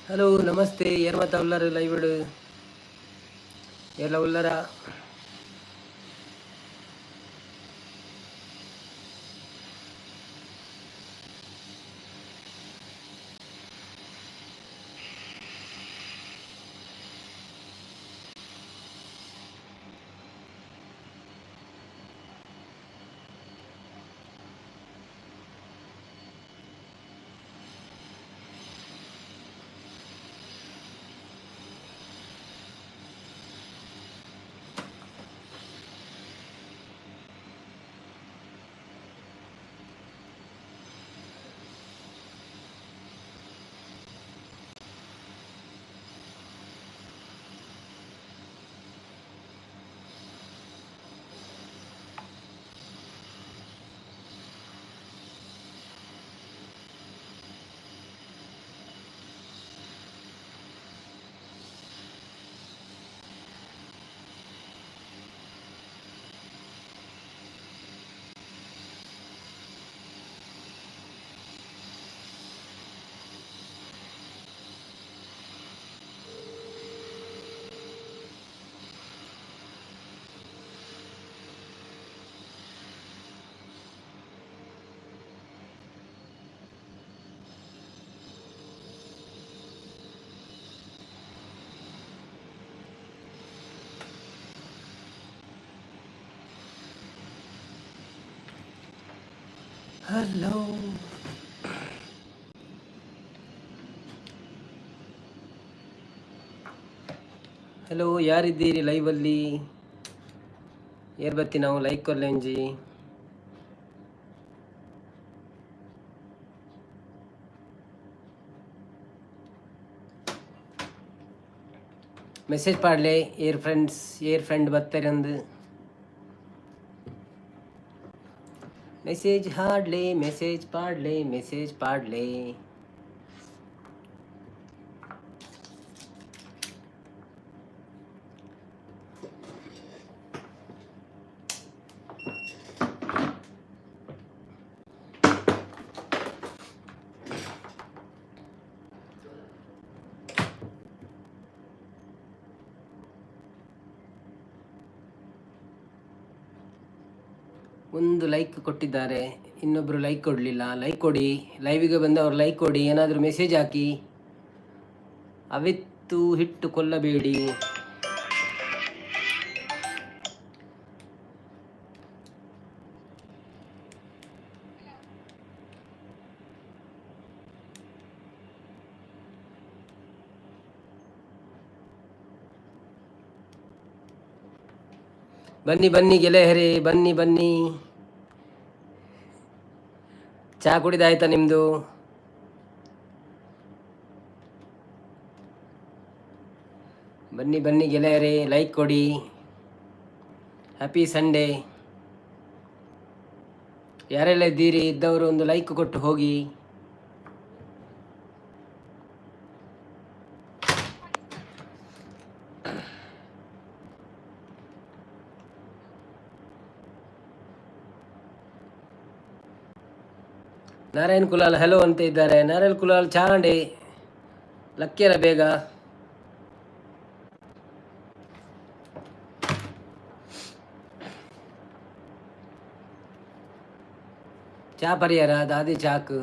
Hello ನಮಸ್ತೆ ಯಾರು ಮಾತಾ ಉಳ್ಳಾರ live ಇಡು ಎಲ್ಲ ಉಳ್ಳಾರ. ಹಲೋ ಹಲೋ ಯಾರಿದ್ದೀರಿ ಲೈವಲ್ಲಿ? ಏರ್ ಬತ್ತಿ ನಾವು ಲೈಕ್ ಕೊಲ್ಲೆಂಜಿ. ಮೆಸೇಜ್ ಪಾಡ್ಲೆ ಏರ್ ಫ್ರೆಂಡ್ ಬರ್ತಾರೆ ಅಂದು ಮೆಸೇಜ್ ಹಾಡ್ಲೆ ಮೆಸೇಜ್ ಪಾಡ್ಲೆ. ಒಂದು ಲೈಕ್ ಕೊಟ್ಟಿದ್ದಾರೆ, ಇನ್ನೊಬ್ಬರು ಲೈಕ್ ಕೊಡಲಿಲ್ಲ. ಲೈಕ್ ಕೊಡಿ, ಲೈವಿಗೆ ಬಂದವರು ಲೈಕ್ ಕೊಡಿ. ಏನಾದರೂ ಮೆಸೇಜ್ ಹಾಕಿ. ಅವಿತ್ತು ಹಿಟ್ಟು ಕೊಲ್ಲಬೇಡಿ. ಬನ್ನಿ ಬನ್ನಿ ಗೆಳೆಯರೇ, ಬನ್ನಿ ಬನ್ನಿ. ಚಹಾ ಕುಡಿದಾಯ್ತಾ ನಿಮ್ಮದು? ಬನ್ನಿ ಬನ್ನಿ ಗೆಳೆಯರೇ, ಲೈಕ್ ಕೊಡಿ. Happy Sunday. ಯಾರೆಲ್ಲ ಇದ್ದೀರಿ? ಇದ್ದವರು ಒಂದು ಲೈಕ್ ಕೊಟ್ಟು ಹೋಗಿ. ನಾರಾಯಣ್ ಕುಲಾಲ್ ಹಲೋ ಅಂತ ಇದ್ದಾರೆ. ನಾರಾಯಣ್ ಕುಲಾಲ್ ಚಾಂಡೆ ಲಕ್ಕಿಯರ ಬೇಗ. ಚಾ ಪರಿಯರ ದಾದಿ ಚಾಕ್.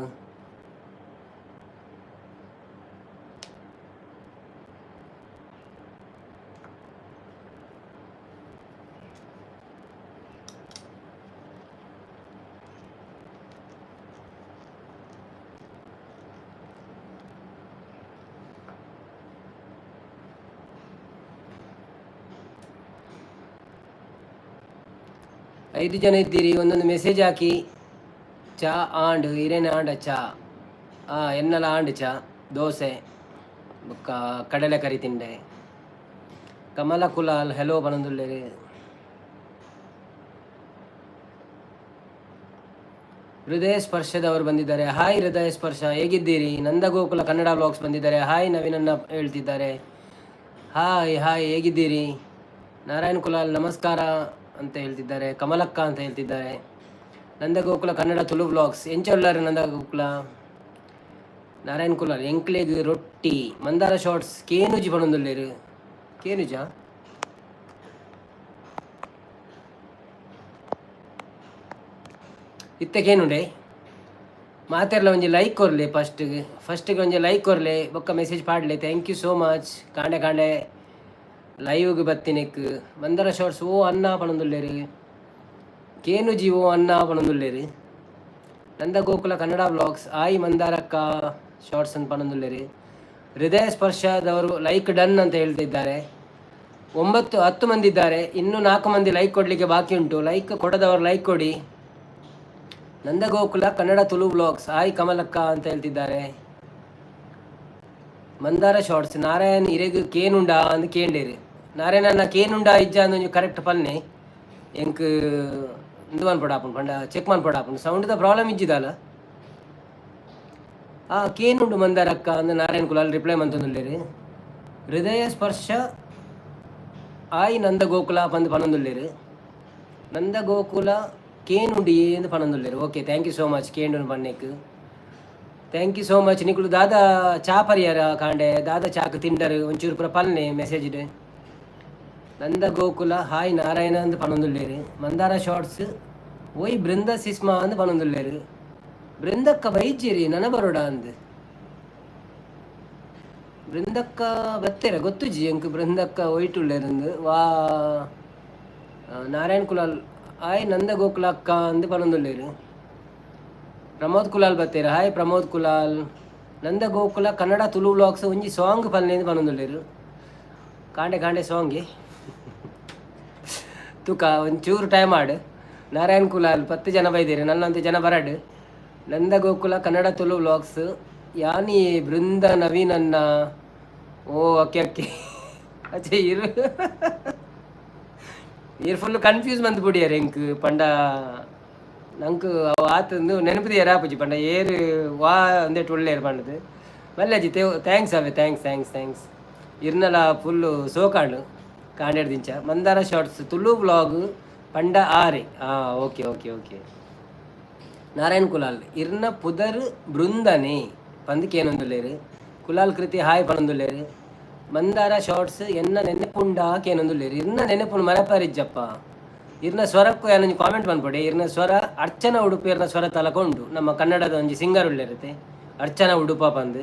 ಐದು ಜನ ಇದ್ದೀರಿ, ಒಂದೊಂದು ಮೆಸೇಜ್ ಹಾಕಿ. ಚಾ ಆಂಡ್ ಹಿರೇನ ಆಂಡ ಚಾ ಎನ್ನಲ ಆಂಡ್ ಚಾ ದೋಸೆ ಕಡಲೆಕರಿ ತಿಂಡೆ. ಕಮಲ ಕುಲಾಲ್ ಹೆಲೋ ಬನಂದುಲ್ಲೇರಿ. ಹೃದಯ ಸ್ಪರ್ಶದವರು ಬಂದಿದ್ದಾರೆ. ಹಾಯ್ ಹೃದಯ ಸ್ಪರ್ಶ, ಹೇಗಿದ್ದೀರಿ? ನಂದಗೋಕುಲ ಕನ್ನಡ ಬ್ಲಾಗ್ಸ್ ಬಂದಿದ್ದಾರೆ. ಹಾಯ್ ನವೀನನ್ನ ಹೇಳ್ತಿದ್ದಾರೆ. ಹಾಯ್ ಹಾಯ್, ಹೇಗಿದ್ದೀರಿ? ನಾರಾಯಣ್ ಕುಲಾಲ್ ನಮಸ್ಕಾರ ಅಂತ ಹೇಳ್ತಿದ್ದಾರೆ. ಕಮಲಕ್ಕ ಅಂತ ಹೇಳ್ತಿದ್ದಾರೆ. ನಂದಗೋಕುಲ ಕನ್ನಡ ತುಳು ಬ್ಲಾಗ್ಸ್ ಎಂಚೊಲ್ಲರು ನಂದಗೋಕುಲ. ನಾರಾಯಣ್ ಕುಲಾಲ್ ಎಂಕ್ಲೆಗ್ ರೊಟ್ಟಿ ಮಂದಾರ ಶಾರ್ಟ್ಸ್ ಕೇನುಜಿ ಪಣೊಂದುಲ್ಲೆರ್ ಕೇನುಜಾ ಇತ್ತಕೇನುಂಡೆ ಮಾತೆರ್ಲ ಒಂಜಿ ಲೈಕ್ ಕೊರ್ಲೆ ಫಸ್ಟ್ಗೆ ಒಂಜಿ ಲೈಕ್ ಕೊರ್ಲೆ ಬೊಕ್ಕ ಮೆಸೇಜ್ ಪಾಡ್ಲೆ ಥ್ಯಾಂಕ್ ಯು ಸೋ ಮಚ್ ಕಾಂಡೆ ಕಾಂಡೆ ಲೈವ್ಗೆ ಬತ್ತಿನೆಕ್ ಮಂದಾರ ಶಾರ್ಟ್ಸ್ ಓ ಅನ್ನ ಪಣೊಂದುಲ್ಲೆರ್ ಕೇನುಜಿ ಓ ಅನ್ನ ಪಣೊಂದುಲ್ಲೆರ್ ನಂದ ಗೋಕುಲ ಕನ್ನಡ ವ್ಲಾಗ್ಸ್ ಆಯ್ ಮಂದಾರಕ್ಕ ಶಾರ್ಟ್ಸ್ ಅಂತ ಪಣೊಂದುಲ್ಲೆರ್ ಹೃದಯ ಸ್ಪರ್ಶದವರು ಲೈಕ್ ಡನ್ ಅಂತ ಹೇಳ್ತಿದ್ದಾರೆ 10 ಮಂದಿ ಇದ್ದಾರೆ, ಇನ್ನೂ 4 ಮಂದಿ ಲೈಕ್ ಕೊಡಲಿಕ್ಕೆ ಬಾಕಿ ಉಂಟು. ಲೈಕ್ ಕೊಡದವರು ಲೈಕ್ ಕೊಡಿ. ನಂದಗೋಕುಲ ಕನ್ನಡ ತುಳು ವ್ಲಾಗ್ಸ್ ಆಯ್ ಕಮಲಕ್ಕ ಅಂತ ಹೇಳ್ತಿದ್ದಾರೆ. ಮಂದಾರ ಶಾರ್ಟ್ಸ್ ನಾರಾಯಣ್ ಇರೆಗ್ ಕೇನುಂಡ ಅಂದ್ ಕೇಂಡೇರು ನಾರಾಯಣ ಕೇನುಂಡ ಇಜ್ಜ ಅಂದ್ ಕರೆಕ್ಟ್ ಪನ್ನೆ ಎಂಕ್ ಇದು ಮನ್ಪಡಾಪುಂಡು ಪಂಡ ಚೆಕ್ ಮನ್ಪಡಾಪುಂಡು ಸೌಂಡ್ದ ಪ್ರಾಬ್ಲಮ್ ಇಜ್ಜಿದಲ್ಲ ಕೇನುಂಡು ಮಂದಾರಕ್ಕ ಅಂದ್ ನಾರಾಯಣ್ ಕುಲಾಲ್ ರಿಪ್ಲೈ ಮಂತೊಂದುಲ್ಲೇರು. ಹೃದಯ ಸ್ಪರ್ಶ ಆಯ್ ನಂದಗೋಕುಲ ಪಂದ್ ಪನೊಂದುಲ್ಲೇರು. ನಂದಗೋಕುಲ ಕೇನುಂಡಿ ಎಂದು ಪನೊಂದುಲ್ಲೇರು. Okay thank you so much ಕೇಂಡು ಪನ್ನೆಕ್ ಥ್ಯಾಂಕ್ ಯು ಸೋ ಮಚ್. ನಿಕ್ಲು ದಾದ ಚಾ ಪರಿಯಾರ ಕಾಂಡೆ ದಾದ ಚಾಕ್ ತಿಂಡರು ಒಂಚೂರು ಪುರ ಪಲ್ನೆ ಮೆಸೇಜ್ ನಂದಗೋಕುಲ ಹಾಯ್ ನಾರಾಯಣ ಅಂದ್ ಪನೊಂದುಲ್ಲೇರು. ಮಂದಾರ ಶಾರ್ಟ್ಸ್ ಓಯ್ ಬೃಂದ ಸಿಸ್ಮಾ ಅಂದ್ ಪನೊಂದುಲ್ಲೇರು. ಬೃಂದಕ್ಕ ಬೈಜ್ಜಿರಿ ನನ ಬರೋಡ ಅಂದ್ ಬೃಂದಕ್ಕ ಬತ್ತೇರ ಗೊತ್ತುಜಿ ಎಂಕ್ ಬೃಂದಕ್ಕ ಒಯ್ಟುಳ್ಳೇರಂದು ವಾ ನಾರಾಯಣ್ ಕುಲಾಲ್ ಹಾಯ್ ನಂದಗೋಕುಲ ಅಕ್ಕ ಅಂದ್ ಪನೊಂದುಲ್ಲೇರು. ಪ್ರಮೋದ್ ಕುಲಾಲ್ ಬತ್ತೇರ ಹಾಯ್ ಪ್ರಮೋದ್ ಕುಲಾಲ್. ನಂದಗೋಕುಲ ಕನ್ನಡ ತುಳು ವ್ಲಾಗ್ಸ್ ಒಂಜಿ ಸಾಂಗ್ ಪಲ್ಲೆಂದು ಪನೊಂದುಲ್ಲೇರು. ಕಾಂಡೆ ಕಾಂಡೆ ಸಾಂಗ್ಗೆ ತೂಕ ಒಂಚೂರು ಟೈಮ್ ಆಡು. ನಾರಾಯಣ್ ಕುಲಾಲ್ 10 ಜನ ಬೈದೇರಿ ನನ್ನಂತ ಜನ ಬರಡು. ನಂದಗೋಕುಲ ಕನ್ನಡ ತುಳು ವ್ಲಾಗ್ಸ್ ಯಾನಿ ಬೃಂದ ನವೀನ್ ಅನ್ನ ಓ ಓಕೆ ಓಕೆ ಅಚ್ಚೆ ಇರ್ ಫುಲ್ ಕನ್ಫ್ಯೂಸ್ ಬಂದು ಬಿಡಿಯಾರ ಎಂಕ್ ಪಂಡ ನಂಕು ಆತಂದು ನೆನಪುದಿ ಯಾರಾಪುಜಿ ಪಂಡ ಏರು ವಾ ಅಂದೇಟು ಒಳ್ಳೆಯರು ಪಂಡದು ಮಲ್ಲಾಜಿ ಥ್ಯಾಂಕ್ಸ್ ಅವೇ ಥ್ಯಾಂಕ್ಸ್ ಇರ್ನಲ ಫುಲ್ಲು ಸೋಕಾಂಡು ಕಾಂಡೇಡು ದಿಂಚ. ಮಂದಾರ ಶಾರ್ಟ್ಸ್ ತುಳು ವ್ಲಾಗ್ ಪಂಡ ಆರೆ okay okay okay. Narayan Kulal ಇರ್ನ ಪುದರ್ ಬೃಂದನೆ ಪಂದ್ ಕೇನೊಂದುಲ್ಲೇರು. ಕುಲಾಲ್ ಕೃತಿ ಹಾಯ್ ಪನೊಂದುಲ್ಲೇರು. ಮಂದಾರ ಶಾರ್ಟ್ಸ್ ಎನ್ನ ನೆನಪುಂಡ ಕೇನೊಂದುಲ್ಲೇರು. ಇರ್ನ ನೆನಪುಂಡು ಮರಪಾರಿಜ್ಜಪ್ಪ. ಇರ್ನ ಸ್ವರಕ್ಕೂ ಏನೊಂದು ಕಾಮೆಂಟ್ ಬಂದ್ಬಿಡಿ. ಇರ್ನ ಸ್ವರ ಅರ್ಚನಾ ಉಡುಪು ಇರ್ನ ಸ್ವರ ತಲಕೊಂಡು ನಮ್ಮ ಕನ್ನಡದ ಒಂಜಿ ಸಿಂಗರ್ ಉಳ್ಳೇರುತ್ತೆ ಅರ್ಚನಾ ಉಡುಪ ಪಂದ್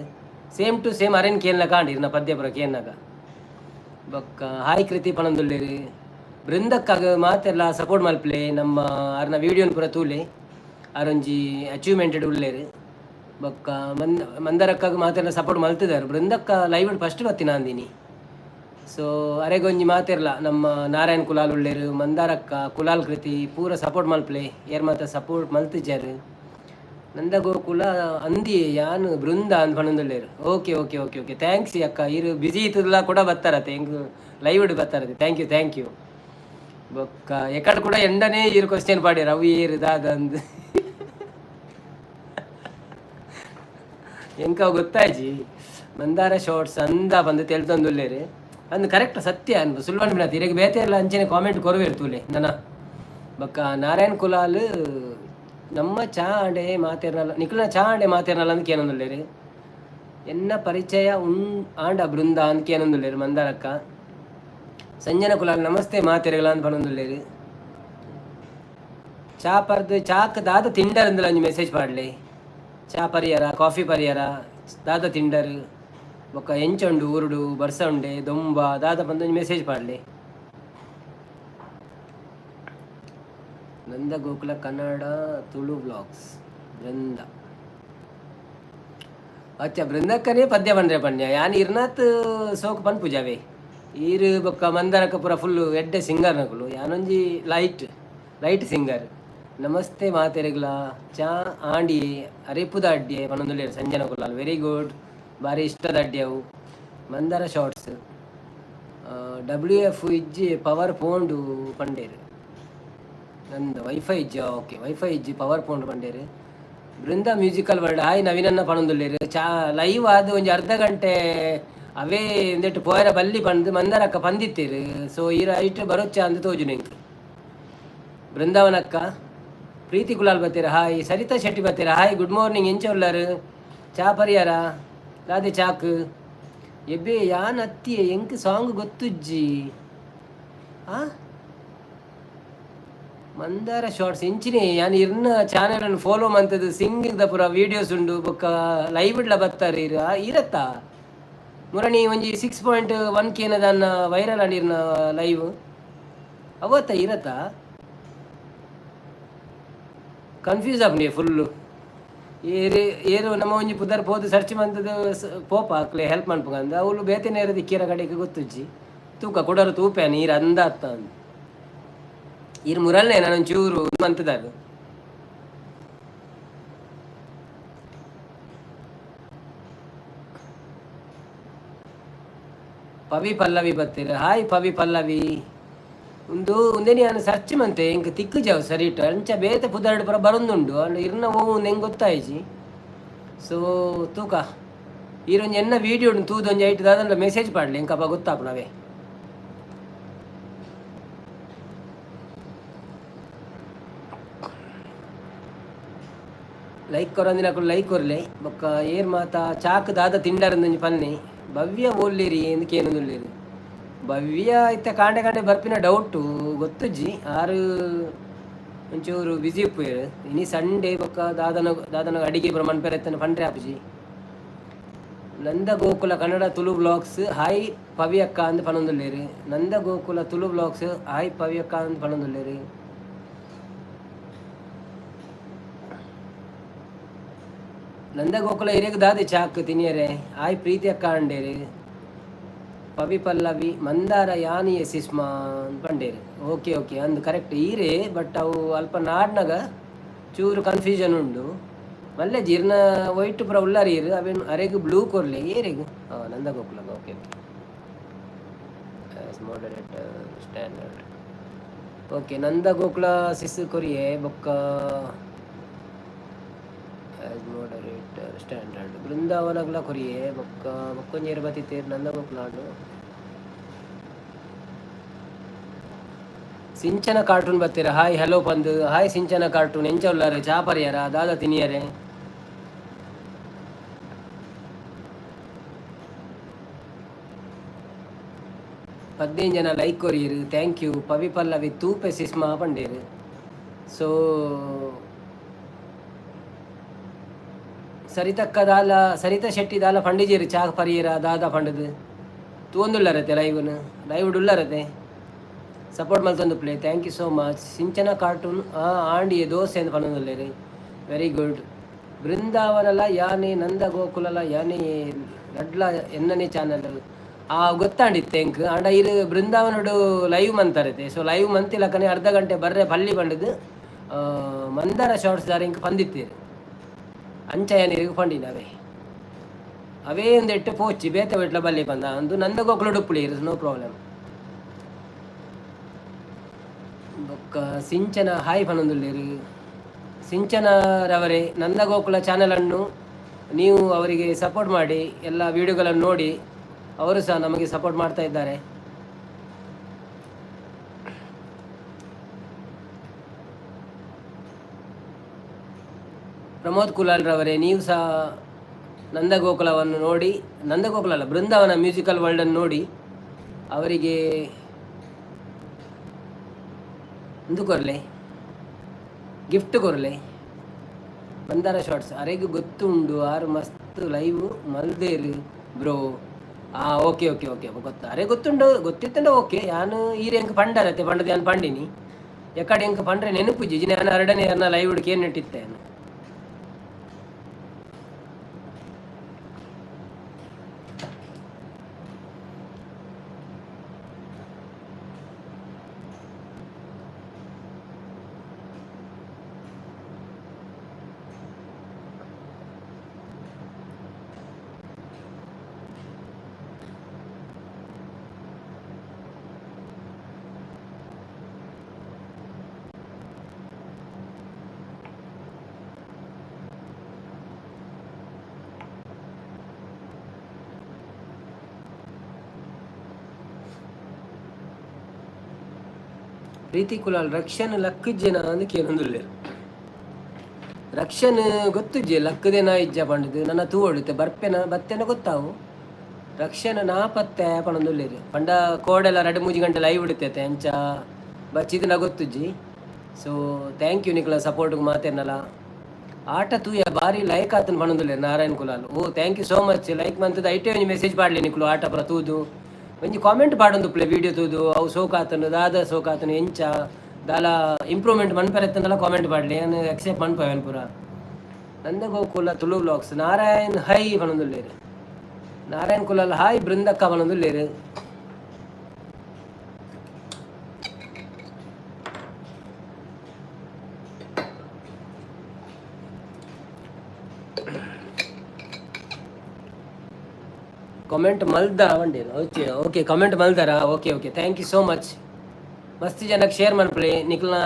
ಸೇಮ್ ಟು ಸೇಮ್ ಅರೇನ್ ಕೇನ್ಲ ಕಾಂಡಿ ಇರ್ನ ಪದ್ಯಪುರ ಕೇನ್ನಾಗ ಬೊಕ್ಕ ಹಾಯ್ ಕೃತಿ ಪನೊಂದುಲ್ಲೇರು. ಬೃಂದಕ್ಕಾಗ ಮಾತೆಲ್ಲ ಸಪೋರ್ಟ್ ಮಲ್ಪ್ಲೆ ನಮ್ಮ ಅರ್ನ ವೀಡಿಯೋನ್ ಪೂರ ತೂಲೆ ಅರೊಂಜಿ ಅಚೀವ್ಮೆಂಟೆಡ್ ಉಳ್ಳೇರು. ಬೊಕ್ಕ ಮಂದಾರಕ್ಕಾಗ ಮಾತೆಲ್ಲ ಸಪೋರ್ಟ್ ಮಲ್ತಿದ್ದಾರೆ. ಬೃಂದಕ್ಕ ಲೈವ್ ಫಸ್ಟ್ ಬತ್ತಿ ನಾಂದಿನಿ. ಸೊ ಅರೆಗೊಂಜಿ ಮಾತಿರ್ಲ ನಮ್ಮ ನಾರಾಯಣ್ ಕುಲಾಲ್ ಉಳ್ಳೇರು. ಮಂದಾರಕ್ಕ ಕುಲಾಲ್ ಕೃತಿ ಪೂರ ಸಪೋರ್ಟ್ ಮಲ್ಪ್ಲೆ ಏರ್ ಮಾತ ಸಪೋರ್ಟ್ ಮಲ್ತಿಜ್ಜಾರು. ನಂದಗೋಕುಲ ಅಂದಿ ಯಾನು ಬೃಂದ ಅಂದ್ ಪಣೊಂದುಲ್ಲೇರು. Okay okay okay okay thanks ಅಕ್ಕ. ಇರು ಬಿಸಿ ಇತ್ತಲ್ಲ ಕೂಡ ಬತ್ತಾರತ್ತೆ ಹೆಂಗ್ ಲೈವ್ ಇಡು ಬತ್ತಾರತ್ತೆ. ಥ್ಯಾಂಕ್ ಯು ಬೊಕ್ಕ ಎಕಡೆ ಕೂಡ ಎಂಡನೇ ಇರು ಕ್ವಶನ್ ಪಾಡ್ಯಾರ ಅವು ಏರು ದಾದ ಅಂದ್ ಎಂಕ ಗೊತ್ತಾಯ್ಜಿ. ಮಂದಾರ ಶಾರ್ಟ್ಸ್ ಅಂದ ಬಂದು ತೆಳ್ತೊಂದುಲ್ಲೇರು ಅಂದ್ ಕರೆಕ್ಟ್ ಸತ್ಯ ಅನ್ಬ ಸುಲ್ವನ್ ಬಿಡತ್ ಇರಗೆ ಬೇತೆ ಎಲ್ಲ ಅಂಚನೆ ಕಾಮೆಂಟ್ ಕೊರವೇರು ತೂಲೆ ನನ್ನ ಬೊಕ್ಕ ನಾರಾಯಣ್ ಕುಲಾಲ್ ನಮ್ಮ ಚಾ ಆಂಡೆ ಮಾತೇರ್ನಲ್ಲ ನಿಖಿಲ್ನ ಚಾ ಆಂಡೆ ಮಾತೇರ್ನಲ್ಲ ಅಂದ್ ಕೇನೊಂದುಲ್ಲೇರು. ಎನ್ನ ಪರಿಚಯ ಆಂಡ ಬೃಂದ ಅಂದ್ ಕೇನೊಂದುಲ್ಲೇರು. ಮಂದಾರಕ್ಕ ಸಂಜನ ಕುಲಾಲ್ ನಮಸ್ತೆ ಮಾತೆರಗಲ ಅಂದ್ ಪನೊಂದುಲ್ಲೇರು. ಚಾ ಪರ್ದು ಚಾಕ್ ದಾದ ತಿಂಡರ್ ಅಂದಲ ಒಂಜಿ ಮೆಸೇಜ್ ಪಾಡ್ಲೆ. ಚಾ ಪರಿಯರ ಕಾಫಿ ಪರಿಯರ ದಾದ ತಿಂಡರ್ ಬೊಕ್ಕ ಎಂಚೊಂಡು ಉರುಡು ಬರ್ಸ ಉಂಡೆ ದೊಂಬ ದಾದ ಬಂದೊಂಜಿ ಮೆಸೇಜ್ ಪಾಡ್ಲೆ. ನಂದಗೋಕುಲ ಕನ್ನಡ ತುಳು ವ್ಲಾಗ್ಸ್ ಬೃಂದ ಅಚ್ಚ ಬೃಂದಕ್ಕನೇ ಪದ್ಯ ಬಂದ್ರೆ ಪನ್ಯ ಯಾನ್ ಇರ್ನಾತ್ ಸೋಕ್ ಪನ್ ಪೂಜಾವೆ ಈರು ಬೊಕ್ಕ ಮಂದಾರಕ್ಕ ಪೂರ ಫುಲ್ಲು ಎಡ್ಡೆ ಸಿಂಗರ್ ನಕುಲು ಯಾನೊಂಜಿ ಲೈಟ್ ಸಿಂಗರ್. ನಮಸ್ತೆ ಮಾತೆರೆಗ್ಲ ಚಾ ಆಂಡಿ ಅರೆಪುದ ಅಡ್ಡೆ ಪನೊಂದುಲ್ಲೇರು. ಸಂಜನ ಕುಲಾಲ್ ವೆರಿ ಗುಡ್ ಭಾರಿ ಇಷ್ಟದ ಅಡ್ಡಿ ಅವು. ಮಂದಾರ ಶಾರ್ಟ್ಸ್ WF ಇಜ್ಜಿ ಪವರ್ ಪೋಂಡು ಪಂಡೇರು. ನಂದು ವೈಫೈ ಇಜ್ಜಿ ಓಕೆ ವೈಫೈ ಇಜ್ಜಿ ಪವರ್ ಪೋಂಡು ಪಂಡೇರು. ಬೃಂದ ಮ್ಯೂಸಿಕಲ್ ವರ್ಲ್ಡ್ ಹಾಯ್ ನವೀನನ್ನ ಪನೊಂದುಲ್ಲೇರು. ಚಾ ಲೈವ್ ಆದ ಒಂಜಿ ಅರ್ಧ ಗಂಟೆ ಅವೇ ಒಂದೆಟ್ಟು ಪೋಯರ ಬಲ್ಲಿ ಪಂದು ಮಂದಾರಕ್ಕ ಪಂದಿತ್ತೇರು. ಸೊ ಈರ ಐಟ್ ಬರೋಚ್ಚ ಅಂದ್ ತೋಜು ನಿಂಗೆ. ಬೃಂದಾವನಕ್ಕ ಪ್ರೀತಿ ಕುಲಾಲ್ ಬತ್ತೀರ ಹಾಯ್. ಸರಿತಾ ಶೆಟ್ಟಿ ಬತ್ತೀರ ಹಾಯ್ ಗುಡ್ ಮಾರ್ನಿಂಗ್ ಎಂಚ ಉಳ್ಳಾರು. ಚಾ ಪರಿಹಾರ ದಾದೆ ಚಾಕ್ ಎಬ್ಬೆ ಯಾನ್ ಅತ್ತಿಯೆ ಎಂಕ್ ಸಾಂಗ್ ಗೊತ್ತುಜ್ಜಿ ಆ ಮಂದಾರ ಶಾರ್ಟ್ಸ್ ಇಂಚಿನಿ ಯಾನ್ ಇರ್ನ ಚಾನೆಲ್ ಅನ್ನು ಫಾಲೋ ಮಂತದ್ದು ಸಿಂಗಿಂಗ್ ದ ಪೂರ ವಿಡಿಯೋಸ್ ಉಂಡು ಬೊಕ್ಕ ಲೈವ್ ಇಡ್ಲ ಬತ್ತಾರೆ ಇರತ್ತಾ ಮುರಣಿ ಒಂಜಿ 6.1K ದಾನ್ನ ವೈರಲ್ ಆಡಿರ್ನ ಲೈವ್ ಅವತ್ತ ಇರತ್ತಾ ಕನ್ಫ್ಯೂಸ್ ಆಗ್ನಿ ಫುಲ್ಲು ಏರು ನಮ್ಮ ಒಂಜಿ ಪುದರ್ ಪೋದು ಸರ್ಚ್ ಮಂತದ್ದು ಪೋಪ ಹಾಕ್ಲೆ ಹೆಲ್ಪ್ ಮಾಡ್ಬೇಕಂದ ಅವಳು ಬೇತೆನೇ ಇರೋದು ಇಕ್ಕಿರ ಕಡೆಗೆ ಗೊತ್ತುಜ್ಜಿ ತೂಕ ಕೊಡೋರು ತೂಪೆ ನೀರು ಅಂದ ಅತ್ತ ಅಂದ ಇರ್ ಮುರಲ್ನೇ ನಾನೊಂದು ಚೂರು ಮಂತದಾರು ಪವಿ ಪಲ್ಲವಿ ಬತ್ತೀರ ಹಾಯ್ ಪವಿ ಪಲ್ಲವಿ ಒಂದೇ ನಾನು ಸರ್ಚ್ ಮಂತೆ ಇಂಕ ತಿಕ್ಕು ಜಾವ್ ಸರಿ ಇಟ್ಟು ಅಂಚ ಬೇತೆ ಪುದರ್ಡ್ ಪುರ ಬರೊಂದುಂಡು ಅಂಡ್ ಇರ್ನ ಓ ನೆಂಗೆ ಗೊತ್ತಾಯ್ಜಿ ಸೊ ತೂಕ ಈರೊಂಜಿ ಎನ್ನ ವೀಡಿಯೋ ಉಂಡು ತೂದೊಂಜಿ ಐಟು ದಾದಂಡ ಮೆಸೇಜ್ ಪಾಡ್ಲಿ ಇಂಕಪ್ಪ ಗೊತ್ತಾಪ ನಾವೇ ಲೈಕ್ ಕೊರೊಂದಿನ ಲೈಕ್ ಕೊರ್ಲೆ ಬೊಕ್ಕ ಏರ್ ಮಾತ ಚಾಕ್ ದಾದ ತಿಂಡಾರಂದೊಂಜಿ ಪನ್ನಿ ಭವ್ಯ ಓಲ್ಲೇರಿ ಎಂದಕ್ಕೆ ಏನೊಂದುಲ್ಲೇರಿ ಭವ್ಯ ಇತ್ತ ಕಾಂಡೆ ಕಾಂಡೆ ಬರ್ಪಿನ ಡೌಟು ಗೊತ್ತುಜ್ಜಿ ಆರು ಒಂಚೂರು ಬಿಸಿ ಉಪ್ಪೇರು ಇನಿ ಸಂಡೇ ಬೊಕ್ಕ ದಾದನ ಅಡಿಗೆ ಬರೋ ಮನ್ಪೆರೆತ್ತನ ಪಂಡ್ರೆ ಆಪುಜಿ ನಂದ ಗೋಕುಲ ಕನ್ನಡ ತುಳು ಬ್ಲಾಗ್ಸ್ ಹಾಯ್ ಪವಿ ಅಕ್ಕ ಅಂದ್ ಪನೊಂದುಲ್ಲೇರು ನಂದ ಗೋಕುಲ ತುಳು ಬ್ಲಾಗ್ಸ್ ಹಾಯ್ ಪವಿ ಅಕ್ಕ ಅಂದ್ ಪನೊಂದುಲ್ಲೇರು ನಂದ ಗೋಕುಲ ಹಿರಿಯಗೆ ದಾದೆ ಚಾಕ್ ತಿನಿಯರೆ ಹಾಯ್ ಪ್ರೀತಿ ಅಕ್ಕ ಅಂಡೇರಿ ಪವಿ ಪಲ್ಲವಿ ಮಂದಾರ ಯಾನಿ ಎಸಿಸ್ಮಾ ಪಂಡೇರಿ ಓಕೆ ಓಕೆ ಅಂದು ಕರೆಕ್ಟ್ ಈರೇ ಬಟ್ ಅವು ಅಲ್ಪ ನಾಡ್ನಾಗ ಚೂರು ಕನ್ಫ್ಯೂಷನ್ ಉಂಡು ಮಲ್ಲೆ ಜೀರ್ಣ ವೈಟ್ ಪುರ ಉಳ್ಳಾರಿ ಇರು ಅವೇನು ಅರೆಗು ಬ್ಲೂ ಕೊರ್ಲಿ ಏರೆಗು Nanda Gokula okay moderator standard okay Nanda Gokula sis ಕೊರಿಯೆ ಬೊಕ್ಕ ಮಾಡರೇಟರ್ ಸ್ಟ್ಯಾಂಡರ್ಡ್ ಬೃಂದಾವನಗಳ ಕೊರಿಯೆ ಬೊಕ್ಕೊಂಜೇರು ಬತ್ತಿತ್ತೇರು ನಂದ ಗೋಕುಲಾಡು ಸಿಂಚನ ಕಾರ್ಟೂನ್ ಬತ್ತೀರ ಹಾಯ್ ಹಲೋ ಪಂದು ಹಾಯ್ ಸಿಂಚನ ಕಾರ್ಟೂನ್ ಎಂಚ ಉಳ್ಳಾರೆ ಚಾ ಪರಿಯಾರ ದಾದ ತಿನಿಯರೆ 15 ಜನ ಲೈಕ್ ಕೊರಿಯರು ಥ್ಯಾಂಕ್ ಯು ಪವಿ ಪಲ್ಲವಿ ತೂಪೆ ಸಿಸ್ಮಾ ಪಂಡೇರು ಸೊ ಸರಿತಕ್ಕ ದಾಲ ಸರಿತ ಶೆಟ್ಟಿ ದಾಲ ಪಂಡಿಜೇರು ಚಾ ಪರಿಯರ ದಾದ ಪಂಡದು ತೂಂದುಳ್ಳರತೆ ಲೈವ್ ಉಳ್ಳರತೆ ಸಪೋರ್ಟ್ ಮಲ್ತೊಂದು play thank you so much Sinchana cartoon ಆಂಡಿಯೆ ದೋಸೆ ಅಂತ ಪನ್ನೊಂದುಲ್ಲೇರಿ ವೆರಿ ಗುಡ್ ಬೃಂದಾವನಲ ಯಾನೆ ನಂದ ಗೋಕುಲಲ ಯಾನೆ ರಡ್ಲ ಎನ್ನನೇ ಚಾನಲ್ ಗೊತ್ತಾಂಡಿತ್ತೆ ಎಂಕ್ ಆಂಡ ಇರು ಬೃಂದಾವನಡು ಲೈವ್ ಮಂತಾರತೆ ಸೊ ಲೈವ್ ಮಂತಿಲಕ್ಕನೆ ಅರ್ಧ ಗಂಟೆ ಬರ್ರೆ ಪಲ್ಲಿ ಬಂಡದು ಮಂದಾರ ಶಾರ್ಟ್ಸ್ ದಾರ ಇಂಕ್ ಪಂದಿತ್ತೀರು ಅಂಚ ಏನಿರಿಗೂ ಪಂಡಿನವೇ ಅವೇ ಒಂದು ಎಟ್ಟು ಪೋಚಿ ಬೇತೆ ಬಿಟ್ಲ ಬಲ್ಲಿ ಬಂದ ಒಂದು ನಂದ ಗೋಕುಲ ಡುಪ್ಪುಳಿ ಇರು ನೋ ಪ್ರಾಬ್ಲಮ್ ಬೊಕ್ಕ ಸಿಂಚನ ಹಾಯ್ ಪನೊಂದುಲ್ಲೇರು ಸಿಂಚನರವರೇ ನಂದ ಗೋಕುಲ ಚಾನಲನ್ನು ನೀವು ಅವರಿಗೆ ಸಪೋರ್ಟ್ ಮಾಡಿ ಎಲ್ಲ ವಿಡಿಯೋಗಳನ್ನು ನೋಡಿ ಅವರು ಸಹ ನಮಗೆ ಸಪೋರ್ಟ್ ಮಾಡ್ತಾ ಇದ್ದಾರೆ. ಪ್ರಮೋದ್ ಕುಲಾಲ್ರವರೇ ನೀವು ಸಹ ನಂದಗೋಕುಲವನ್ನು ನೋಡಿ, ನಂದಗೋಕುಲ ಅಲ್ಲ ಬೃಂದಾವನ ಮ್ಯೂಸಿಕಲ್ ವರ್ಲ್ಡನ್ನು ನೋಡಿ ಅವರಿಗೆ ಒಂದು ಕೊರಲೆ ಗಿಫ್ಟ್ ಕೊರಲೆ ಮಂದಾರ ಶಾರ್ಟ್ಸ್ ಅರೆಗೂ ಗೊತ್ತುಂಡು ಆರು ಮಸ್ತ್ ಲೈವ್ ಮಲ್ದೇರು ಬ್ರೋ. ಓಕೆ ಓಕೆ ಓಕೆ ಗೊತ್ತಾ ಅರೆ ಗೊತ್ತುಂಡು ಗೊತ್ತಿತ್ತಂಡ ಓಕೆ ಯಾನು ಈರೆ ಎಂಕ್ ಪಂಡರತ್ತೆ ಪಂಡದ ಯಾನು ಪಂಡಿನಿ ಎಕಡೆ ಎಂಕ್ ಪಂಡ್ರೆ ನೆನಪುಜಿ ನಾನು ಎರಡನೇ ಅನ್ನ ಲೈವ್ ಹುಡುಕಿ ಏನು ನೆಟ್ಟಿತ್ತೆ ಪ್ರೀತಿ ಕುಲಾಲ್ ರಕ್ಷಣ ಲಕ್ಕ ಜನ ಅಂದು ಕೇಳೊಂದುಲ್ಲೇರು ರಕ್ಷನ್ ಗೊತ್ತುಜ್ಜಿ ಲಕ್ಕದೇನ ಇಜ್ಜ ಪಂಡದು ನನ್ನ ತೂ ಹೊಡುತ್ತೆ ಬತ್ತೆನ ಗೊತ್ತಾವು ರಕ್ಷನ್ ನಾಪತ್ತೆ ಪಣೊಂದುಲ್ಲೇರಿ ಪಂಡ ಕೋಡೆಲ್ಲ 2-3 ಗಂಟೆ ಲೈವ್ ಇಡ್ತೈತೆ ಅಂಚ ಬಚ್ಚಿದಿನ ಗೊತ್ತುಜ್ಜಿ. ಸೊ ಥ್ಯಾಂಕ್ ಯು ನಿಕ್ಲ ಸಪೋರ್ಟ್ಗೆ ಮಾತೇನಲ್ಲ ಆಟ ತೂಯ ಬಾರಿ ಲೈಕ್ ಆತನ ಪಣೊಂದುಲ್ಲೇರಿ Narayan Kulal. Oh thank you so much like ಮಂತದ ಐಟೇ ಒಂಜಿ ಮೆಸೇಜ್ ಪಾಡ್ಲಿ ನಿಕ್ಲು ಆಟ ಪುರ ತೂದು ಒಂಜಿ ಕಾಮೆಂಟ್ ಪಾಡೊಂದು ಪ್ಲೇ ವಿಡಿಯೋ ತೂದು ಅವು ಸೋಕಾತನು ದಾದ ಸೋಕಾತನು ಎಂಚ ದಾಲ ಇಂಪ್ರೂವ್ಮೆಂಟ್ ಮನ್ಪೆರೆತ್ತಂದಲ್ಲ ಕಾಮೆಂಟ್ ಪಾಡ್ಲಿ ಏನು ಎಕ್ಸೆಪ್ಟ್ ಮನ್ಪವೇನು ಪೂರ. ನಂದ ಗೋಕುಲ ತುಳು ಬ್ಲಾಗ್ಸ್ ನಾರಾಯಣ್ ಹೈ ಪಣೊಂದುಲ್ಲೇರಿ ನಾರಾಯಣ್ ಕುಲಾಲ್ ಹಾಯ್ ಬೃಂದಕ್ಕ ಪಣೊಂದುಲ್ಲೇರಿ. ಕಾಮೆಂಟ್ ಮಲ್ದ ಬಂಡಿ ಓಕೆ ಓಕೆ ಕಾಮೆಂಟ್ ಮಲ್ದಾರ okay okay thank you so much. ಮಸ್ತ್ ಜನಕ್ಕೆ ಶೇರ್ ಮನ್ಪಲಿ ನಿಕ್ಲ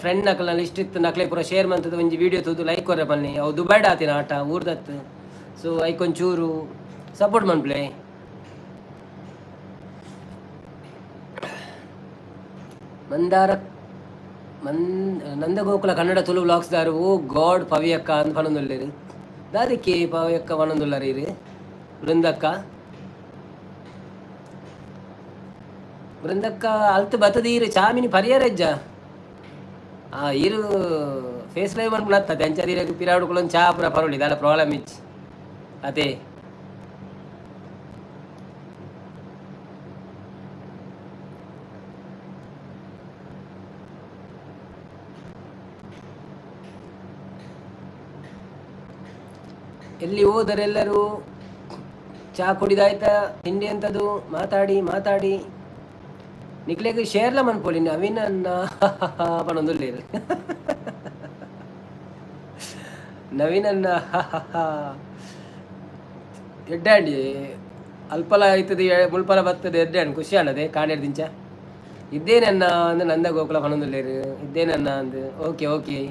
ಫ್ರೆಂಡ್ ನಕ್ಲ ಲಿಸ್ಟ್ ಇತ್ತು ನಕ್ಲೆ ಪೂರ ಶೇರ್ ಮಂತದ ಒಂಜಿ ವಿಡಿಯೋ ತೂದು ಲೈಕ್ ಕೊರ್ರೆ ಬನ್ನಿ ಅವು ದುಬೈಡ್ ಆತಿನ ಆಟ ಊರ್ದತ್ತು. ಸೊ ಐಕೊಂಚೂರು ಸಪೋರ್ಟ್ ಮನ್ಪ್ಲೆ. ಮಂದಾರ ನಂದಗೋಕುಲ ಕನ್ನಡ ತುಳು ಬ್ಲಾಗ್ಸ್ದಾರು ಓ ಗಾಡ್ ಪವಿಯಕ್ಕ ಅಂತ ಪಣೊಂದುಲ್ಲೇರಿ ದಾದಿಕ್ಕೆ ಪವಿಯಕ್ಕ ಪಣೊಂದುಲ್ಲರಿ ಬೃಂದಕ್ಕ ಬೃಂದಕ್ಕ ಅಲ್ತು ಬತ್ತದೀರು ಚಾಮಿನಿ ಪರಿಹಾರಜ್ಜ ಇರು ಫೇಸ್ ಲೈವ್ ಮನ್ಪುಣತ್ತ ಅಂಚದೀರ ಪಿರಾಡುಕೊಳ್ಳೊಂದು ಚಾ ಪುರ ಪರೊಳಿ ದಾಲ ಪ್ರಾಬ್ಲಮ್ ಇಚ್ಚಿ ಅದೇ ಎಲ್ಲಿ ಹೋದರೆಲ್ಲರೂ ಚಾ ಕುಡಿದಾಯ್ತಾ ತಿಂಡಿ ಅಂತದು ಮಾತಾಡಿ ಮಾತಾಡಿ ನಿಕ್ಲೆಗ್ ಶೇರ್ಲ ಮನ್ಪೊಲಿ ನವೀನನ್ನ ಪಣೊಂದುಲ್ಲೇರು ನವೀನನ್ನ ಎಡ್ಡಾಂಡಿ ಅಲ್ಪಲ ಆಯ್ತದೆ ಮುಲ್ಪಲ ಬರ್ತದೆ ಎಡ್ಡಾಂಡ್ ಖುಷಿ ಅನ್ನದೆ ಕಾಣೆಡ್ದಿಂಚ ಇದ್ದೇನನ್ನ ಅಂದು ನಂದ ಗೋಕುಲ ಪಣೊಂದುಲ್ಲೇರು ಇದ್ದೇನನ್ನ ಅಂದು ಓಕೆ ಓಕೆ.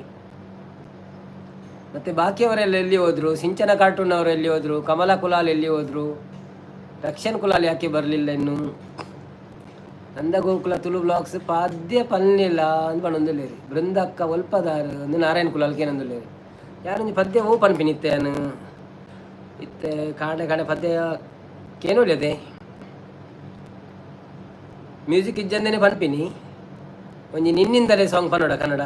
ಮತ್ತು ಬಾಕಿಯವರೆಲ್ಲ ಎಲ್ಲಿ ಹೋದ್ರು ಸಿಂಚನ ಕಾರ್ಟೂನ್ ಅವರು ಎಲ್ಲಿ ಹೋದ್ರು ಕಮಲಾ ಕುಲಾಲ್ ಎಲ್ಲಿ ಹೋದ್ರು ರಕ್ಷನ್ ಕುಲಾಲ್ ಯಾಕೆ ಬರಲಿಲ್ಲ ಇನ್ನು ನಂದ ಗೋಕುಲ ತುಳು ಬ್ಲಾಗ್ಸ್ ಪಾದ್ಯ ಪನ್ನಿಲ್ಲ ಅಂತ ಪಣೊಂದುಲ್ಲೇರಿ ಬೃಂದಕ್ಕ ಒಲ್ಪದಾರು ಅಂದು ನಾರಾಯಣ್ ಕುಲಾಲ್ಗೆ ಏನಂದುಲ್ಲೇರಿ ಯಾರೊಂದು ಪದ್ಯ ಹೂ ಪನ್ಪಿನಿತ್ತೇನು ಇತ್ತೆ ಕಾಣೆ ಕಾಣೆ ಪದ್ಯ ಕೇನೊಲಿಯದೆ ಮ್ಯೂಸಿಕ್ ಇಜ್ಜಂದೇನೆ ಪನ್ಪಿನಿ ಒಂಜಿ ನಿನ್ನಿಂದಲೇ ಸಾಂಗ್ ಪನ್ನೋಡ ಕನ್ನಡ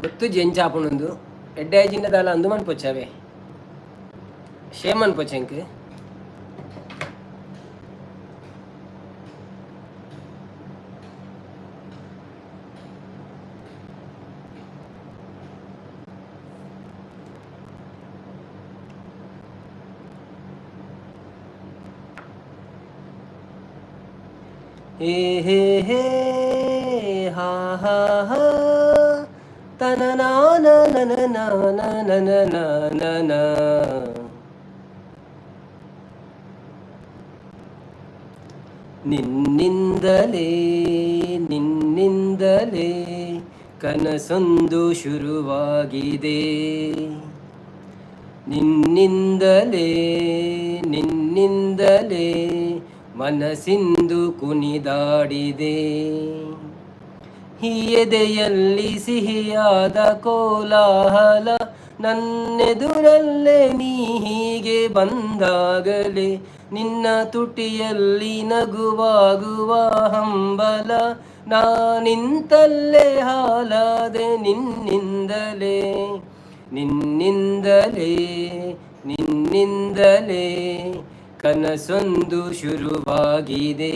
ಗೊತ್ತು ಜೆಂಚಾಪುಣಂದು ಎಡ್ಡಾಜಿಂದ ದಾಲ ಅಂದು ಮನ್ಪೊಚ್ಚವೆ ಶೇಮ್ ಮನ್ಪೊಚ್ಚೆಂಕ್ ಹೇ ಹೇ ಹೇ ಹಾ ಹಾ ಹಾ ನಿನ್ನಿಂದಲೇ ನಿನ್ನಿಂದಲೇ ಕನಸೊಂದು ಶುರುವಾಗಿದೆ ನಿನ್ನಿಂದಲೇ ನಿನ್ನಿಂದಲೇ ಮನಸ್ಸಿಂದು ಕುಣಿದಾಡಿದೆ ಎದೆಯಲ್ಲಿ ಸಿಹಿಯಾದ ಕೋಲಾಹಲ ನನ್ನೆದುರಲ್ಲೇ ನೀ ಹೀಗೆ ಬಂದಾಗಲೇ ನಿನ್ನ ತುಟಿಯಲ್ಲಿ ನಗುವಾಗುವ ಹಂಬಲ ನಾನಿಂತಲ್ಲೇ ಹಾಲಾದೆ ನಿನ್ನಿಂದಲೇ ನಿನ್ನಿಂದಲೇ ನಿನ್ನಿಂದಲೇ ಕನಸೊಂದು ಶುರುವಾಗಿದೆ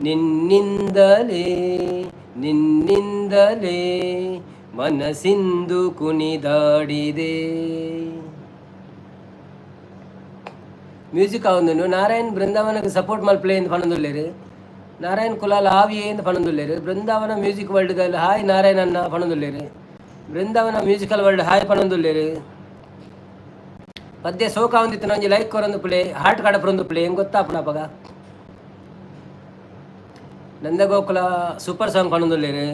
ನಿನ್ನಿಂದಲೇ ನಿನ್ನಿಂದಲೇ ಮನಸ್ಸಿಂದು ಕುಣಿದಾಡಿದೆ. ಮ್ಯೂಸಿಕ್ ಅವನು ನಾರಾಯಣ್ ಬೃಂದಾವನಕ್ಕೆ ಸಪೋರ್ಟ್ ಮಲ್ಪ್ಲೇ ಎಂದು ಪಣೊಂದುಲ್ಲೇರು ನಾರಾಯಣ್ ಕುಲಾಲ್ ಆವಿಯೇ ಎಂದು ಪಣೊಂದುಲ್ಲೇರು ಬೃಂದಾವನ ಮ್ಯೂಸಿಕ್ ವರ್ಲ್ಡ್ದಲ್ಲಿ ಹಾಯ್ ನಾರಾಯಣನ್ನ ಪಣೊಂದುಲ್ಲೇರು ಬೃಂದಾವನ ಮ್ಯೂಸಿಕಲ್ ವರ್ಲ್ಡ್ ಹಾಯ್ ಪಣೊಂದುಲ್ಲೇರು ಪದ್ಯ ಸೋಕ ಹೊಂದಿತ್ತು ನಂಜಿ ಲೈಕ್ ಕೊರೊಂದು ಪ್ಲೇ ಹಾರ್ಟ್ ಕಾಡ ಪರೊಂದು ಪ್ಲೇ ಹೆಂಗೆ ಗೊತ್ತಾಪುಣಪಗ ನಂದಗೋಕುಲ ಸೂಪರ್ ಸಾಂಗ್ ಪಣೊಂದುಲ್ಲೇರು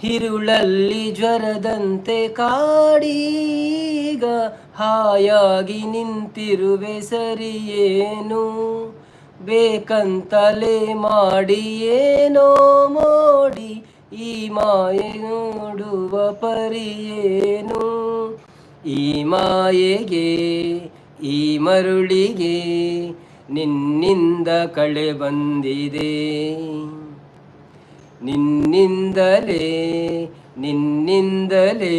ಹಿರುಳಲ್ಲಿ ಜ್ವರದಂತೆ ಕಾಡೀಗ ಹಾಯಾಗಿ ನಿಂತಿರುವೆ ಸರಿಯೇನು ಬೇಕಂತಲೇ ಮಾಡಿ ಏನೋ ಮೋಡಿ ಈ ಮಾಯೆ ನೋಡುವ ಪರಿಯೇನು ಈ ಮಾಯೆಗೆ ಈ ಮರುಳಿಗೆ ನಿನ್ನಿಂದ ಕಳೆ ಬಂದಿದೆ ನಿನ್ನಿಂದಲೇ ನಿನ್ನಿಂದಲೇ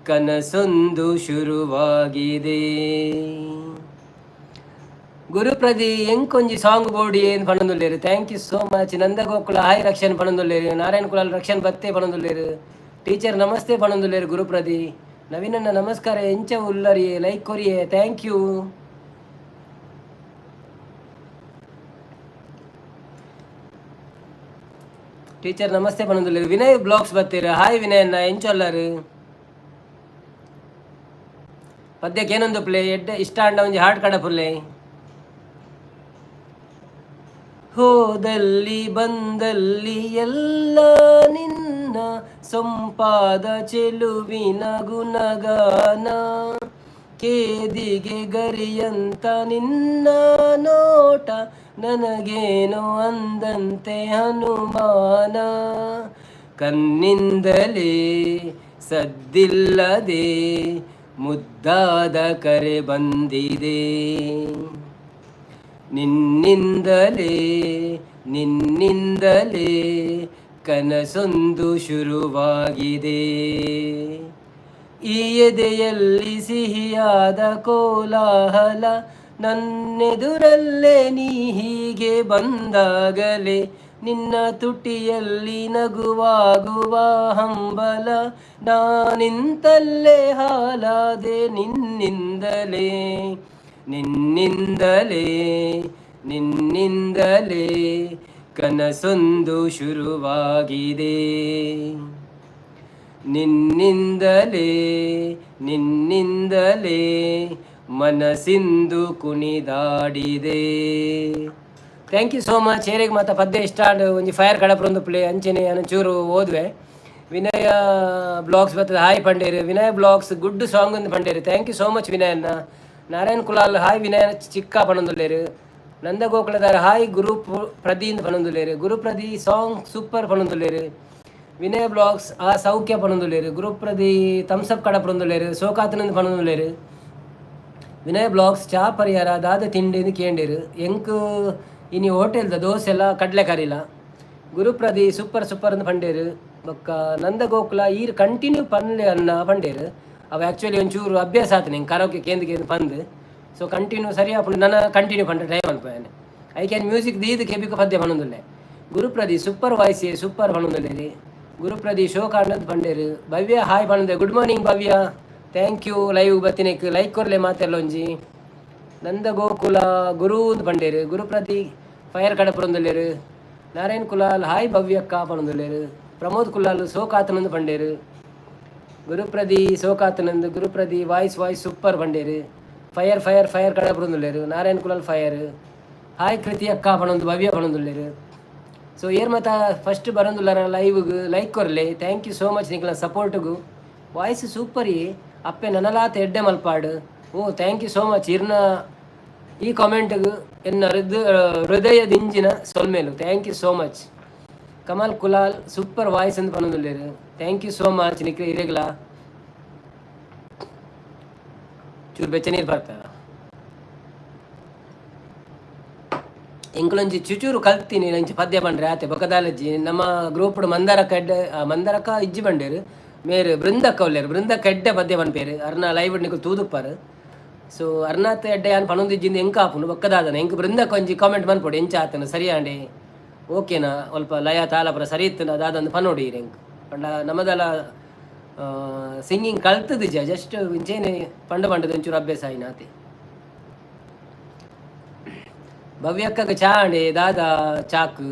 ಕನಸೊಂದು ಶುರುವಾಗಿದೆ. ಗುರುಪ್ರದಿ ಎಂಕೊಂಜಿ ಸಾಂಗ್ ಬೋಡಿ ಏನು ಪಣಂದುಲ್ಲೇರು. Thank you so much. Nandagokula hi Rakshan ಪಣಂದುಲ್ಲೇರು. ನಾರಾಯಣ ಕುಲಾಲ್ ರಕ್ಷನ್ ಬತ್ತೆ ಪಣಂದುಲ್ಲೇರು. ಟೀಚರ್ ನಮಸ್ತೆ ಪಣಂದುಲ್ಲೇರು. ಗುರುಪ್ರದಿ ನವೀನನ್ನ ನಮಸ್ಕಾರ ಎಂಚ ಉಲ್ಲರಿಯೇ ಲೈಕ್ ಕೊರಿಯೇ. Thank you. ಟೀಚರ್ ನಮಸ್ತೆ ಪಣಂದುಲ್ಲೇರು. ವಿನಯ್ ಬ್ಲಾಗ್ಸ್ ಬತ್ತೀರ. ಹಾಯ್ ವಿನಯನ್ನ ಎಂಚೊಲ್ಲರು ಪದ್ಯಕ್ಕೆ ಏನೊಂದು ಪ್ಲೇ ಎಡ್ಡ ಇಷ್ಟ ಅಂಡ ಒಂಜಿ ಹಾಡ್ ಕಡ ಪುಲ್ಲೆ. ಹೋದಲ್ಲಿ ಬಂದಲ್ಲಿ ಎಲ್ಲ ನಿನ್ನ ಸೊಂಪಾದ ಚೆಲುವಿನ ಗುಣಗಾನ ಕೇದಿಗೆ ಗರಿಯಂತ ನಿನ್ನ ನೋಟ ನನಗೇನೋ ಅಂದಂತೆ ಅನುಮಾನ ಕಣ್ಣಿಂದಲೇ ಸದ್ದಿಲ್ಲದೆ ಮುದ್ದಾದ ಕರೆ ಬಂದಿದೆ ನಿನ್ನಿಂದಲೇ ನಿನ್ನಿಂದಲೇ ಕನಸೊಂದು ಶುರುವಾಗಿದೆ ಈ ಎದೆಯಲ್ಲಿ ಸಿಹಿಯಾದ ಕೋಲಾಹಲ ನನ್ನೆದುರಲ್ಲೇ ನೀ ಹೀಗೆ ಬಂದಾಗಲೇ ನಿನ್ನ ತುಟಿಯಲ್ಲಿ ನಗುವಾಗುವ ಹಂಬಲ ನಾನಿಂತಲ್ಲೇ ಹಾಲಾದೆ ನಿನ್ನಿಂದಲೇ ನಿನ್ನಿಂದಲೇ ನಿನ್ನಿಂದಲೇ ಕನಸೊಂದು ಶುರುವಾಗಿದೆ ನಿನ್ನಿಂದಲೇ ನಿನ್ನಿಂದಲೇ ಮನಸ್ಸಿಂದು ಕುಣಿದಾಡಿದೆ. Thank you so much. ಏರಿಗೆ ಮಾತ ಪದ್ಯ ಇಷ್ಟ ಒಂಜಿ ಫೈರ್ ಕಡಪ್ರೊಂದು ಪ್ಲೇ ಅಂಚನೆ ಚೂರು ಓದುವೆ. ವಿನಯ ಬ್ಲಾಗ್ಸ್ ಬರ್ತದೆ. ಹಾಯ್ ಪಂಡೇರು. ವಿನಯ ಬ್ಲಾಗ್ಸ್ ಗುಡ್ ಸಾಂಗ್ ಒಂದು ಪಂಡೇರು. ಥ್ಯಾಂಕ್ ಯು ಸೋ ಮಚ್ ವಿನಯನ್ನ. ನಾರಾಯಣ್ ಕುಲಾಲ್ ಹಾಯ್ ವಿನಯ ಚಿಕ್ಕ ಪಣಂದುಲ್ಲೇರು. ನಂದಗೋಕುಲದಾರ ಹಾಯ್ ಗುರು ಪ್ರದೀಂದ್ ಪಣಂದುಲ್ಲೇರು. ಗುರುಪ್ರದಿ ಸಾಂಗ್ ಸೂಪರ್ ಪಣಂದುಲ್ಲೇರು. ವಿನಯ ಬ್ಲಾಗ್ಸ್ ಆ ಸೌಖ್ಯ ಪಣಂದುಲ್ಲೇರು. ಗುರುಪ್ರದಿ ಥಮ್ಸಪ್ ಕಡ ಪಣಂದುಲ್ಲೇರು. ಸೋಕಾತನಂದು ಪಣಂದುಲ್ಲೇರು. ವಿನಯ ಬ್ಲಾಗ್ಸ್ ಚಾ ಪರಿಹಾರ ದಾದ ತಿಂಡಿಂದು ಕೇಂಡಿರು ಎಂಕ್ ಇನಿ ಹೋಟೆಲ್ದ ದೋಸೆ ಎಲ್ಲ ಕಡಲೆ ಕರಿಲ. ಗುರುಪ್ರದಿ ಸೂಪರ್ ಸೂಪರ್ ಅಂದು ಪಂಡೇರು. ಬೊಕ್ಕ ನಂದಗೋಕುಲ ಈರು ಕಂಟಿನ್ಯೂ ಪಂಡೆ ಅನ್ನ ಪಂಡೇರು. ಅವು ಆ್ಯಕ್ಚುಲಿ ಒಂಚೂರು ಅಭ್ಯಾಸ ಆತು ನಂಗೆ ಕರೋಕೆ ಕೇಂದ್ರಕ್ಕೆ ಪಂದು. ಸೊ ಕಂಟಿನ್ಯೂ ಸರಿ ಆಪುಂಡು ನನ್ನ ಕಂಟಿನ್ಯೂ ಪಂಡ ಟೈಮ್ ಅನ್ಪೇನೆ. ಐ ಕ್ಯಾನ್ ಮ್ಯೂಸಿಕ್ ದೀದು ಕೆಬಿಕ ಪದ್ಯ ಪಣೊಂದುಲ್ಲೆ. ಗುರುಪ್ರದಿ ಸೂಪರ್ ವಾಯ್ಸ್ ಸೂಪರ್ ಪಣೊಂದುಲ್ಲೇರಿ. ಗುರುಪ್ರದಿ ಶೋ ಕಾಣದು ಪಂಡೇರು. ಭವ್ಯ ಹಾಯ್ ಪಣಂದೆ. Good morning Bhavya. Thank you. Live ಬತ್ತಿನಕ್ಕೆ ಲೈಕ್ ಕೊರ್ಲೆ ಮಾತೆಲ್ಲ ಒಂಜಿ. ನಂದಗೋಕುಲ ಗುರು ಪಂಡೇರು. ಗುರುಪ್ರದಿ ಫೈರ್ ಕಡಪುರೊಂದುಲ್ಲೇರು. ನಾರಾಯಣ್ ಕುಲಾಲ್ ಹಾಯ್ ಭವ್ಯಕ್ಕ ಪಣೊಂದುಲ್ಲೇರು. ಪ್ರಮೋದ್ ಕುಲಾಲ್ ಸೋಕಾತನಂದು ಪಂಡೇರು. ಗುರುಪ್ರದಿ ಸೋಕಾತನಂದು. ಗುರುಪ್ರದಿ ವಾಯ್ಸ್ ಸೂಪರ್ ಪಂಡೇರು. ಫೈರ್ ಫೈರ್ ಫೈರ್ ಕಡಪುರೊಂದುಲ್ಲೇರು. ನಾರಾಯಣ್ ಕುಲಾಲ್ ಫೈರ್. ಹಾಯ್ ಕೃತಿ ಅಕ್ಕ ಪಣೊಂದು ಭವ್ಯ ಪಣೊಂದುಲ್ಲೇರು. ಸೊ ಏರ್ ಮತ ಫಸ್ಟ್ ಬರೋಂದುಲ್ಲಾರ ಲೈವ್ಗೆ ಲೈಕ್ ಕೊರ್ಲೆ. ಥ್ಯಾಂಕ್ ಯು ಸೋ ಮಚ್ ನಿಕ್ಲ ಸಪೋರ್ಟ್ಗು. ವಾಯ್ಸ್ ಸೂಪರ್ ಅಪ್ಪೆ ನನಲಾತ ಎಡ್ಡೆ ಮಲ್ಪಾಡು. ಓ ಥ್ಯಾಂಕ್ ಯು ಸೋ ಮಚ್. ಇರ್ನ ಈ ಕಾಮೆಂಟ್ಗೂ ಎನ್ನ ಹೃದಯದಿಂಜಿನ ಸೊಲ್ಮೇಲು. Thank you so much. Kamal Kulal super voice ಅಂತ ಪಣೊಂದುಲ್ಲೇರು. ಥ್ಯಾಂಕ್ ಯು ಸೋ ಮಚ್ ನಿಕ್ಲ ಇರೆಗ್ಲ ಚೂರು ಬೆಚ್ಚ ನೀರು ಬರ್ತಾರ. ಎಂಕ್ಲೊಂಜಿ ಚುಚೂರು ಕಲ್ತೀನಿ ನಂಚಿ ಪದ್ಯ ಪಂಡ್ರೆ ಆತೆ ಬೊಕದಾಲಜ್ಜಿ ನಮ್ಮ ಗ್ರೂಪ್ ಮಂದಾರಕ್ಕ ಎಡ್ಡೆ ಮಂದಾರಕ್ಕ ಇಜ್ಜಿ ಬಂಡೇರು ಮೇರು ಬೃಂದಕ್ಕ ಒಲ್ಲೇರು. ಬೃಂದಕ್ಕ ಎಡ್ಡೆ ಪದ್ಯ ಪನ್ಪೇರು ಅರ್ನ ಲೈವ್ ನಿಕ್ಕು ತೂದುಪ್ಪಾರು. ಸೊ ಅರ್ನಾತ್ ಎಡ್ಡೆ ಯಾನು ಪಣೊಂದಿಜ್ಜಿಂದ ಎಂಕ ಆಪುನು ಬೊಕ್ಕದಾದನ ಎಂಕ್ ಬೃಂದಕ್ಕ ಒಂಜಿ ಕಾಮೆಂಟ್ ಪನ್ಪೊಡು ಎಂಚ ಆತನ ಸರಿಯಾಂಡೆ ಓಕೆನಾ ಸ್ವಲ್ಪ ಲಯ ತಾಲಪುರ ಸರಿ ಇತ್ತು ಅದಾದಂದು ಪನ್ನೋಡಿ ಎಂಕ್ ಪಂಡ ನಮ್ಮದೆಲ್ಲ ಸಿಂಗಿಂಗ್ ಕಲ್ತದಿಜ್ಜ ಜಸ್ಟ್ ಇಂಚೇನೆ ಪಂಡದು ಒಂಚೂರು ಅಭ್ಯಾಸ ಆಯ್ನಾತೆ. ಭವ್ಯಕ್ಕಗೆ ಚಾ ಅಂಡೆ ದಾದ ಚಾಕು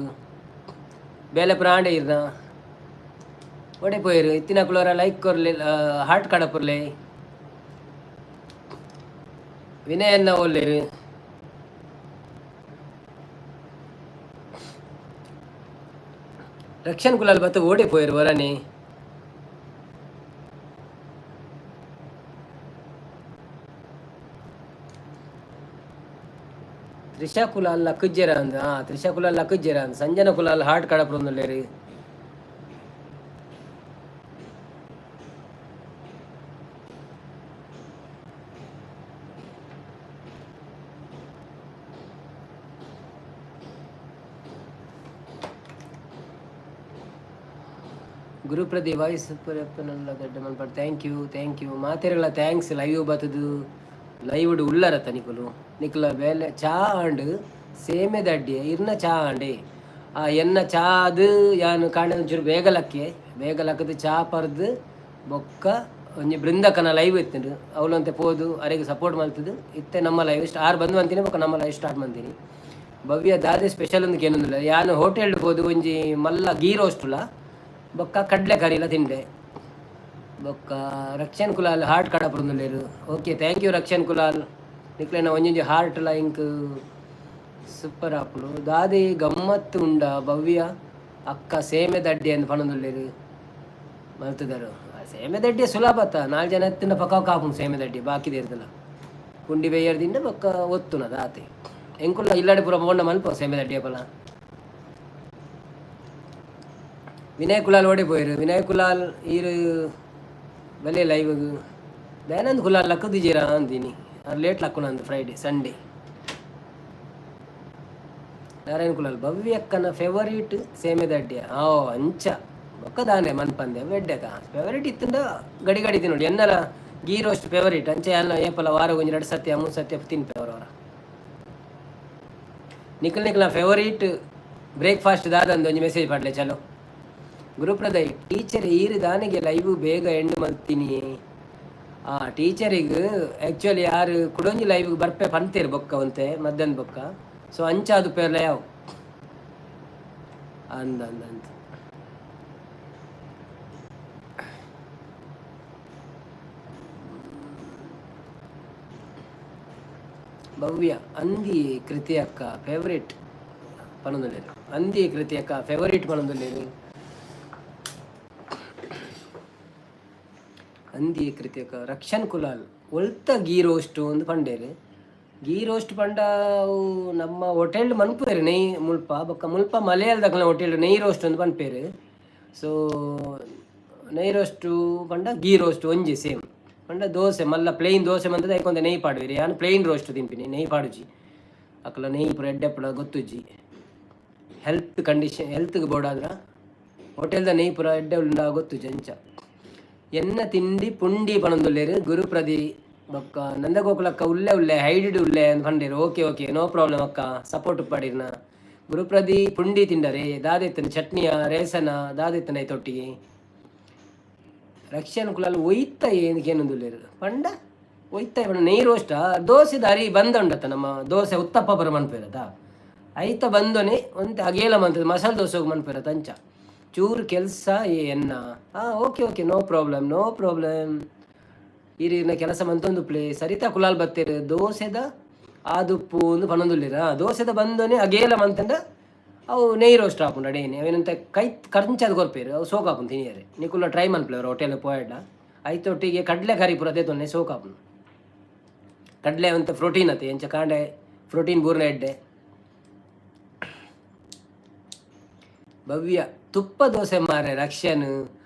ಬೇಲೆ ಪುರ ಆಂಡೆ ಇರ್ನ ಒಡೆ ಪೋಯರು ಇತ್ತಿನ ಕುಳೋರ ಲೈಕ್ ಕೊರ್ಲೆ ಹಾರ್ಟ್ ಕಡಪುರ್ಲೆ. ವಿನಯನ್ನ ಒಲ್ಲೇರು. ರಕ್ಷನ್ ಕುಲಾಲ್ ಬತ್ತ ಓಡೆ ಪೋಯರು ವರನೆ ತ್ರಿಷಾಕುಲಾಲ್ ಲಕ್ಕಜ್ಜೆರ ಅಂದ ತ್ರಿಷಾಕುಲಾಲ್ ಲಕ್ಕಜ್ಜೆರ ಅಂದ ಸಂಜನ ಕುಲಾಲ್ ಹಾರ್ಟ್ ಕಡಪ್ರೊಂದುಲ್ಲೇರಿ ಗುರುಪ್ರದಿ ವಾಯ್ಸ್ ಪರಪ್ಪನಲ್ಲ ದೊಡ್ಡ ಮನ್ಪಡ್ thank you ಮಾತೆರಗಳ thanks live ಬತ್ತದು live ಉಳ್ಳರತ್ತ ನಿಕುಲು ನಿಕುಲ ಬೇಲೆ ಚಾ ಆಂಡ್ ಸೇಮೆ ದಡ್ಡಿ ಇರ್ನ ಚಾ ಆಂಡೆ ಆ ಎನ್ನ ಚಾ ಅದು ಯಾನು ಕಾಣ ಒಂಚೂರು ಬೇಗಲಕ್ಕದು ಚಾ ಪರ್ದು ಬೊಕ್ಕ ಒಂಜಿ ಬೃಂದಕನ ಲೈವ್ ಇತ್ತು ಅವಳಂತೆ ಪೋದು ಅರೆಗೆ ಸಪೋರ್ಟ್ ಮಾಡ್ತದೆ ಇತ್ತೆ ನಮ್ಮ ಲೈವ್ ಆರು ಬಂದು ಅಂತೀನಿ ಬೊಕ್ಕ ನಮ್ಮ ಲೈವ್ ಸ್ಟಾರ್ಟ್ ಮಾಡ್ತೀನಿ ಭವ್ಯ ದಾದೆ ಸ್ಪೆಷಲ್ ಒಂದು ಏನೊಂದಿಲ್ಲ ಯಾನು ಹೋಟೆಲ್ ಹೋದು ಒಂಜಿ ಮಲ್ಲ ಗೀ ರೋಸ್ಟುಲ ಬೊಕ್ಕ ಕಡ್ಲೆ ಕರಿಲ ತಿಂಡೆ ಬೊಕ್ಕ ರಕ್ಷನ್ ಕುಲಾಲ್ ಹಾರ್ಟ್ ಕಡಪುಂದುಲ್ಲೇರು okay thank you Rakshan Kulal ನಿಕ್ಲೆನ ಒಂಜೊಂಜಿ ಹಾರ್ಟ್ಲ ಇಂಕ್ ಸೂಪರ್ ಆಪುಲು ದಾದಿ ಗಮ್ಮತ್ತು ಉಂಡ ಭವ್ಯ ಅಕ್ಕ ಸೇಮೆ ದಡ್ಡಿ ಅಂತ ಪಣದುಲ್ಲೇರು ಮಲ್ತದರು ಸೇಮೆ ದಡ್ಡಿ ಸುಲಭತ್ತ 4 ಜನ ಎತ್ತಿನ ಪಕ್ಕ ಕಾಪುಂಡು ಸೇಮೆ ದಡ್ಡಿ ಬಾಕಿದೆ ಇರ್ತಲ್ಲ ಕುಂಡಿ ಬೇಯರ್ದಿಂದ ಬೊಕ್ಕ ಒತ್ತುನ ದಾತೆ ಎಂಕುಲ್ಲ ಇಲ್ಲಾಡಿ ಪೂರ ಮೊಂಡ ಮಲ್ಪ ಸೇಮೆ ದಡ್ಡಿ ಅಪ್ಪಲ ವಿನಯ್ ಕುಲಾಲ್ ಓಡಿಪೋಯಿರು ವಿನಯ್ ಕುಲಾಲ್ ಈರು ಬಲೆ ಲೈವ್ ದಯಾನಂದ್ ಕುಲಾಲ್ ಲಕ್ಕದಿದ್ದೀರಾ ಅಂತೀನಿ ಅವ್ರು ಲೇಟ್ ಲಕ್ಕುನಂದು ಫ್ರೈಡೆ ಸಂಡೇ ನಾರಾಯಣ್ ಕುಲಾಲ್ ಭವ್ಯಕ್ಕನ ಫೇವರಿಟ್ ಸೇಮೆ ದಡ್ಡಿಯ ಅಂಚ ಬೊಕ್ಕದಾನೆ ಮನ್ಪಂದೆ ವೆಡ್ಡೆಕ ಫೇವರಿಟ್ ಇತ್ತಂದ ಗಡಿ ತಿನ್ನೋಡಿ ಎನ್ನಲ ಗೀ ರೋಸ್ಟ್ ಫೇವರಿಟ್ ಅಂಚ ಎಲ್ಲ ಏಪಲ ವಾರ ಒಂಜಿ 2 ಸತ್ಯ 3 ಸತ್ಯ ತಿನ್ಪೇವ್ರವರ ನಿಖಿಲ್ ಫೇವರಿಟ್ ಬ್ರೇಕ್ಫಾಸ್ಟ್ ದಾದಂದು ಒಂಜಿ ಮೆಸೇಜ್ ಪಡ್ಲೆ ಚಲೋ ಗುರುಪ್ರದಯ್ ಟೀಚರ್ ಈರು ದಾನಿಗೆ ಲೈವ್ ಬೇಗ ಎಂಡ್ ಮಾಡ್ತೀನಿ ಟೀಚರಿಗೆ ಆ್ಯಕ್ಚುಲಿ ಯಾರು ಕುಡೊಂಜಿ ಲೈವ್ಗೆ ಬರ್ಪೆ ಪಂತೇರು ಬೊಕ್ಕ ಒಂತೆ ಮಧ್ಯಾಹ್ನ ಬೊಕ್ಕ ಸೊ ಅಂಚಾದು ಪೇರ್ಲ ಯಾವ ಅಂದ ಭವ್ಯ ಅಂದಿ ಕೃತಿ ಅಕ್ಕ ಫೇವರೇಟ್ ಪಣದಲ್ಲೇರು ಅಂದಿ ಕೃತಿ ಅಕ್ಕ ಫೇವರೇಟ್ ಪಣದಲ್ಲೇರು ಅಂದಿ ಕೃತಿಯಕ ರಕ್ಷನ್ ಕುಲಾಲ್ ಒಳ್ತ ಗೀ ರೋಸ್ಟ್ ಒಂದು ಪಂಡೇರು ಗೀ ರೋಸ್ಟ್ ಪಂಡ ಅವು ನಮ್ಮ ಹೋಟೆಲ್ ಮನ್ಪೇರು ನೆಯ್ ಮುಲ್ಪ ಬೊಕ್ಕ ಮುಲ್ಪ ಮಲಯಾಳದ ಹೋಟೆಲ್ ನೆಯ್ ರೋಸ್ಟ್ ಒಂದು ಪನ್ಪೇರು ಸೊ ನೆಯ್ ರೋಸ್ಟು ಪಂಡ ಗೀ ರೋಸ್ಟ್ ಒಂಜಿ ಸೇಮ್ ಪಂಡ ದೋಸೆ ಮಲ್ಲ ಪ್ಲೇನ್ ದೋಸೆ ಮಂತದ ಐಕೊಂದು ನೆಯ್ ಪಾಡುವಿರಿ ಯಾನು ಪ್ಲೇನ್ ರೋಸ್ಟ್ ತಿಂಪಿನಿ ನೆಯ್ ಪಾಡುಜಿ ಅಕ್ಕಲ ನೆಯ್ ಪುರ ಎಡ್ಡೆಪ್ಪಳ ಗೊತ್ತುಜಿ ಹೆಲ್ತ್ಗೆ ಬೋಡಾದ್ರ ಹೋಟೆಲ್ದ ನೆಯ್ ಪುರ ಎಡ್ಡೆ ಉಂಡ ಗೊತ್ತುಜಿ ಅಂಚ ಎನ್ನ ತಿಂಡಿ ಪುಂಡಿ ಪಣಂದುಲ್ಲೇರು ಗುರುಪ್ರದಿ ಬೊಕ್ಕ ನಂದಗೋಕುಲಕ್ಕ ಉಲ್ಲೆ ಹೈಡಿಡ್ ಉಲ್ಲೆ ಅಂತ ಪಂಡೇರು ಓಕೆ ನೋ ಪ್ರಾಬ್ಲಮ್ ಅಕ್ಕ ಸಪೋರ್ಟ್ ಪಡಿರ್ನ ಗುರುಪ್ರದಿ ಪುಂಡಿ ತಿಂಡರೆ ದಾದೆತ್ತನ ಚಟ್ನಿಯ ರೇಸನ ದಾದೆತ್ತನ ತೊಟ್ಟಿಗೆ ರಕ್ಷನ್ ಕುಲಾಲ್ ಒಯ್ತ ಏನೊಂದುಲ್ಲೇರು ಪಂಡ ಒಯ್ತ ಪಂಡ ನೆಯ್ ರೋಸ್ಟ ದೋಸೆ ದಾರಿ ಬಂದ ಉಂಡತ್ತ ನಮ್ಮ ದೋಸೆ ಉತ್ತಪ್ಪ ಬರ ಮನ್ಪೇರತ ಐತ ಬಂದೋನೆ ಒಂತೆ ಅಗೇಲ ಮಂತದ ಮಸಾಲೆ ದೋಸೆ ಹೋಗಿ ಮನ್ಪೇರತ ಅಂಚ ಚೂರು ಕೆಲಸ ಎನ್ನ ಓಕೆ ನೋ ಪ್ರಾಬ್ಲಮ್ ಈರಿನ ಕೆಲಸ ಮಂತೊಂದು ಪ್ಲೇ ಸರಿತಾ ಕುಲಾಲ್ ಬತ್ತೇರು ದೋಸೆದ ಆದುಪ್ಪು ಒಂದು ಪಣೊಂದುಲ್ಲೇರ ದೋಸೆದ ಬಂದೋನೆ ಅಗೇಲ ಮಂತಂಡ ಅವು ನೆಯ್ ರೋಸ್ಟ್ ಹಾಕೊಂಡು ಅಡೇನೆ ಅವೇನಂತ ಕೈ ಕರ್ಂಚದು ಕೊರ್ಪೇರು ಅವು ಸೋಕ್ ಹಾಕೊಂಡು ತಿನಿಯರೆ ನಿಕುಲ್ಲ ಟ್ರೈ ಮನ್ಪ್ಲೇವ್ರು ಹೋಟೆಲ್ ಪೋಯಡ್ಲ ಐತೊಟ್ಟಿಗೆ ಕಡಲೆ ಕರಿ ಪುರ ತೊನ್ನೆ ಸೋಕ್ ಹಾಕೊಂಡು ಕಡಲೆ ಅಂತ ಪ್ರೋಟೀನ್ ಅತೆ ಎಂಚ ಕಾಂಡೆ ಪ್ರೋಟೀನ್ ಬೂರ್ನ ಎಡ್ಡೆ ಭವ್ಯ ತುಪ್ಪ ದೋಸೆ ಮಾರೆ ರಕ್ಷನ್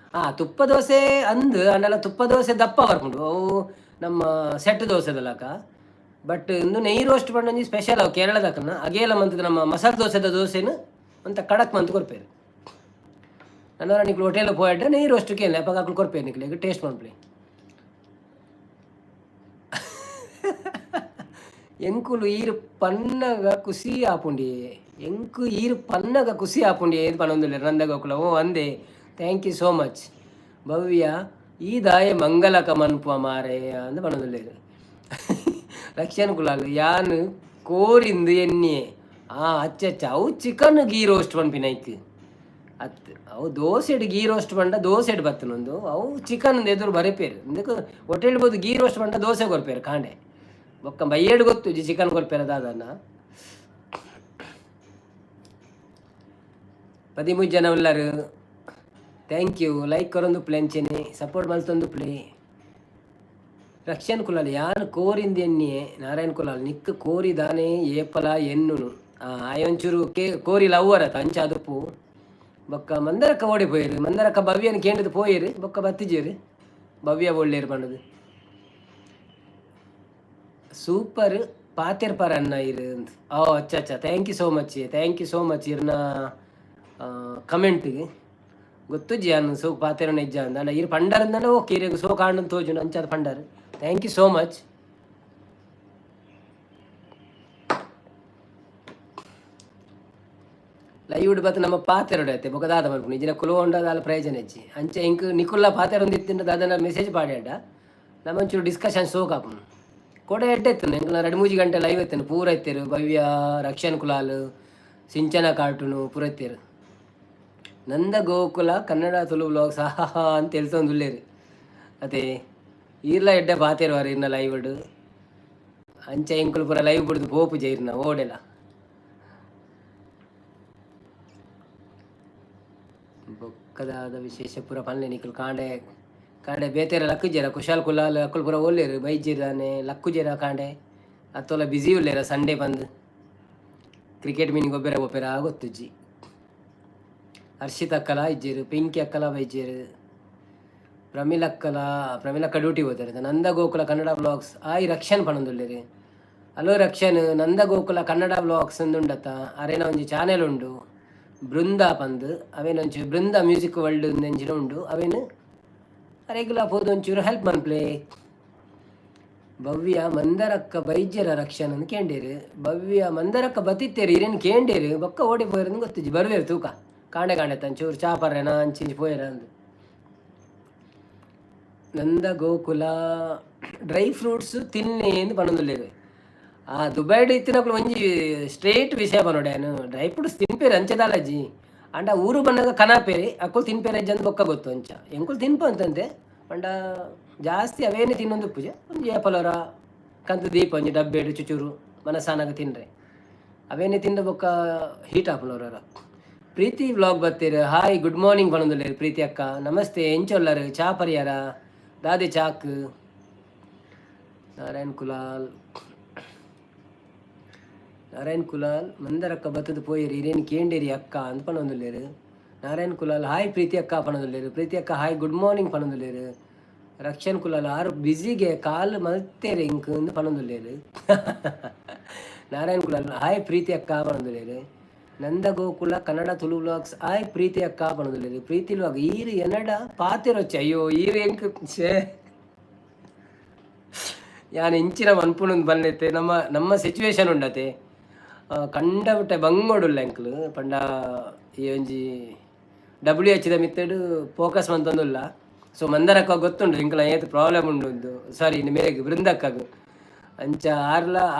ತುಪ್ಪ ದೋಸೆ ಅಂದು ಅನ್ನೆಲ್ಲ ತುಪ್ಪ ದೋಸೆ ದಪ್ಪ ಬರ್ಕೊಂಡು ಅವು ನಮ್ಮ ಸೆಟ್ ದೋಸೆದಲ್ಲಕ ಬಟ್ ಇನ್ನು ನೆಯ್ ರೋಸ್ಟ್ ಪಂಡೊಂಜಿ ಸ್ಪೆಷಲ್ ಅವು ಕೇರಳದಕ್ಕನ ಅಗೇಲ ಮಂತದ ನಮ್ಮ ಮಸಾಲೆ ದೋಸೆದ ದೋಸೆನು ಅಂತ ಕಡಕ್ ಮಂತ್ ಕೊರ್ಪೇರು ನನ್ನವರ ನಿಕ್ಲು ಹೋಟೆಲ್ ಪೋಯಡ್ರೆ ನೆಯ್ ರೋಸ್ಟ್ ಕೇಳಿ ಅಪ್ಪ ಹಾಕ್ಲು ಕೊರ್ಪೇರು ನಿಕ್ಲಿಗೆ ಟೇಸ್ಟ್ ಮಾಡ್ಪ್ಲಿ ಎಂಕುಲು ಈರು ಪನ್ನಗ ಕುಸಿ ಆಪುಂಡಿ ಏನು ಪನೊಂದುಲ್ಲೆ ನಂದಗೋಕುಲ ಅಂದೆ ಥ್ಯಾಂಕ್ ಯು ಸೋ ಮಚ್ ಭವ್ಯ ಈ ದಾಯ ಮಂಗಲಕ ಮನ್ಪುವ ಮಾರೆ ಅಂದು ಪನೊಂದುಲ್ಲೇರು ರಕ್ಷನ್ ಕುಲಾಲ್ ಯಾನು ಕೋರಿಂದು ಎಣ್ಣೆ ಅಚ್ಚ ಅವು ಚಿಕನ್ ಗೀ ರೋಸ್ಟ್ ಪನ್ಪಿನೈಕ್ ಅವು ದೋಸೆಡ್ ಗೀ ರೋಸ್ಟ್ ಪಂಡ ದೋಸೆಡ್ ಬತ್ತನೊಂದು ಅವು ಚಿಕನ್ ಎದುರು ಬರಪೇರು ಇಂದಕ್ಕೆ ಹೋಟೆಲ್ ಬೋದು ಗೀ ರೋಸ್ಟ್ ಪಂಡ ದೋಸೆ ಕೊರ್ಪೇರು ಕಾಂಡೆ ಬೊಕ್ಕ ಬಯ್ಯೇಡು ಗೊತ್ತು ಚಿಕನ್ ಕೊರ್ಪೇರು ದಾದನ್ನ 13 ಜನ ಉಳ್ಳರು ಥ್ಯಾಂಕ್ ಯು ಲೈಕ್ ಕೊರೊಂದು ಪ್ಲೇ ಅಂಚೆನೆ ಸಪೋರ್ಟ್ ಮಲ್ತೊಂದು ಪ್ಲೇ ರಕ್ಷನ್ ಕುಲಾಲ್ ಯಾನ್ ಕೋರಿಂది ಎನ್ನಿಯೆ ನಾರಾಯಣ್ ಕುಲಾಲ್ ನಿಕ್ ಕೋರಿದಾನೆ ಏಪಲ ಎನ್ನುನು ಆಯೊಂಚೂರು ಕೋರಿ ಲವ್ವರತ ಅಂಚ ಅದುಪ್ಪು ಬೊಕ್ಕ ಮಂದರಕ್ಕ ಓಡಿಪೋಯಿರು ಮಂದರಕ್ಕ ಭವ್ಯನ ಕೇಂದ್ರದ ಪೋಯಿರು ಬೊಕ್ಕ ಬತ್ತಿಜೇರು ಭವ್ಯ ಒಳ್ಳೇರು ಪಂಡದು ಸೂಪರ್ ಪಾತೆರ್ಪರ ಅನ್ನ ಇರು ಅಂತ ಅಚ್ಚ ಥ್ಯಾಂಕ್ ಯು ಸೋ ಮಚ್ ಇರ್ನ ಕಮೆಂಟ್ಗೆ ಗೊತ್ತುಜ್ಜಿ ಅನ್ನು ಸೋ ಪಾತೆರ ನಿಜ ಅಂದ ಅಲ್ಲ ಇರು ಪಂಡರಂದಲ್ಲ ಓಕೆ ಇರಿಗೆ ಸೋ ಕಾಂಡು ತೋಜುನು ಅಂಚಾದ ಪಂಡರ್ thank you so much live ಬತ್ತು ನಮ್ಮ ಪಾತೆರಡೈತೆ ಬೊಕ ದಾದ ಮಲ್ಪುನು ಇಜಿನ ಕುಲು ಹೊಂಡದಾಲ ಪ್ರಯೋಜನ ಹೆಚ್ಚಿ ಅಂಚೆ ಇಂಕ್ ನಿಕುಲ್ಲ ಪಾತೆರೊಂದಿತ್ತಿಂದ ಅದನ್ನ ಮೆಸೇಜ್ ಪಾಡ್ಯಾಡ ನಮ್ಮಂಚೂರು ಡಿಸ್ಕಷನ್ ಸೋಕಾಪುನು ಕೋಡೆ ಎಡ್ಡೆತ್ತು ಇಂಕ 2-3 ಗಂಟೆ ಲೈವ್ ಎತ್ತೇನು ಪೂರ ಎತ್ತೇರು ಭವ್ಯ ರಕ್ಷನ್ ಕುಲಾಲ್ ಸಿಂಚನ ಕಾರ್ಟೂನು ಪೂರ ಎತ್ತೇರು ನಂದ ಗೋಕುಲ ಕನ್ನಡ ತುಳು ವ್ಲಾಗ್ಸ್ ಆಹಾ ಅಂತ ಹೇಳ್ತೊಂದುಲ್ಲೇರು ಅದೇ ಈರ್ಲ ಎಡ್ಡೆ ಪಾತೆರುವಾರು ಇರ್ನ ಲೈವ್ ಇಡು ಅಂಚೆ ಇಂಕುಲು ಪೂರ ಲೈವ್ ಬಿಡ್ದು ಪೋಪು ಜೈರ್ನ ಓಡೆಲ್ಲ ಬೊಕ್ಕದಾದ ವಿಶೇಷ ಪೂರ ಪನ್ಲೆ ನಿಕುಲು ಕಾಂಡೆ ಕಾಂಡೆ ಬೇತೆರ ಲಕ್ಕು ಜರ ಕುಶಾಲ್ ಕುಲಾಲ್ ಅಕ್ಕುಲು ಪೂರ ಒಲ್ಲೇರು ಬೈಜಿರಾನೆ ಲಕ್ಕು ಜರ ಕಾಂಡೆ ಅತ್ತೋಲ ಬ್ಯುಸಿ ಉಳ್ಳೇರ ಸಂಡೇ ಬಂದು ಕ್ರಿಕೆಟ್ ಮೀನಿಗೆ ಒಬ್ಬರ ಗೊತ್ತುಜ್ಜಿ ಹರ್ಷಿತ್ ಅಕ್ಕಲ ಇಜ್ಜೇರು ಪಿಂಕಿ ಅಕ್ಕಲ ಬೈಜೇರು ಪ್ರಮೀಲಕ್ಕ ಡ್ಯೂಟಿ ಹೋಗ್ತಾರೆ ನಂದ ಗೋಕುಲ ಕನ್ನಡ ಬ್ಲಾಗ್ಸ್ ಆಯ್ ರಕ್ಷನ್ ಪಣಂದುಲ್ಲೇರಿ ಹಲೋ ರಕ್ಷನ್ ನಂದ ಗೋಕುಲ ಕನ್ನಡ ಬ್ಲಾಗ್ಸ್ ಉಂಡತ್ತ ಅರೇನ ಒಂಜಿ ಚಾನೆಲ್ ಉಂಡು ಬೃಂದ ಪಂದ್ ಅವೇನೊಂಚು ಬೃಂದ ಮ್ಯೂಸಿಕ್ ವರ್ಲ್ಡ್ ನೆಂಚಿನ ಉಂಡು ಅವೇನು ರೆಗ್ಯುಲರ್ ಹೋದ ಒಂಚೂರು ಹೆಲ್ಪ್ ಮನ್ಪ್ಲೆ ಭವ್ಯ ಮಂದರಕ್ಕ ಬೈಜ್ಯರ ರಕ್ಷನ್ ಅಂದ್ ಕೇಂಡೇರು ಭವ್ಯ ಮಂದರಕ್ಕ ಬತ್ತಿತ್ತೇರು ಇರೇನು ಕೇಂಡೇರು ಬೊಕ್ಕ ಓಡಿ ಪೋಯಿರಂದು ಗೊತ್ತಿಜ್ಜಿ ಬರುವೇರು ತೂಕ ಕಾಂಡೆ ತಂಚೂರು ಚಾಪರ್ರೆನ ಅಂಚಿಂಚಿ ಪೋಯಿರ ಅಂದು ನಂದ ಗೋಕುಲ ಡ್ರೈ ಫ್ರೂಟ್ಸ್ ತಿನ್ನಿ ಎಂದು ಪಣೊಂದುಲ್ಲೇರು ದುಬೈಡ್ ಇತ್ತಿನಕ್ಲು ಒಂಜಿ ಸ್ಟ್ರೇಟ್ ವಿಷಯ ಪನೋಡ್ಯಾನು ಡ್ರೈ ಫ್ರೂಟ್ಸ್ ತಿನ್ಪೇರು ಅಂಚದಾಲಜ್ಜಿ ಅಂಡ ಊರು ಬಣ್ಣದ ಕನಾಪೇರಿ ಅಕ್ಕುಲು ತಿನ್ಪೇರು ಅಜ್ಜಂದು ಬೊಕ್ಕ ಗೊತ್ತು ಅಂಚ ಎಂಕುಲು ತಿನ್ಪ ಅಂತಂತೆ ಪಂಡ ಜಾಸ್ತಿ ಅವೇನೇ ತಿನ್ನೊಂದು ಪೂಜೆ ಒಂಜಿ ಏಪಲವರ ಕಂತು ದೀಪ ಒಂಜಿ ಡಬ್ಬೇಡು ಚುಚೂರು ಮನಸ್ಸಾನಾಗ ತಿನ್ರೆ ಅವೇನೇ ತಿಂದ ಬೊಕ್ಕ ಹೀಟ್ ಹಾಪನವ್ರರ ಪ್ರೀತಿ ವ್ಲಾಗ್ ಬರ್ತೀರ ಹಾಯ್ ಗುಡ್ ಮಾರ್ನಿಂಗ್ ಪಣೊಂದುಲ್ಲೇರು ಪ್ರೀತಿ ಅಕ್ಕ ನಮಸ್ತೆ ಎಂಚೊಲ್ಲರು ಚಾ ಪರಿಯಾರ ದಾದೆ ಚಾಕ್ ನಾರಾಯಣ್ ಕುಲಾಲ್ ಮಂದರಕ್ಕ ಬತ್ತದು ಪೋಯಿರಿ ಇರೇನು ಕೇಂಡೇರಿ ಅಕ್ಕ ಅಂತ ಪಣೊಂದುಲ್ಲೇರು ನಾರಾಯಣ್ ಕುಲಾಲ್ ಹಾಯ್ ಪ್ರೀತಿ ಅಕ್ಕ ಪಣೊಂದುಲ್ಲೇರು ಪ್ರೀತಿ ಅಕ್ಕ ಹಾಯ್ ಗುಡ್ ಮಾರ್ನಿಂಗ್ ಪಣೊಂದುಲ್ಲೇರು ರಕ್ಷನ್ ಕುಲಾಲ್ ಆರು ಬಿಸಿಗೆ ಕಾಲು ಮಲ್ತೇರಿ ಇಂಕ್ ಅಂದು ಪಣೊಂದುಲ್ಲೇರು ನಾರಾಯಣ್ ಕುಲಾಲ್ ಹಾಯ್ ಪ್ರೀತಿ ಅಕ್ಕ ಪಣೊಂದುಲ್ಲೇರು ನಂದ ಗೋಕುಲ ಕನ್ನಡ ತುಳು ವ್ಲಾಗ್ಸ್ ಹಾಯ್ ಪ್ರೀತಿ ಅಕ್ಕ ಪಣೊಂದುಲ್ಲೇರು ಪ್ರೀತಿ ವ್ಲಾಗ್ ಈರು ಎನ್ನಡ ಪಾತಿರೊಚ್ಚ ಅಯ್ಯೋ ಈರು ಎಂಕ್ ಛೇ ಯಾನ್ ಇಂಚಿನ ಮನ್ಪುಣಂದು ಬಂದೈತೆ ನಮ್ಮ ಸಿಚುವೇಶನ್ ಉಂಡತೆ ಕಂಡಬಿಟ್ಟೆ ಬಂಗೋಡುಲ್ಲ ಎಂಕ್ಲು ಪಂಡ ಈ ಒಂಜಿ WH ಮಿತ್ತಡು ಫೋಕಸ್ ಮಂತೊಂದುಲ್ಲ ಸೊ ಮಂದರಕ್ಕ ಗೊತ್ತುಂಡು ಇಂಕಲ ಏತು ಪ್ರಾಬ್ಲಮ್ ಉಂಡು ಒಂದು ಸಾರಿ ಮೇರೆಗೆ ಬೃಂದಕ್ಕಗು ಅಂಚ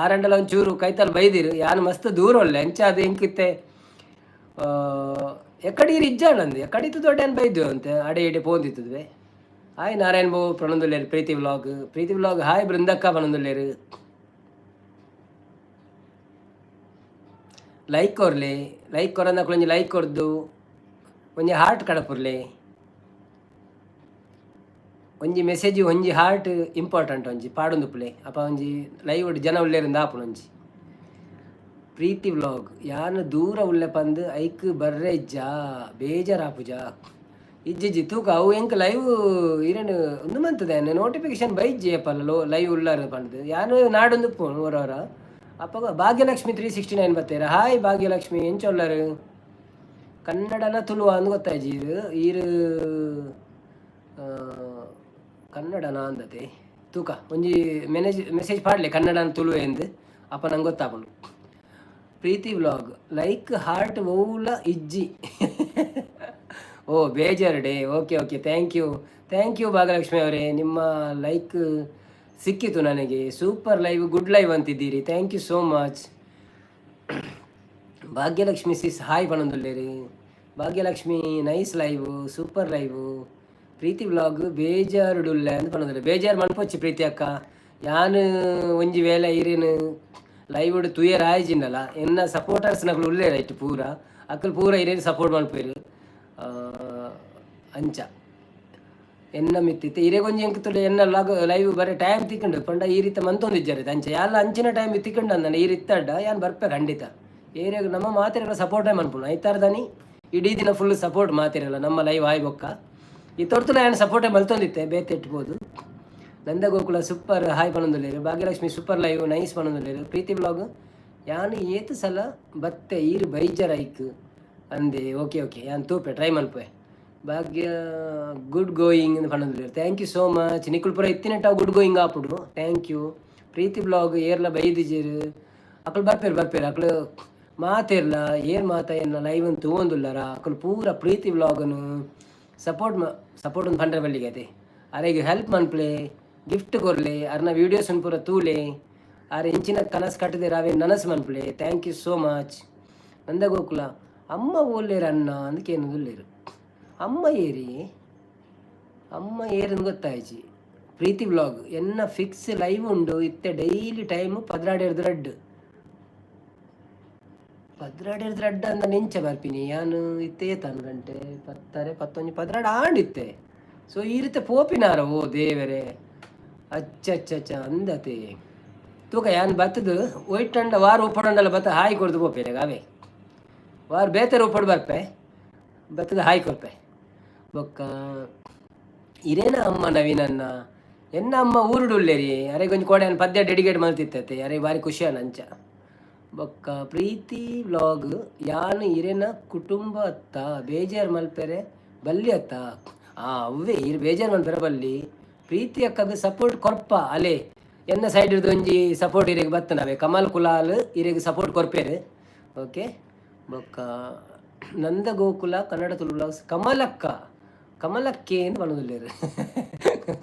ಆರಂಡಲ ಒಂಚೂರು ಕೈತಲ್ ಬೈದಿರು ಯಾನು ಮಸ್ತ್ ದೂರ ಒಳ್ಳೆ ಅಂಚ ಅದು ಇಂಕಿತ್ತೆ ಎಕ್ಕಡೀರು ಇಜ್ಜಾಣಂದು ಎಕ್ಕಡಿತ್ತು ದೊಡ್ಡ ಏನು ಬೈದ್ವು ಅಂತೆ ಅಡೆ ಇಡೆ ಪೋಂದಿತ್ತದ್ವೆ ಹಾಯ್ ನಾರಾಯಣ್ ಬಾಬು ಪಣೊಂದುಲ್ಲೇರು ಪ್ರೀತಿ ವ್ಲಾಗ್ ಹಾಯ್ ಬೃಂದಕ್ಕ ಪಣೊಂದುಲ್ಲೇರು ಲೈಕ್ ಕೊರಂದಕ್ಕೆ ಒಂಜಿ ಲೈಕ್ ಕೊರ್ದು ಒಂಜಿ ಹಾರ್ಟ್ ಕಡಪುರ್ಲೆ ಒಂಜಿ ಮೆಸೇಜ್ ಒಂಜಿ ಹಾರ್ಟ್ ಇಂಪಾರ್ಟೆಂಟ್ ಒಂಜಿ ಪಾಡೊಂದುಪ್ಪುಲೆ ಅಪ್ಪ ಒಂಜಿ ಲೈವ್ ಜನ ಉಳ್ಳೇರಿಂದ ಆಪುನ ಒಂಜಿ ಪ್ರೀತಿ ವ್ಲಾಗ್ ಯಾನು ದೂರ ಉಳ್ಳೆ ಪಂದು ಐಕ್ ಬರ್ರೆ ಇಜ್ಜಾ ಬೇಜಾರಾಪುಜ ಇಜ್ಜಿ ತೂಕ ಅವು ಎಂಕ್ ಲೈವ್ ಇರೇನು ಒಂದು ಮಂತದೆ ನೋಟಿಫಿಕೇಶನ್ ಬೈಜ್ಜಿ ಅಪ್ಪಲ್ಲ ಲೈವ್ ಉಳ್ಳಾರ ಪಂದು ಯಾನು ನಾಡೊಂದು ಪೋನು ಹೊರವರ ಅಪ್ಪ ಭಾಗ್ಯಲಕ್ಷ್ಮಿ 369 ಬರ್ತೀರ ಹಾಯ್ ಭಾಗ್ಯಲಕ್ಷ್ಮಿ ಎಂಚೊಲ್ಲರು ಕನ್ನಡನ ತುಳುವ ಅಂದು ಗೊತ್ತಾಯ್ಜಿ ಈರು ಕನ್ನಡನ ಅಂದತೆ ತೂಕ ಒಂಜಿ ಮೆಸೇಜ್ ಪಾಡ್ಲೆ ಕನ್ನಡನ ತುಳುವೆ ಎಂದು ಅಪ್ಪ ನಂಗೆ ಗೊತ್ತಾಪನು ಪ್ರೀತಿ ವ್ಲಾಗ್ ಲೈಕ್ ಹಾರ್ಟ್ ಓಲ ಇಜ್ಜಿ ಓ ಬೇಜಾರು ಡೇ ಓಕೆ ಥ್ಯಾಂಕ್ ಯು ಭಾಗ್ಯಲಕ್ಷ್ಮಿ ಅವರೇ ನಿಮ್ಮ ಲೈಕ್ ಸಿಕ್ಕಿತು ನನಗೆ ಸೂಪರ್ ಲೈವ್ ಗುಡ್ ಲೈವ್ ಅಂತಿದ್ದೀರಿ thank you so much Bhagyalakshmi sis hi ಪಣೊಂದುಲ್ಲೇರಿ Bhagyalakshmi nice live super live Preethi vlog ಬೇಜಾರುಡುಲ್ಲ ಅಂತ ಪಣೊಂದುಲ್ಲೆ ಬೇಜಾರು ಮನ್ಪೊಚ್ಚಿ ಪ್ರೀತಿ ಅಕ್ಕ ಯಾನು ಒಂಜಿ ವೇಳೆ ಇರೇನು ಲೈವ್ ತುಯರ್ ಆಯ್ಜಿಂಡಲ್ಲ ಎನ್ನ ಸಪೋರ್ಟರ್ಸ್ನಗಳು ಉಳ್ಳೇ ರೈಟ್ ಪೂರ ಅಕ್ಕಲು ಪೂರ ಇರೇನು ಸಪೋರ್ಟ್ ಮನ್ಪೇರು ಅಂಚ ಎನ್ನ ಮಿತ್ತಿತ್ತೆ ಇರೆಗೊಂಜಿ ಎಂಕ್ ತುಲೆ ಎನ್ನ ಲೈವ್ ಬರೀ ಟೈಮ್ ತಿಕ್ಕೊಂಡು ಪಂಡ ಈ ರೀತಿ ಮಂತೊಂದಿಜ್ಜಾರೆ ಅಂಚೆ ಎಲ್ಲ ಅಂಚಿನ ಟೈಮ್ ತಿಕ್ಕೊಂಡು ಅಂದನ ಈ ರೀತಡ್ಡ ಯಾನ್ ಬರ್ಪೆ ಖಂಡಿತ ಏರಿಯಾಗ ನಮ್ಮ ಮಾತಿರಲ್ಲ ಸಪೋರ್ಟೇ ಮನ್ಪುಣ ಐತಾರ್ದನಿ ಇಡೀ ದಿನ ಫುಲ್ ಸಪೋರ್ಟ್ ಮಾತಿರಲ್ಲ ನಮ್ಮ ಲೈವ್ ಆಯ್ಬೊಕ್ಕ ಈ ತೊಡ್ತುಲ ಏನು ಸಪೋರ್ಟೇ ಮಲ್ತೊಂದಿತ್ತೆ ಬೇತೆ ಇಟ್ಬೋದು. ನಂದಗೋಕುಲ ಸೂಪರ್ ಹಾಯ್ ಪನೊಂದುಲ್ಲೇರು. ಭಾಗ್ಯಲಕ್ಷ್ಮಿ ಸೂಪರ್ ಲೈವ್ ನೈಸ್ ಪನೊಂದುಲ್ಲೇರು. ಪ್ರೀತಿ ಬ್ಲಾಗ್ ಯಾನು ಏತು ಸಲ ಬತ್ತೆ ಈರು ಬೈಜರ್ ಐಕ್ ಅಂದೆ ಓಕೆ ಓಕೆ ಯಾನ್ ತೂಪೆ ಟ್ರೈ ಮಲ್ಪೆ. ಭಾಗ್ಯ ಗುಡ್ ಗೋಯಿಂಗ್ ಅಂತ ಪನೊಂದುಲ್ಲೇರು. Thank you so much. ನಿಕುಲ್ ಎತ್ತಿನಟ್ಟಾವು ಗುಡ್ ಗೋಯಿಂಗ್ ಆಪುಡು. Thank you. ಪ್ರೀತಿ ಬ್ಲಾಗ್ ಏರ್ಲ ಬೈದಿಜೇರು ಅಕ್ಕಳು ಬರ್ಪೇರು ಅಕ್ಕಳು ಮಾತೇರ್ಲ ಏರ್ ಮಾತ ಎನ್ನ ಲೈವ್ ಅಂತ ತಗೊಂದುಲ್ಲಾರ ಅಕ್ಕಳು ಪೂರ ಪ್ರೀತಿ ಬ್ಲಾಗನು ಸಪೋರ್ಟ್ ಒಂದು ಪಂಡ್ರೆ ಬಲ್ಲಿಗೆ ಅದೇ ಅರೆಗೆ ಹೆಲ್ಪ್ ಮನ್ಪ್ಲೆ ಗಿಫ್ಟ್ ಕೊರ್ಲೆ ಅರ್ನ ವೀಡಿಯೋಸ್ ಪೂರ ತೂಲೆ ಆರೆ ಇಂಚಿನ ಕನಸು ಕಟ್ಟದೆ ರಾವೇ ನನಸು ಮನ್ಪ್ಲೆ. Thank you so much. Nandagokula ಅಮ್ಮ ಓಲ್ಲೇರು ಅಣ್ಣ ಅಂದಕ್ಕೆ ಏನದುಲ್ಲೇರು ಅಮ್ಮ ಏರನ್ನು ಗೊತ್ತಾಯ್ಚಿ. ಪ್ರೀತಿ ಬ್ಲಾಗ್ ಎನ್ನ ಫಿಕ್ಸ್ ಲೈವ್ ಉಂಡು ಇತ್ತೆ ಡೈಲಿ ಟೈಮು ಪದ್ರಾಡೇರ್ದು ರಡ್ಡು ಅಂತ ನೆಂಚ ಬರ್ಪಿನಿ ಯಾನು ಇತ್ತೆ 10 ಗಂಟೆ 10 11 ಆಂಡಿತ್ತೆ. ಸೊ ಈ ರೀತಿ ಪೋಪಿನಾರ ಓ ದೇವರೇ ಅಚ್ಚ ಅಂದತೆ ತೂಕ ಯಾನ್ ಬತ್ತದು ಒಯ್ಟಂಡ ವಾರ ಉಪ್ಪಡಂಡಲ್ಲ ಬತ್ತ ಹಾಯಿ ಕೊಡ್ದು ಪೋಪೇನೆ ಅವೇ ವಾರ ಬೇತೆ ಉಪ್ಪಡು ಬರ್ಪೆ ಬತ್ತದ ಹಾಯಿ ಕೊಡ್ಪೆ ಬೊಕ್ಕ ಇರೇನ ಅಮ್ಮ ನವೀನನ್ನ ಎನ್ನ ಅಮ್ಮ ಊರುಡುಲ್ಲೇರಿ ಅರೆ ಕೊಂಚ ಕೋಡೆ ಪದ್ಯ ಡೆಡಿಕೇಟ್ ಮಲ್ತಿತ್ತತೆ ಅರೆ ಬಾರಿ ಖುಷಿಯನ್ನ ಅಂಚ ಬೊಕ್ಕ ಪ್ರೀತಿ ವ್ಲಾಗ್ ಯಾನು ಇರೇನ ಕುಟುಂಬ ಅತ್ತ ಬೇಜಾರು ಮಲ್ಪೆರೆ ಬಲ್ಲಿ ಅತ್ತ ಅವೇ ಇರು ಬೇಜಾರು ಮಲ್ಪೆರೆ ಬಲ್ಲಿ ಪ್ರೀತಿ ಅಕ್ಕಗೆ ಸಪೋರ್ಟ್ ಕೊರ್ಪ ಅಲೆ ಎನ್ನ ಸೈಡ್ ಇರ್ದು ಒಂಜಿ ಸಪೋರ್ಟ್ ಇರೆಗೆ ಬತ್ತನವೆ ಕಮಲ್ ಕುಲಾಲ್ ಇರೆಗೆ ಸಪೋರ್ಟ್ ಕೊರ್ಪೇರು ಓಕೆ. ಬೊಕ್ಕ ನಂದಗೋಕುಲ ಕನ್ನಡ ತುಳು ಬ್ಲಾಗ್ಸ್ ಕಮಲಕ್ಕೆ ಅಂತ ಬಣ್ಣದಿಲ್ಲೇರು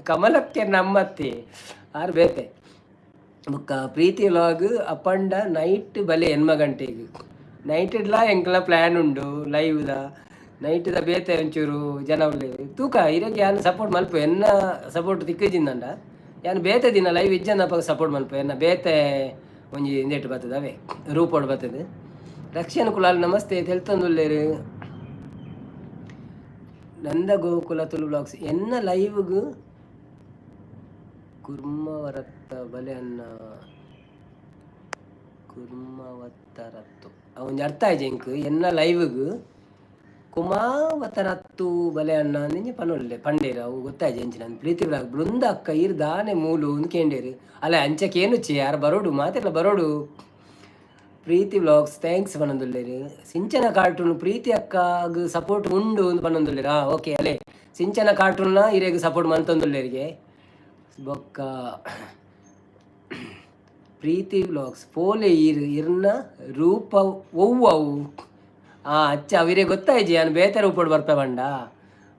ಕಮಲಕ್ಕೆ ನಮ್ಮತ್ತೆ ಆರು ಬೇತೆ. ಬೊಕ್ಕ ಪ್ರೀತಿ ವ್ಲಾಗ್ ಅಪ್ಪಂಡ ನೈಟ್ ಬಲೆ 8 ಗಂಟೆಗೆ ನೈಟ್ ಇಡ್ಲ ಎಂಕ್ಲ ಪ್ಲ್ಯಾನ್ ಉಂಡು ಲೈವ್ದ ನೈಟ್ದ ಬೇತೆ ಒಂಚೂರು ಜನ ಉಳ್ಳೇರು ತೂಕ ಇರಗೆ ಯಾನು ಸಪೋರ್ಟ್ ಮಲ್ಪ ಎನ್ನ ಸಪೋರ್ಟ್ ತಿಕ್ಕಿಜಿಂದಂಡ ಯಾನು ಬೇತೆ ದಿನ ಲೈವ್ ಇಜ್ಜನಪ್ಪ ಸಪೋರ್ಟ್ ಮಲ್ಪ ಎನ್ನ ಬೇತೆ ಒಂಜಿ ಇಂದೆಟ್ಟು ಬರ್ತದೆ ಅವೇ ರೂಪೋಡು ಬರ್ತದೆ. ರಕ್ಷಣ ಕುಲಾಲ್ ನಮಸ್ತೆ ತೆಲ್ತೊಂದುಲ್ಲೇರು. ನಂದಗೋಕುಲ ತುಳು ಬ್ಲಾಗ್ಸ್ ಎನ್ನ ಲೈವ್ಗು ಕುರ್ಮವರತ್ತ ಬಲೆ ಅನ್ನ ಕುರ್ಮವತ್ತರತ್ತು ಅವನ್ ಅರ್ಥ ಆಯ್ತು ಇಂಕ್ ಎನ್ನ ಲೈವ್ಗು ಕುಮಾವತರತ್ತು ಬಲೆ ಅಣ್ಣ ಅಂದಿನ ಪನೊಲ್ಲೆ ಪಂಡೇರು ಅವು ಗೊತ್ತಾಯ್ತು ಎಂಚಿನ ಪ್ರೀತಿ ಬ್ಲಾಗ್ ಬೃಂದ ಅಕ್ಕ ಇರ್ ದಾನೆ ಮೂಲು ಅಂದ್ ಕೇಂಡೇರು ಅಲ್ಲ ಅಂಚಕೇನು ಯಾರು ಬರೋಡು ಮಾತೆಲ್ಲ ಬರೋಡು. ಪ್ರೀತಿ ಬ್ಲಾಗ್ಸ್ ಥ್ಯಾಂಕ್ಸ್ ಪನೊಂದುಲ್ಲೇರು. ಸಿಂಚನ ಕಾರ್ಟೂನ್ ಪ್ರೀತಿ ಅಕ್ಕಗ ಸಪೋರ್ಟ್ ಉಂಡು ಅಂತ ಪನೊಂದುಲ್ಲೇರು ಓಕೆ ಅಲೆ ಸಿಂಚನ ಕಾರ್ಟೂನ್ನ ಇರೆಗೆ ಸಪೋರ್ಟ್ ಮಂತೊಂದುಲ್ಲೇರಿಗೆ. ಬೊಕ್ಕ ಪ್ರೀತಿ ಬ್ಲಾಗ್ಸ್ ಪೋಲೆ ಇರ್ನ ರೂಪ ಒವ್ವವು ಅಚ್ಚ ಅವಿರೇ ಗೊತ್ತಾಯ್ಜಿ ಯಾನು ಬೇತಾರೆ ಉಪ್ಪಡು ಬರ್ಪೆ ಬಂಡ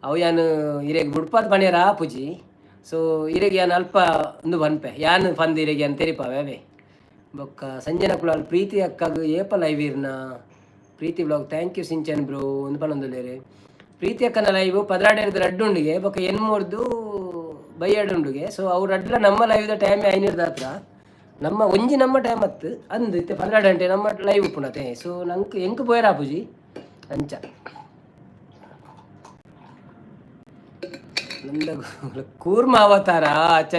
ಅವು ಯಾನು ಇರೆಗೆ ಬುಡ್ಪಾದ ಪಣಿಯರ ಆಪುಜಿ. ಸೊ ಇರೆಗೆ ಯಾನು ಅಲ್ಪ ಒಂದು ಬನ್ಪೆ ಯಾನು ಪಂದು ಇರೆಗೆ ಯಾನು ತೆರಿಪಾವೆ ಅವೇ. ಬೊಕ್ಕ ಸಂಜನಾ ಕುಲಾಲ್ ಪ್ರೀತಿ ಅಕ್ಕಾಗ ಏಪ ಲೈವ್ ಇರ್ನ Preethi blog thank you Sinchan bro ಒಂದು ಪನೊಂದುಲ್ಲೇರೆ. ಪ್ರೀತಿ ಅಕ್ಕನ ಲೈವ್ 16 ರಡ್ಡುಂಡಿಗೆ ಬೊಕ್ಕ 8 ಬೈಯಡುಂಡುಗೆ. ಸೊ ಅವ್ರು ಅಡ್ಲ ನಮ್ಮ ಲೈವ್ದ ಟೈಮ್ 5 ಹತ್ರ ನಮ್ಮ ಟೈಮ್ ಹತ್ತು ಅಂದು ಇತ್ತೆ 12 ಗಂಟೆ ನಮ್ಮ ಲೈವ್ ಉಪ್ಪುಣತೆ. ಸೊ ನಂಗೆ ಎಂಕ್ ಪೋಯರ ಆಪುಜಿ ಅಂಚ ನಂದ ಕೂರ್ಮ ಅವತಾರ ಅಚ್ಚ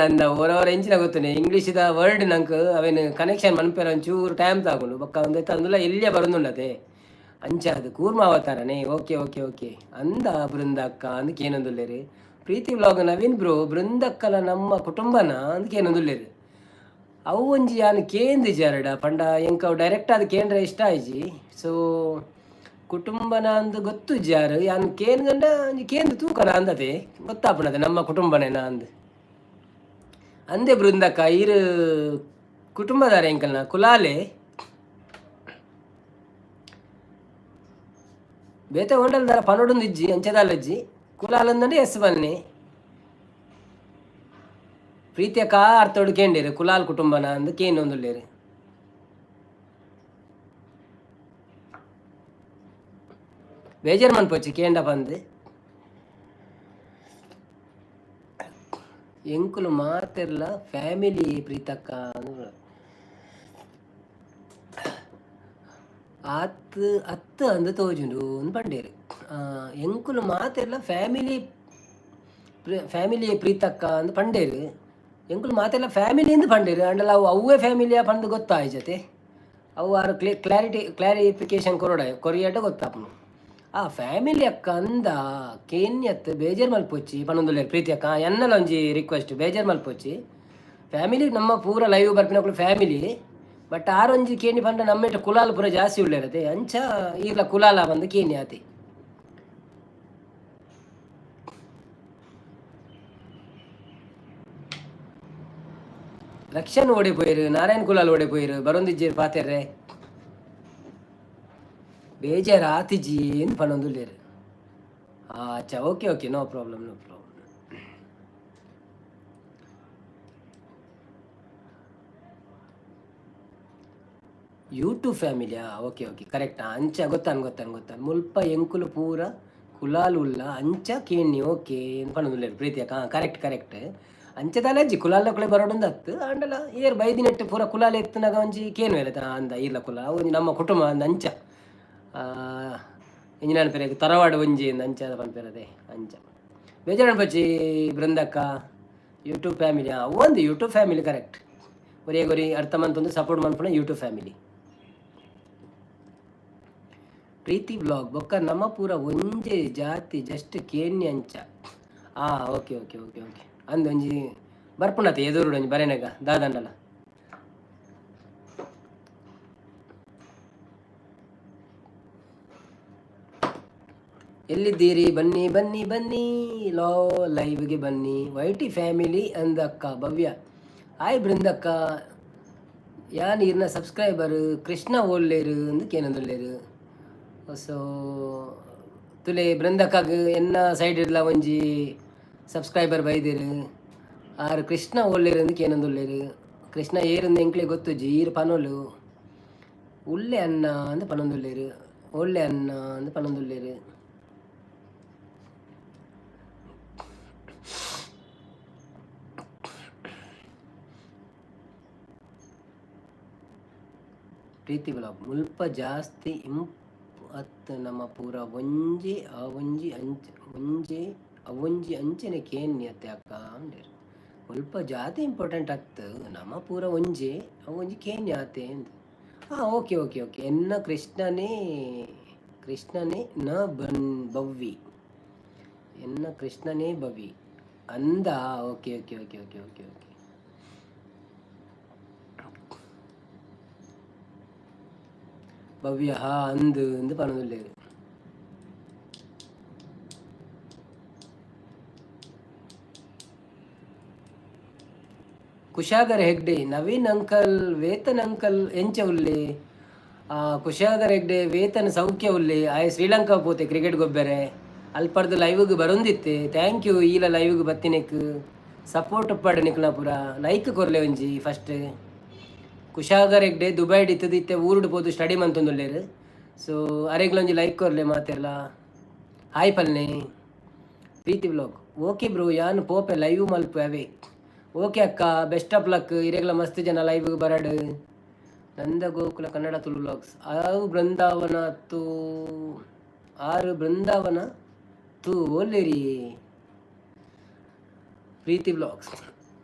ಅಂದ ಓರವರ ಎಂಚಿನ ಗೊತ್ತನೆ ಇಂಗ್ಲೀಷಿದ ವರ್ಡ್ ನಂಗೆ ಅವೇನು ಕನೆಕ್ಷನ್ ಮನ್ಪೇರ ಒಂಚೂರು ಟೈಮ್ ತಗೊಂಡು ಬೊಕ್ಕ ಒಂದೈತೆ ಅಂದಲ್ಲ ಎಲ್ಲಿಯೇ ಬರೋದುಂಡತೆ ಅಂಚ ಅದು ಕೂರ್ಮ ಅವತಾರನೇ ಓಕೆ ಓಕೆ ಓಕೆ ಅಂದ ಬೃಂದ ಅಕ್ಕ ಅಂದಕ್ಕೆ ಏನಂದುಲ್ಲೇರಿ. ಪ್ರೀತಿ ವ್ಲಾಗ್ ನವೀನ್ ಬ್ರೋ ಬೃಂದಕ್ಕಲ ನಮ್ಮ ಕುಟುಂಬನ ಅಂದಕ್ಕೆ ಏನಂದುಲ್ಲೇರು ಅವು ಒಂಜಿ ಯಾನು ಕೇಂದು ಜಾರಡ ಪಂಡ ಎಂಕ ಅವು ಡೈರೆಕ್ಟ್ ಅದು ಕೇಂದ್ರ ಇಷ್ಟ ಆಯ್ಜಿ. ಸೊ ಕುಟುಂಬನ ಅಂದು ಗೊತ್ತು ಜಾರು ಯಾನು ಕೇಂದ್ಗಂಡ ಕೇಂದ್ರ ತೂಕನ ಅಂದತೆ ಗೊತ್ತಾಪಣದೆ ನಮ್ಮ ಕುಟುಂಬನೇನ ಅಂದು ಅಂದೆ ಬೃಂದಕ್ಕ ಇರು ಕುಟುಂಬದಾರ ಎಂಕಲ್ನ ಕುಲಾಲೆ ಬೇತೆ ಹೊಂಡಲ್ದಾರ ಪನೊಡೊಂದು ಇಜ್ಜಿ ಅಂಚದಲ್ಲಜ್ಜಿ ಕುಲಾಲಂದ್ರೆ ಎಸ್ ಬನ್ನಿ ಪ್ರೀತಿಯ ಕಾರ್ ತೊಡ್ಕೇಂಡೇರು ಕುಲಾಲ್ ಕುಟುಂಬನ ಅಂದು ಕೇನೊಂದುಲ್ಲೇರು. ಬೇಜಾರು ಮನ್ಪೋಚಿ ಕೇಂಡ ಬಂದು ಎಂಕುಲು ಮಾತಿರ್ಲ ಫ್ಯಾಮಿಲಿ ಪ್ರೀತಕ್ಕ ಅತ್ತು ಅತ್ತು ಅಂದು ತೋಜುಂಡು ಒಂದು ಪಂಡೇರು ಎಂಕುಲು ಮಾತೆಲ್ಲ ಫ್ಯಾಮಿಲಿ ಪ್ರೀತಕ್ಕ ಅಂದು ಪಂಡೇರು ಎಂಕುಲು ಮಾತೆಲ್ಲ ಫ್ಯಾಮಿಲಿ ಎಂದು ಪಂಡೇರು ಅಂಡಲ್ಲ ಅವು ಅವೇ ಫ್ಯಾಮಿಲಿಯ ಪಂದು ಗೊತ್ತಾಯ್ ಜೊತೆ ಅವು ಆರು ಕ್ಲಾರಿಫಿಕೇಶನ್ ಕೊರಿಯಾಟ ಗೊತ್ತಾಪನು ಆ ಫ್ಯಾಮಿಲಿ ಅಕ್ಕ ಅಂದ ಕೇನ್ಯತ್ ಬೇಜಾರ್ ಮಲ್ಪೊಚ್ಚಿ ಪನ್ನೊಂದುಲ್ಲೇರು ಪ್ರೀತಿ ಅಕ್ಕ ಎನ್ನಲ ಒಂಜಿ ರಿಕ್ವೆಸ್ಟ್ ಬೇಜಾರ್ ಮಲ್ಪೊಚ್ಚಿ ಫ್ಯಾಮಿಲಿ ನಮ್ಮ ಪೂರ ಲೈವ್ ಬರ್ಪಿನಕ್ಕಳು ಫ್ಯಾಮಿಲಿ ಬಟ್ ಆರೊಂಜಿ ಕೇಣಿ ಪಂಡ ನಮ್ಮೆಟ ಕುಲಾಲ ಪೂರ ಜಾಸ್ತಿ ಉಳ್ಳೇರತೆ ಅಂಚ ಈರ್ಲ ಕುಲಾಲ ಬಂದು ಕೇಣಿ ಆತಿ ರಕ್ಷನ್ ಓಡಿ ಪೋಯಿರು ನಾರಾಯಣ್ ಕುಲಾಲ್ ಓಡಿ ಪೋಯಿರು ಬರೊಂದಿಜ್ಜೇರು ಪಾತೆರ್ರೆ ಬೇಜಾರು ಆತಿಜಿ ಎಂದು ಪನ್ನೊಂದುಲ್ಲೇರು ಅಚ್ಚಾ okay okay no problem YouTube ಫ್ಯಾಮಿಲಿಯಾ ಓಕೆ ಕರೆಕ್ಟ್ ಅಂಚ ಗೊತ್ತಾನು ಮುಲ್ಪ ಎಂಕುಲು ಪೂರ ಕುಲಾಲ್ ಉಲ್ಲ ಅಂಚ ಕೇಣಿ ಓಕೆ ಎಂದು ಪನ್ನೊಂದುಲ್ಲೇರು ಪ್ರೀತಿಯಕ್ಕ ಕರೆಕ್ಟ್ ಅಂಚದಾಲೆ ಅಜ್ಜಿ ಕುಲಾಲ ಬರೋಡೊಂದು ಹತ್ತು ಅಂಡಲ ಏರ್ ಬೈದಿನೆಟ್ಟು ಪೂರ ಕುಲಾಲ ಎತ್ತನಾಗ ಒಂಜಿ ಕೇನು ಹೇಳತ್ತ ಅಂದ ಇಲ್ಲ ಕುಲ ಒಂಜಿ ನಮ್ಮ ಕುಟುಂಬ ಅಂದ ಅಂಚ ಇಂಜಿನ ಪೇರೆ ತರವಾಡು ಒಂಜಿ ಅಂಚ ಪನ್ಪೇರದೆ ಅಂಚ ಬೇಜಾರು ಪಚ್ಚಿ ಬೃಂದಕ್ಕ ಯೂಟ್ಯೂಬ್ ಫ್ಯಾಮಿಲಿ ಒಂದು ಯೂಟ್ಯೂಬ್ ಫ್ಯಾಮಿಲಿ ಕರೆಕ್ಟ್ ಒರಿ ಅರ್ಥ ಮಂತೊಂದು ಸಪೋರ್ಟ್ ಮನ್ಪುಣ ಯೂಟ್ಯೂಬ್ ಫ್ಯಾಮಿಲಿ ಪ್ರೀತಿ ಬ್ಲಾಗ್ ಬೊಕ್ಕ ನಮ್ಮ ಪೂರ ಒಂಜೆ ಜಾತಿ ಜಸ್ಟ್ ಕೇನ್ಯ ಅಂಚ ಓಕೆ ಅಂದೊಂಜಿ ಬರ್ಪುಣತೆ ಎದುರುಡು ಒಂಜಿ ಬರೇನಗ ದಾದಂಡಲ ಎಲ್ಲಿದ್ದೀರಿ ಬನ್ನಿ ಲೈವ್ಗೆ ಬನ್ನಿ ವೈಟಿ ಫ್ಯಾಮಿಲಿ ಅಂದಕ್ಕ ಭವ್ಯ ಹಾಯ್ ಬೃಂದಕ್ಕ ಯಾನ್ ಇರ್ನ ಸಬ್ಸ್ಕ್ರೈಬರ್ ಕೃಷ್ಣ ಓಲ್ಲೇರು ಅಂದಕ್ಕೆ ಏನಂದುಲ್ಲೇರು ಸೊ ತುಲೆ ಬೃಂದಕ್ಕಾಗ ಎನ್ನ ಸೈಡ್ ಇರ್ಲ ಒಂಜಿ ಸಬ್ಸ್ಕ್ರೈಬರ್ ಬೈದೇರು ಆರು ಕೃಷ್ಣ ಒಳ್ಳೆರು ಅಂದಕ್ಕೆ ಏನಂದುಲ್ಲೇರು ಕೃಷ್ಣ ಏರಂದು ಎಂಕ್ಲೆ ಗೊತ್ತು ಜೀರು ಪನೋಲು ಉಳ್ಳೆ ಅನ್ನ ಅಂದು ಪನೊಂದುಲ್ಲೇರು ಒಳ್ಳೆ ಅನ್ನ ಅಂದು ಪನೊಂದುಲ್ಲೇರು ಪ್ರೀತಿ ಬ್ಲಾಗ್ ಮುಲ್ಪ ಜಾಸ್ತಿ ಅತ್ತು ನಮ್ಮ ಪೂರ ಅವೊಂಜಿ ಅಂಚನೆ ಕೇನ್ಯತೆ ಅಕ್ಕ ಅಂಡೇರು ಮುಲ್ಪ ಜಾತಿ ಇಂಪಾರ್ಟೆಂಟ್ ಅತ್ತು ನಮ್ಮ ಪೂರ ಅವೊಂಜಿ ಕೇನ್ಯಾತೆ ಅಂತ ಓಕೆ ಎನ್ನ ಕೃಷ್ಣನೇ ಭವ್ವಿ ಎನ್ನ ಕೃಷ್ಣನೇ ಭವಿ ಅಂದ ಓಕೆ ಭವ್ಯ ಅಂದು ಪನೊಂದುಲ್ಲೇರು ಕುಶಾಗರ್ ಹೆಗ್ಡೆ ನವೀನ್ ಅಂಕಲ್ ವೇತನ್ ಅಂಕಲ್ ಎಂಚ ಉಲ್ಲೆ ಕುಶಾಗರ್ ಹೆಗ್ಡೆ ವೇತನ್ ಸೌಖ್ಯ ಉಲ್ಲೆ Sri Lanka ಪೋತೆ cricket ಗೊಬ್ಬರೆ ಅಲ್ಪರ್ದು ಲೈವ್ಗೆ ಬರೊಂದಿತ್ತೆ thank you ಈಲ ಲೈವ್ಗೆ ಬತ್ತಿನೆಕ್ support ಉಪ್ಪಾಡು ನಿಕ್ಲ ಪೂರ ಲೈಕ್ ಕೊರ್ಲೆ ಒಂಜಿ ಫಸ್ಟ್ ಕುಶಾಗರ್ ಹೆಗ್ಡೆ ದುಬೈ ಇತ್ತದಿತ್ತೆ ಊರುಡು ಪೋದು ಸ್ಟಡಿ ಮಂತೊಂದುಲ್ಲೇರು ಸೊ ಅರೆಗ್ಲೊಂಜಿ ಲೈಕ್ ಕೊರ್ಲೆ ಮಾತೆಲ್ಲ ಹಾಯ್ ಪಲ್ನೆ ಪ್ರೀತಿ ಬ್ಲಾಗ್ ಓಕೆ ಬ್ರೋ ಯಾನ್ ಪೋಪೆ ಲೈವ್ ಮಲ್ಪೆ ಅವೇ ಓಕೆ ಅಕ್ಕ ಬೆಸ್ಟ್ ಆಫ್ ಲಕ್ ಇರೆಗ್ಲ ಮಸ್ತ್ ಜನ ಲೈವ್ಗೆ ಬರಡು ನಂದ ಗೋಕುಲ ಕನ್ನಡ ತುಳು ಬ್ಲಾಗ್ಸ್ ಬೃಂದಾವನ ತೂ ಒಲ್ಲೆರಿ ಪ್ರೀತಿ ಬ್ಲಾಗ್ಸ್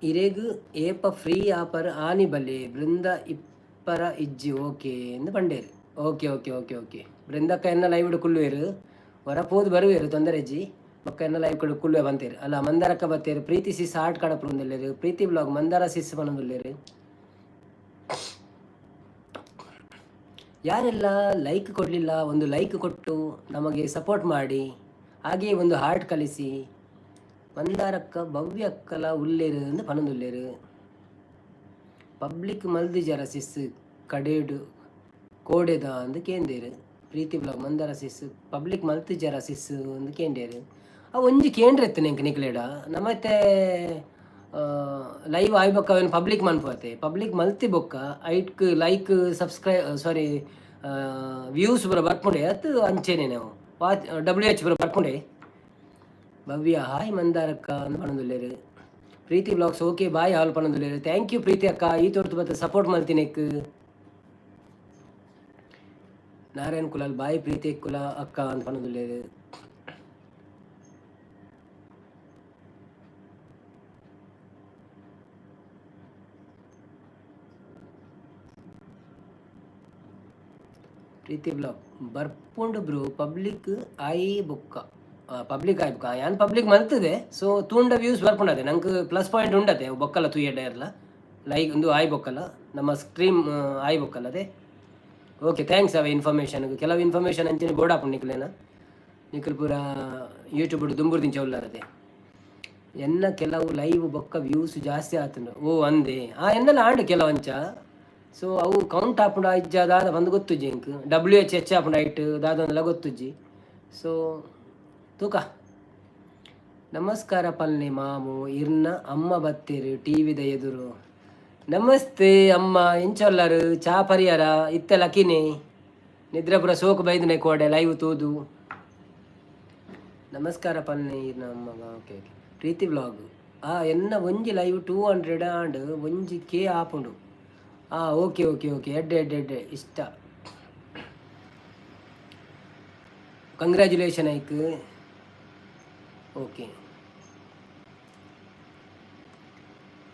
ಇರೆಗು ಏಪ ಫ್ರೀ ಆಪರ್ ಆನಿ ಬಲ್ಲೆ ಬೃಂದ ಇಪ್ಪರ ಇಜ್ಜಿ ಓಕೆ ಎಂದು ಪಂಡೇರು ಓಕೆ ಬೃಂದಕ್ಕ ಎನ್ನ ಲೈವ್ ಕುಳ್ಳುವೇರು ಹೊರ ಪೋದು ಬರುವೇರು ತೊಂದರೆ ಅಜ್ಜಿ ಮಕ್ಕ ಎನ್ನ ಲೈವ್ ಕುಳ್ಳುವೆ ಬಂತೇರು ಅಲ್ಲ ಮಂದಾರಕ್ಕ ಬತ್ತೇರು ಪ್ರೀತಿ ಸಿಸ್ ಆರ್ಟ್ ಕಡಪುಂದಿಲ್ಲೇರು ಪ್ರೀತಿ ಬ್ಲಾಗ್ ಮಂದಾರ ಸಿಸ್ ಪನೊಂದುಲ್ಲೇರು ಯಾರೆಲ್ಲ ಲೈಕ್ ಕೊಡಲಿಲ್ಲ ಒಂದು ಲೈಕ್ ಕೊಟ್ಟು ನಮಗೆ ಸಪೋರ್ಟ್ ಮಾಡಿ ಹಾಗೆಯೇ ಒಂದು ಹಾರ್ಟ್ ಕಲಿಸಿ ಮಂದಾರಕ್ಕ ಭವ್ಯ ಅಕ್ಕಲ ಉಲ್ಲೇರು ಎಂದು ಪನೊಂದುಲ್ಲೇರು ಪಬ್ಲಿಕ್ ಮಲ್ದಿ ಜರ ಸಿಸ್ ಕಡೇಡು ಕೋಡೆದ ಅಂದು ಕೇಂದೇರು ಪ್ರೀತಿ ಬ್ಲಾಗ್ ಮಂದಾರ ಸಿಸ್ ಪಬ್ಲಿಕ್ ಮಲ್ತಿ ಜರ ಸಿಸ್ ಅಂದು ಕೇಂಡೇರು ಒಂಜಿ ಕೇಂದ್ರೆತ್ತು ನೆಂಕ್ ನಿಕ್ಲೇಡ ನಮ್ಮತ್ತೆ ಲೈವ್ ಆಯ್ಬೊಕ್ಕ ಅವನು ಪಬ್ಲಿಕ್ ಮನ್ಪೋತೆ ಪಬ್ಲಿಕ್ ಮಲ್ತಿ ಬೊಕ್ಕ ಐಟ್ಕ್ ಲೈಕ್ ವ್ಯೂಸ್ ಪೂರ ಬರ್ಪುಂಡೆ ಅದು ಅಂಚೆನೆ ನಾವು WH ಪೂರ ಬರ್ಪುಂಡೆ ಭವ್ಯ ಹಾಯ್ ಮಂದಾರಕ್ಕ ಅಂದು ಪನೊಂದುಲ್ಲೇರು Preethi blogs okay bye all ಪನೊಂದುಲ್ಲೇರು ಥ್ಯಾಂಕ್ ಯು ಪ್ರೀತಿ ಅಕ್ಕ ಈ ತೋರ್ತು ಬತ್ತ ಸಪೋರ್ಟ್ ಮಲ್ತಿನೆಕ್ ನಾರಾಯಣ್ ಕುಲಾಲ್ ಬಾಯಿ ಪ್ರೀತಿ ಕುಲ ಅಕ್ಕ ಅಂತ ಪನ್ನೊಂದುಲ್ಲೇರು. ಪ್ರೀತಿ ಬ್ಲಾಗ್ ಬರ್ಪುಂಡು ಬ್ರೋ ಪಬ್ಲಿಕ್ ಆಯಿ ಬುಕ್ಕ ಪಬ್ಲಿಕ್ ಆಯ್ ಬುಕ್ಕ ಯಾನ್ ಪಬ್ಲಿಕ್ ಮಲ್ತದೆ ಸೊ ತೂಂಡ ವ್ಯೂಸ್ ಬರ್ಪುಂಡದೆ ನಂಗೆ ಪ್ಲಸ್ ಪಾಯಿಂಟ್ ಉಂಡತೆ ಬೊಕ್ಕಲ್ಲ ತೂಯಡ್ಡ ಇರಲ್ಲ ಲೈಕ್ ಒಂದು ಆಯ್ ಬೊಕ್ಕಲ್ಲ ನಮ್ಮ ಸ್ಕ್ರೀಮ್ ಆಯ್ ಬೊಕ್ಕಲ್ಲ ಅದೇ. ಓಕೆ ಥ್ಯಾಂಕ್ಸ್ ಅವ ಇನ್ಫಾರ್ಮೇಷನ್ ಕೆಲವು ಇನ್ಫಾರ್ಮೇಷನ್ ಅಂಚನೆ ಬೋರ್ಡ್ ಹಾಕೊಂಡು ನಿಖಲೇನ ನಿಖಲ್ ಪೂರ ಯೂಟ್ಯೂಬ್ ದುಂಬುರ್ದಿನ ಚೌಲ್ಲರದೆ ಎನ್ನ ಕೆಲವು ಲೈವ್ ಬೊಕ್ಕ ವ್ಯೂಸ್ ಜಾಸ್ತಿ ಆತಂಡು ಓ ಅಂದೆ ಎನ್ನೆಲ್ಲ ಆಂಡು ಕೆಲವಂಚ ಸೊ ಅವು ಕೌಂಟ್ ಹಾಪುಂಡು ಇಜ್ಜ ದಾದ ಬಂದು ಗೊತ್ತುಜ್ಜಿ ಇಂಕ್ WH ಹಾಪುಂಡು ಐಟ್ ದಾದೊಂದೆಲ್ಲ ಗೊತ್ತುಜ್ಜಿ ಸೊ ತೂಕ. ನಮಸ್ಕಾರ ಪಲ್ನಿ ಮಾಮು ಇರ್ನ ಅಮ್ಮ ಬತ್ತೀರು ಟಿವಿದ ಎದುರು. ನಮಸ್ತೆ ಅಮ್ಮ ಎಂಚೊಲ್ಲರು ಚಾ ಪರಿಹಾರ ಇತ್ತೆ ಲಕಿನೇ ನಿದ್ರೆ ಪುರ ಸೋಕು ಬೈದನೆ ಕೋಡೆ ಲೈವ್ ತೂದು. ನಮಸ್ಕಾರ ಪಲ್ನಿ ಇರ್ನ ಅಮ್ಮಗ ಓಕೆ ಓಕೆ ಪ್ರೀತಿ ವ್ಲಾಗ್ ಎನ್ನ ಒಂಜಿ ಲೈವ್ 200 ಆಂಡ್ ಒಂಜಿ ಕೆ ಆಪುಂಡು ಓಕೆ ಓಕೆ ಓಕೆ ಎಡ್ಡೆ ಇಷ್ಟ ಕಂಗ್ರ್ಯಾಚುಲೇಷನ್ ಐಕ್ ಓಕೆ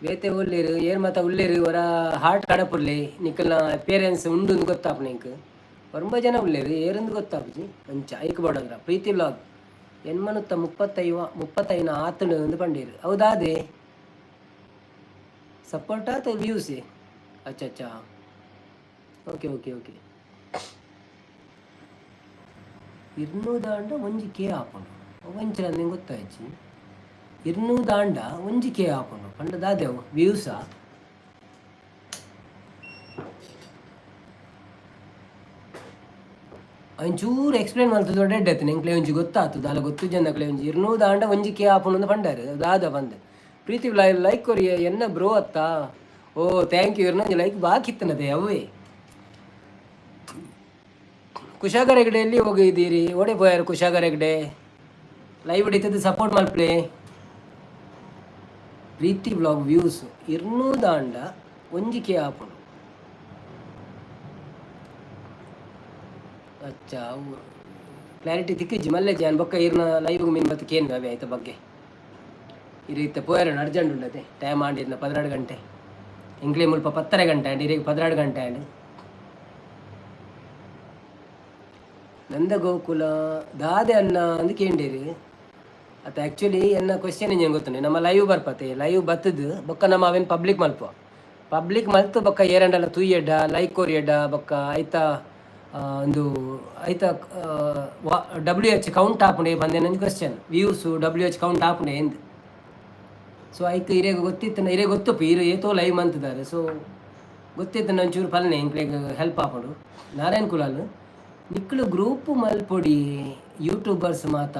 ಬೇತೆ ಒಳ್ಳೇರು ಏರ್ ಮಾತ ಉಳ್ಳೇರು ಅವರ ಹಾರ್ಟ್ ಕಡಪುರ್ಲಿ ನಿಕ್ಕಲ್ನ ಪೇರೆಂಟ್ಸ್ ಉಂಡು ಗೊತ್ತಾಪು ನಿಂಕ್ ತುಂಬ ಜನ ಉಳ್ಳೇರು ಏರಂದು ಗೊತ್ತಾಪುಜಿ ಅಂಚ ಐಕ್ ಬಾಡದ್ರ ಪ್ರೀತಿ ವ್ಲಾಗ್ ಎನ್ಮನುತ್ತ 35 ಆತಂಡು ಒಂದು ಪಂಡೀರು ಹೌದಾದೆ ಸಪೋರ್ಟ್ ಆತ ವ್ಯೂಸೇ ಅಚ್ಚಾ ಓಕೆ ಓಕೆ ಓಕೆ ಇರ್ನೂದಾಂಡ ಒಂಜಿ ಕೆ ಹಾಕೊಂಡು ಒಂಚರ ನಿಂಗೆ ಗೊತ್ತಾಯ್ಚಿ ಇರ್ನೂದಾಂಡ ಒಂಜಿ ಕೆ ಹಾಕೊಂಡು ಪಂಡ ದಾದೆವು ವ್ಯೂಸ ಒಂಚೂರು ಎಕ್ಸ್ಪ್ಲೇನ್ ಮಾಡ್ತದೆ ದೊಡ್ಡ ಎಡ್ಡೈತೆ ನಿಂಗೆ ಒಂಜಿ ಗೊತ್ತಾಗ್ತದೆ ಅಲ್ಲ ಗೊತ್ತು ಜನಕ್ಲೆ ಒಂಜಿ ಇರ್ನೂದಾಂಡ ಒಂಜಿ ಕೆ ಹಾಕೊಂಡು ಪಂಡಾರು ದಾದ ಬಂದೆ ಪ್ರೀತಿ ಲೈಕ್ ಕೊರಿಯ ಎನ್ನ ಬ್ರೋ ಅತ್ತ ಓ ಥ್ಯಾಂಕ್ ಯು ಇರ್ನ ಲೈಕ್ ಬಾಕಿತ್ತನದೆ ಅವೇ ಕುಶಾಗರ ಹೆಗ್ಡೆಯಲ್ಲಿ ಹೋಗಿದ್ದೀರಿ ಓಡೆ ಪೋಯಾರು ಕುಶಾಗರ ಹೆಗ್ಡೆ ಲೈವ್ ಹಿಡಿತದ್ದು ಸಪೋರ್ಟ್ ಮಲ್ಪ್ಲೆ ಪ್ರೀತಿ ವ್ಲಾಗ್ ವ್ಯೂಸ್ ಇರ್ನೂದಾಂಡ ಒಂಜಿಕೆ ಆಪುಂಡು ಅಚ್ಚಾ ಅವು ಕ್ಲಾರಿಟಿ ತಿಕ್ಕಿಜ್ಜಿ ಮಲ್ಲೆ ಜಾನ್ ಬೊಕ್ಕ ಇರ್ನ ಲೈವ್ಗೆ ಮೀನು ಬತ್ತು ಕೇಂದ್ರ ಅವೇ ಆಯ್ತ ಬಗ್ಗೆ ಈ ರೀತಿ ಪೋಯಾರಣ ಅರ್ಜೆಂಟ್ ಉಂಡದೆ ಟೈಮ್ ಆಂಡಿದ್ನ 12 ಗಂಟೆ ಇಂಗ್ಲೇ ಮುಲ್ಪ 10 ಗಂಟೆ ಆಂಡ್ ಇರಿಗೆ 12 ಗಂಟೆ ಆಂಡ್ ನಂದ ಗೋಕುಲ ದಾದೆ ಅನ್ನ ಅಂದು ಕೇಂಡೀರಿ ಅದು ಆ್ಯಕ್ಚುಲಿ ಎನ್ನ ಕ್ವಶನ್ ಏನು ಗೊತ್ತುಂಡೆ ನಮ್ಮ ಲೈವ್ ಬರ್ಪತ್ತೆ ಲೈವ್ ಬತ್ತದು ಬೊಕ್ಕ ನಮ್ಮ ಅವೇನು ಪಬ್ಲಿಕ್ ಮಲ್ತು ಬೊಕ್ಕ ಏರಂಡಲ್ಲ ತುಯ್ಯಡ್ಡ ಲೈಕ್ ಕೊರಿಯಡ್ಡ ಬೊಕ್ಕ ಐತ ಒಂದು ಐತ WH ಕೌಂಟ್ ಆಪುಂಡೆ ಬಂದೆ ನನ್ನ ಕ್ವಶನ್ ವ್ಯೂಸು WH ಕೌಂಟ್ ಆಪುಂಡೆ ಎಂದು ಸೊ ಐಕ್ ಇರೇಗ ಗೊತ್ತಿತ್ತು ಇರೇ ಗೊತ್ತಪ್ಪ ಏತೋ ಲೈವ್ ಮಂತಿದ್ದಾರೆ ಸೊ ಗೊತ್ತಿತ್ತು ಒಂಚೂರು ಪಲ್ನೆ ಇಂಕ್ಲೆಗ್ ಹೆಲ್ಪ್ ಆಪಡು ನಾರಾಯಣ್ ಕುಲಾಲ್ ನಿಕ್ಕಳು ಗ್ರೂಪ್ ಮಲ್ಪೊಡಿ ಯೂಟ್ಯೂಬರ್ಸ್ ಮಾತ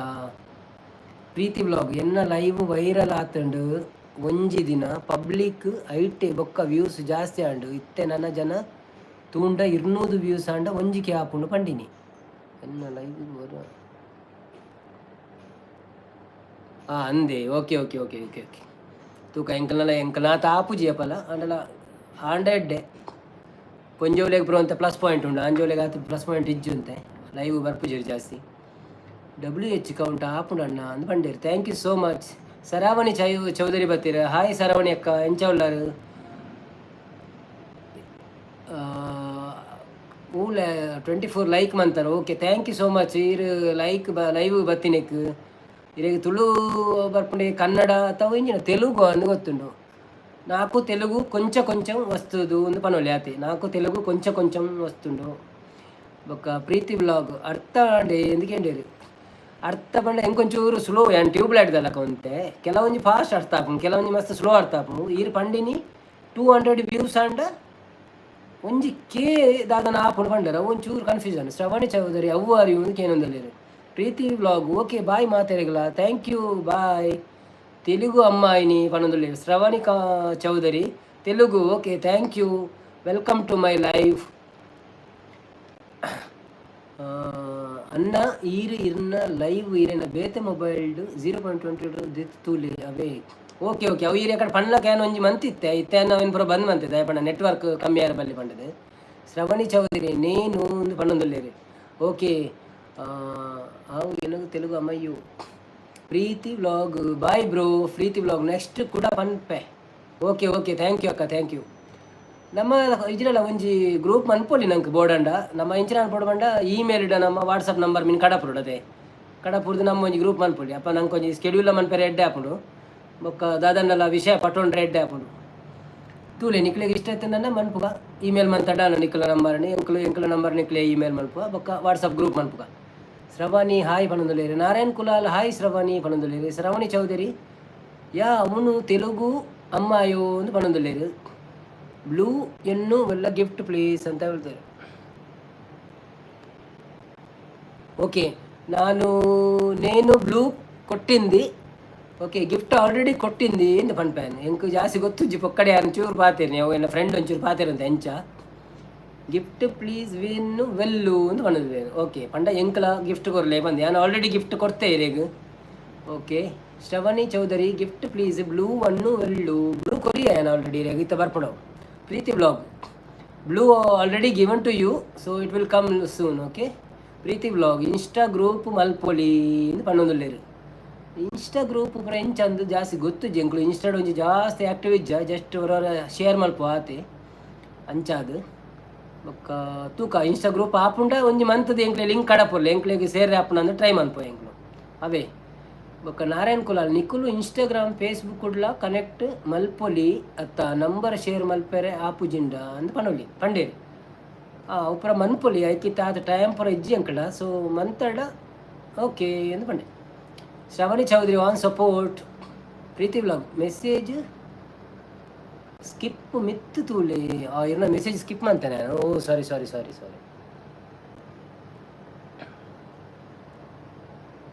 ಪ್ರೀತಿ ವ್ಲಾಗ್ ಎನ್ನ ಲೈವ್ ವೈರಲ್ ಆತಂಡು ಒಂಜಿ ದಿನ ಪಬ್ಲಿಕ್ ಐಟೆ ಬೊಕ್ಕ ವ್ಯೂಸ್ ಜಾಸ್ತಿ ಆಂಡು ಇತ್ತೆ ನನ್ನ ಜನ ತೂಂಡ 200 ವ್ಯೂಸ್ ಆಂಡ ಒಂಜಿಕೆ ಆಪುಂಡು ಪಂಡಿನಿ ಎನ್ನ ಲೈವ್ ಬರ ಅಂದೆ okay okay okay okay okay ತೂಕ ಎಂಕಲ್ನಾತ ಆಪುಜಿ ಅಪ್ಪಲ್ಲ ಅಂಡಲ ಆಂಡ ಎಡ್ಡೆ ಪೊಂಜೋಲೆಗೆ ಬರುವಂಥ ಪ್ಲಸ್ ಪಾಯಿಂಟ್ ಉಂಡು ಅಂಜೋಲೆಗೆ ಆತ ಪ್ಲಸ್ ಪಾಯಿಂಟ್ ಇಜ್ಜು ಅಂತೆ ಲೈವ್ ಬರ್ಪುಜೇರಿ ಜಾಸ್ತಿ WH ಕೌಂಟ್ ಆಪುಂಡು ಅಣ್ಣ ಅಂದು ಪಂಡೇರು thank you so much. Saravani Chaudhary ಬತ್ತೀರ ಹಾಯ್ ಸರಾವಣಿ ಅಕ್ಕ ಎಂಚ ಉಳ್ಳಾರು ಊಲ 24 ಲೈಕ್ ಮಂತಾರೆ okay thank you so much ಇರು ಲೈಕ್ ಲೈವ್ ಬತ್ತಿನಕ್ ಇರಿಗೆ ತುಳು ಬರ್ಪುಂಡೆ ಕನ್ನಡ ಅಥವಾ ಇಂಜಿನ ತೆಲುಗು ಅಂದು ಗೊತ್ತುಂಡು నాకు తెలుగు కొంచెం వస్తుంది ఉంది పనులు అయితే నాకు తెలుగు కొంచెం వస్తుండు ఒక ప్రీతి వ్లాగ్ ಅರ್ಥ ಅಂಡೆ ಎಂದಕ್ಕೇಂಡಿ ಅರ್ಥ ಬಂಡ ಎಂಕೊಂಚೂರು ಸ್ಲೋ ಏನು ಟ್ಯೂಬ್ಲೈಟ್ ದಲ್ಲಕ ಅಂತೆ ಕೆಲವೊಂದು ಫಾಸ್ಟ್ ಅರ್ಥ ಆಪುಂಡು ಕೆಲವೊಂದು ಮಸ್ತ್ ಸ್ಲೋ ಅರ್ಥ ಆಪುಂಡು ಈರು ಪಂಡಿನಿ 200 ವ್ಯೂಸ್ ಅಂಡ ಒಂಜಿ ಕೆ ದಾದನ ಆಪುಂಡು ಪಂಡರ ಒಂಚೂರು ಕನ್ಫ್ಯೂಷನ್. ಶ್ರವಣಿ ಚೌಧರಿ ಅವು ಅರಿ ಕೇನೊಂದಲ್ಲಿರು ಪ್ರೀತಿ ವ್ಲಾಗ್ ಓಕೆ ಬಾಯ್ ಮಾತಾಡಿಗಲ ಥ್ಯಾಂಕ್ ಯು ಬಾಯ್. తెలుగు అమ్మాయిని పనుందులే Shravani Chaudhary Telugu okay thank you welcome to my live ಅನ್ನ ಇರ್ನ ಲೈವ್ ಈರೇನ ಬೇತೆ ಮೊಬೈಲ್ಡ್ 0.22 ದಿತ್ತೂಲಿ ಅವೇ ಓಕೆ ಓಕೆ ಅವು ಈರೆ ಕಡೆ ಪಣ್ಣ ಕ್ಯಾನ್ ಒಂಜಿ ಮಂತಿತ್ತೆ ಇತ್ತೆ ನಾವೇನು ಪುರ ಬಂದು ಮಂತಿದ್ದೆ ಪಣ್ಣ ನೆಟ್ವರ್ಕ್ ಕಮ್ಮಿ ಆರ ಬಲ್ಲಿ ಪಂಡದೆ ಶ್ರವಣಿ ಚೌಧರಿ ನೇನು ಒಂದು ಪಣ್ಣೊಂದುಲ್ಲೇರಿ ಓಕೆ. ಅವು ಏನದು ತೆಲುಗು ಅಮ್ಮಯ್ಯು ಪ್ರೀತಿ ವ್ಲಾಗ್ ಬಾಯ್ ಬ್ರೋ. ಪ್ರೀತಿ ವ್ಲಾಗ್ ನೆಕ್ಸ್ಟ್ ಕೂಡ ಪನ್ಪೆ. ಓಕೆ ಓಕೆ ಥ್ಯಾಂಕ್ ಯು ಅಕ್ಕ ಥ್ಯಾಂಕ್ ಯು. ನಮ್ಮ ಇಜ್ರಲ್ಲ ಒಂಜಿ ಗ್ರೂಪ್ ಮನ್ಪೊಲಿ ನಂಗೆ ಬೋಡಂಡ ನಮ್ಮ ಇಂಚಿನ ಅನ್ಪೊಡು ಬಂಡ ಇಮೇಲ್ ಇಡ ನಮ್ಮ ವಾಟ್ಸಪ್ ನಂಬರ್ ಮೀನು ಕಡಪುರಡದೆ ಕಡಪುರದು ನಮ್ಮ ಒಂಜಿ ಗ್ರೂಪ್ ಮನ್ಪೊಲಿ ಅಪ್ಪ ನಂಗೆ ಒಂಜಿ ಸ್ಕೆಡ್ಯೂಲ್ ಮನ್ಪೆರೆ ಎಡ್ಡೆ ಹಾಪುಂಡು ಬೊಕ್ಕ ದಾದನ್ನೆಲ್ಲ ವಿಷಯ ಪಟ್ಟೊಂಡ್ರೆ ಎಡ್ಡೆ ಹಾಪುಂಡು ತೂಲೆ ನಿಕ್ಲೆಗೆ ಇಷ್ಟ ಆಯ್ತು ನನ್ನ ಮನ್ಪುಗ ಇಮೇಲ್ ಮಂತಡ ನಿಕ್ಲ ನಂಬರ್ನಿ ಎಂಕ್ಲ ನಂಬರ್ ನಿಕ್ಲೆ ಇಮೇಲ್ ಮನ್ಪುಗ ಬೊಕ್ಕ ವಾಟ್ಸಪ್ ಗ್ರೂಪ್ ಮನ್ಪುಗ. ಶ್ರವಣಿ ಹಾಯ್ ಪಣಂದುಲೇರಿ. ನಾರಾಯಣ್ ಕುಲಾಲ್ ಹಾಯ್ ಶ್ರವಣಿ ಪಣಂದುಲೇರಿ. ಶ್ರವಣಿ ಚೌಧರಿ ಯಾ ಅವನು ತೆಲುಗು ಅಮ್ಮಾಯೋ ಅಂತ ಪಣಂದುಲೇರಿ. ಬ್ಲೂ ಎನ್ನು ಎಲ್ಲ ಗಿಫ್ಟ್ ಪ್ಲೀಸ್ ಅಂತ ಹೇಳ್ತಾರೆ. ಓಕೆ నేను బ్లూ కొట్టింది. ఓకే గిఫ్ట్ ఆల్రెడీ కొట్టింది ಎಂದು ಪನ್ಪೇನು ಎಂಕು ಜಾಸ್ತಿ ಗೊತ್ತುಜ್ಜಿ ಪೊಕ್ಕಡೆ ಒಂಚೂರು ಪಾತೇರಿ ಅವು ಎಲ್ಲ ಫ್ರೆಂಡ್ ಒಂಚೂರು ಪಾತೇರಂತ ಎಂಚ ಗಿಫ್ಟ್ ಪ್ಲೀಸ್ ವಿನ್ ವೆಲ್ಲು ಅಂತ ಪಂದಿದ್ದೇನೆ. ಓಕೆ ಪಂಡ ಎಂಕಲ ಗಿಫ್ಟ್ ಕೊರಲೆ ಬಂದು ನಾನು ಆಲ್ರೆಡಿ ಗಿಫ್ಟ್ ಕೊಡ್ತೇ ಇರೇಗ. Okay Shravani Chaudhary gift please blue one well blue ಕೊರಿಯ ನಾನು ಆಲ್ರೆಡಿ ಇರೇಗ ಇತ್ತ ಬರ್ಪಡವು. Preethi blog blue already given to you so it will come soon. Okay Preethi blog Insta group ಮಲ್ಪೊಲಿ ಎಂದು ಪನ್ನೊಂದುಲ್ಲೇರು. ಇನ್ಸ್ಟಾ ಗ್ರೂಪ್ ಫ್ರೆಂಚ್ ಅಂದು ಜಾಸ್ತಿ ಗೊತ್ತು ಜಂಕ್ಲು ಇನ್ಸ್ಟಾಡ್ ಒಂಜಿ ಜಾಸ್ತಿ ಆ್ಯಕ್ಟಿವ್ ಇಜ್ಜ ಜಸ್ಟ್ ಅವರ ಶೇರ್ ಮಲ್ಪು ಆತೆ ಅಂಚಾದು ಬೊಕ್ಕ ತೂಕ ಇನ್ಸ್ಟಾ ಗ್ರೂಪ್ ಆಪುಂಡ ಒಂಜಿ ಮಂತದ ಎಂಕ್ಲೆ ಲಿಂಕ್ ಕಡಪೊಲ್ಲ ಎಂಕ್ಲೆಗೆ ಸೇರಿ ಆಪುಂಡ ಅಂದ್ರೆ ಟ್ರೈ ಮನ್ಪು ಎಂಕ್ಲು ಅವೇ ಬೊಕ್ಕ. ನಾರಾಯಣ್ ಕುಲಾಲ್ ನಿಖುಲು ಇನ್ಸ್ಟಾಗ್ರಾಮ್ ಫೇಸ್ಬುಕ್ ಕುಡ್ಲ ಕನೆಕ್ಟ್ ಮಲ್ಪೊಲಿ ಅತ್ತ ನಂಬರ್ ಶೇರ್ ಮಲ್ಪೆರೆ ಆಪುಜಿಂಡ ಅಂತ ಪನೊಲಿ ಪಂಡೇರಿ ಉಪರ ಮನ್ಪೊಲಿ ಐಕಿತ್ತ ಆತ ಟೈಮ್ ಪುರ ಇಜ್ಜಿ ಅಂಕಡ ಸೊ ಮಂತಡ ಓಕೆ ಎಂದು ಪಂಡೆ. Shravani Chaudhary on support. Preethi vlog message skip ಮಿತ್ತು ತೂಲೆ ಇರ್ನ ಮೆಸೇಜ್ ಸ್ಕಿಪ್ ಮಾಡ್ತೇನೆ ನಾನು. ಓ ಸಾರಿ ಸಾರಿ ಸಾರಿ ಸಾರಿ.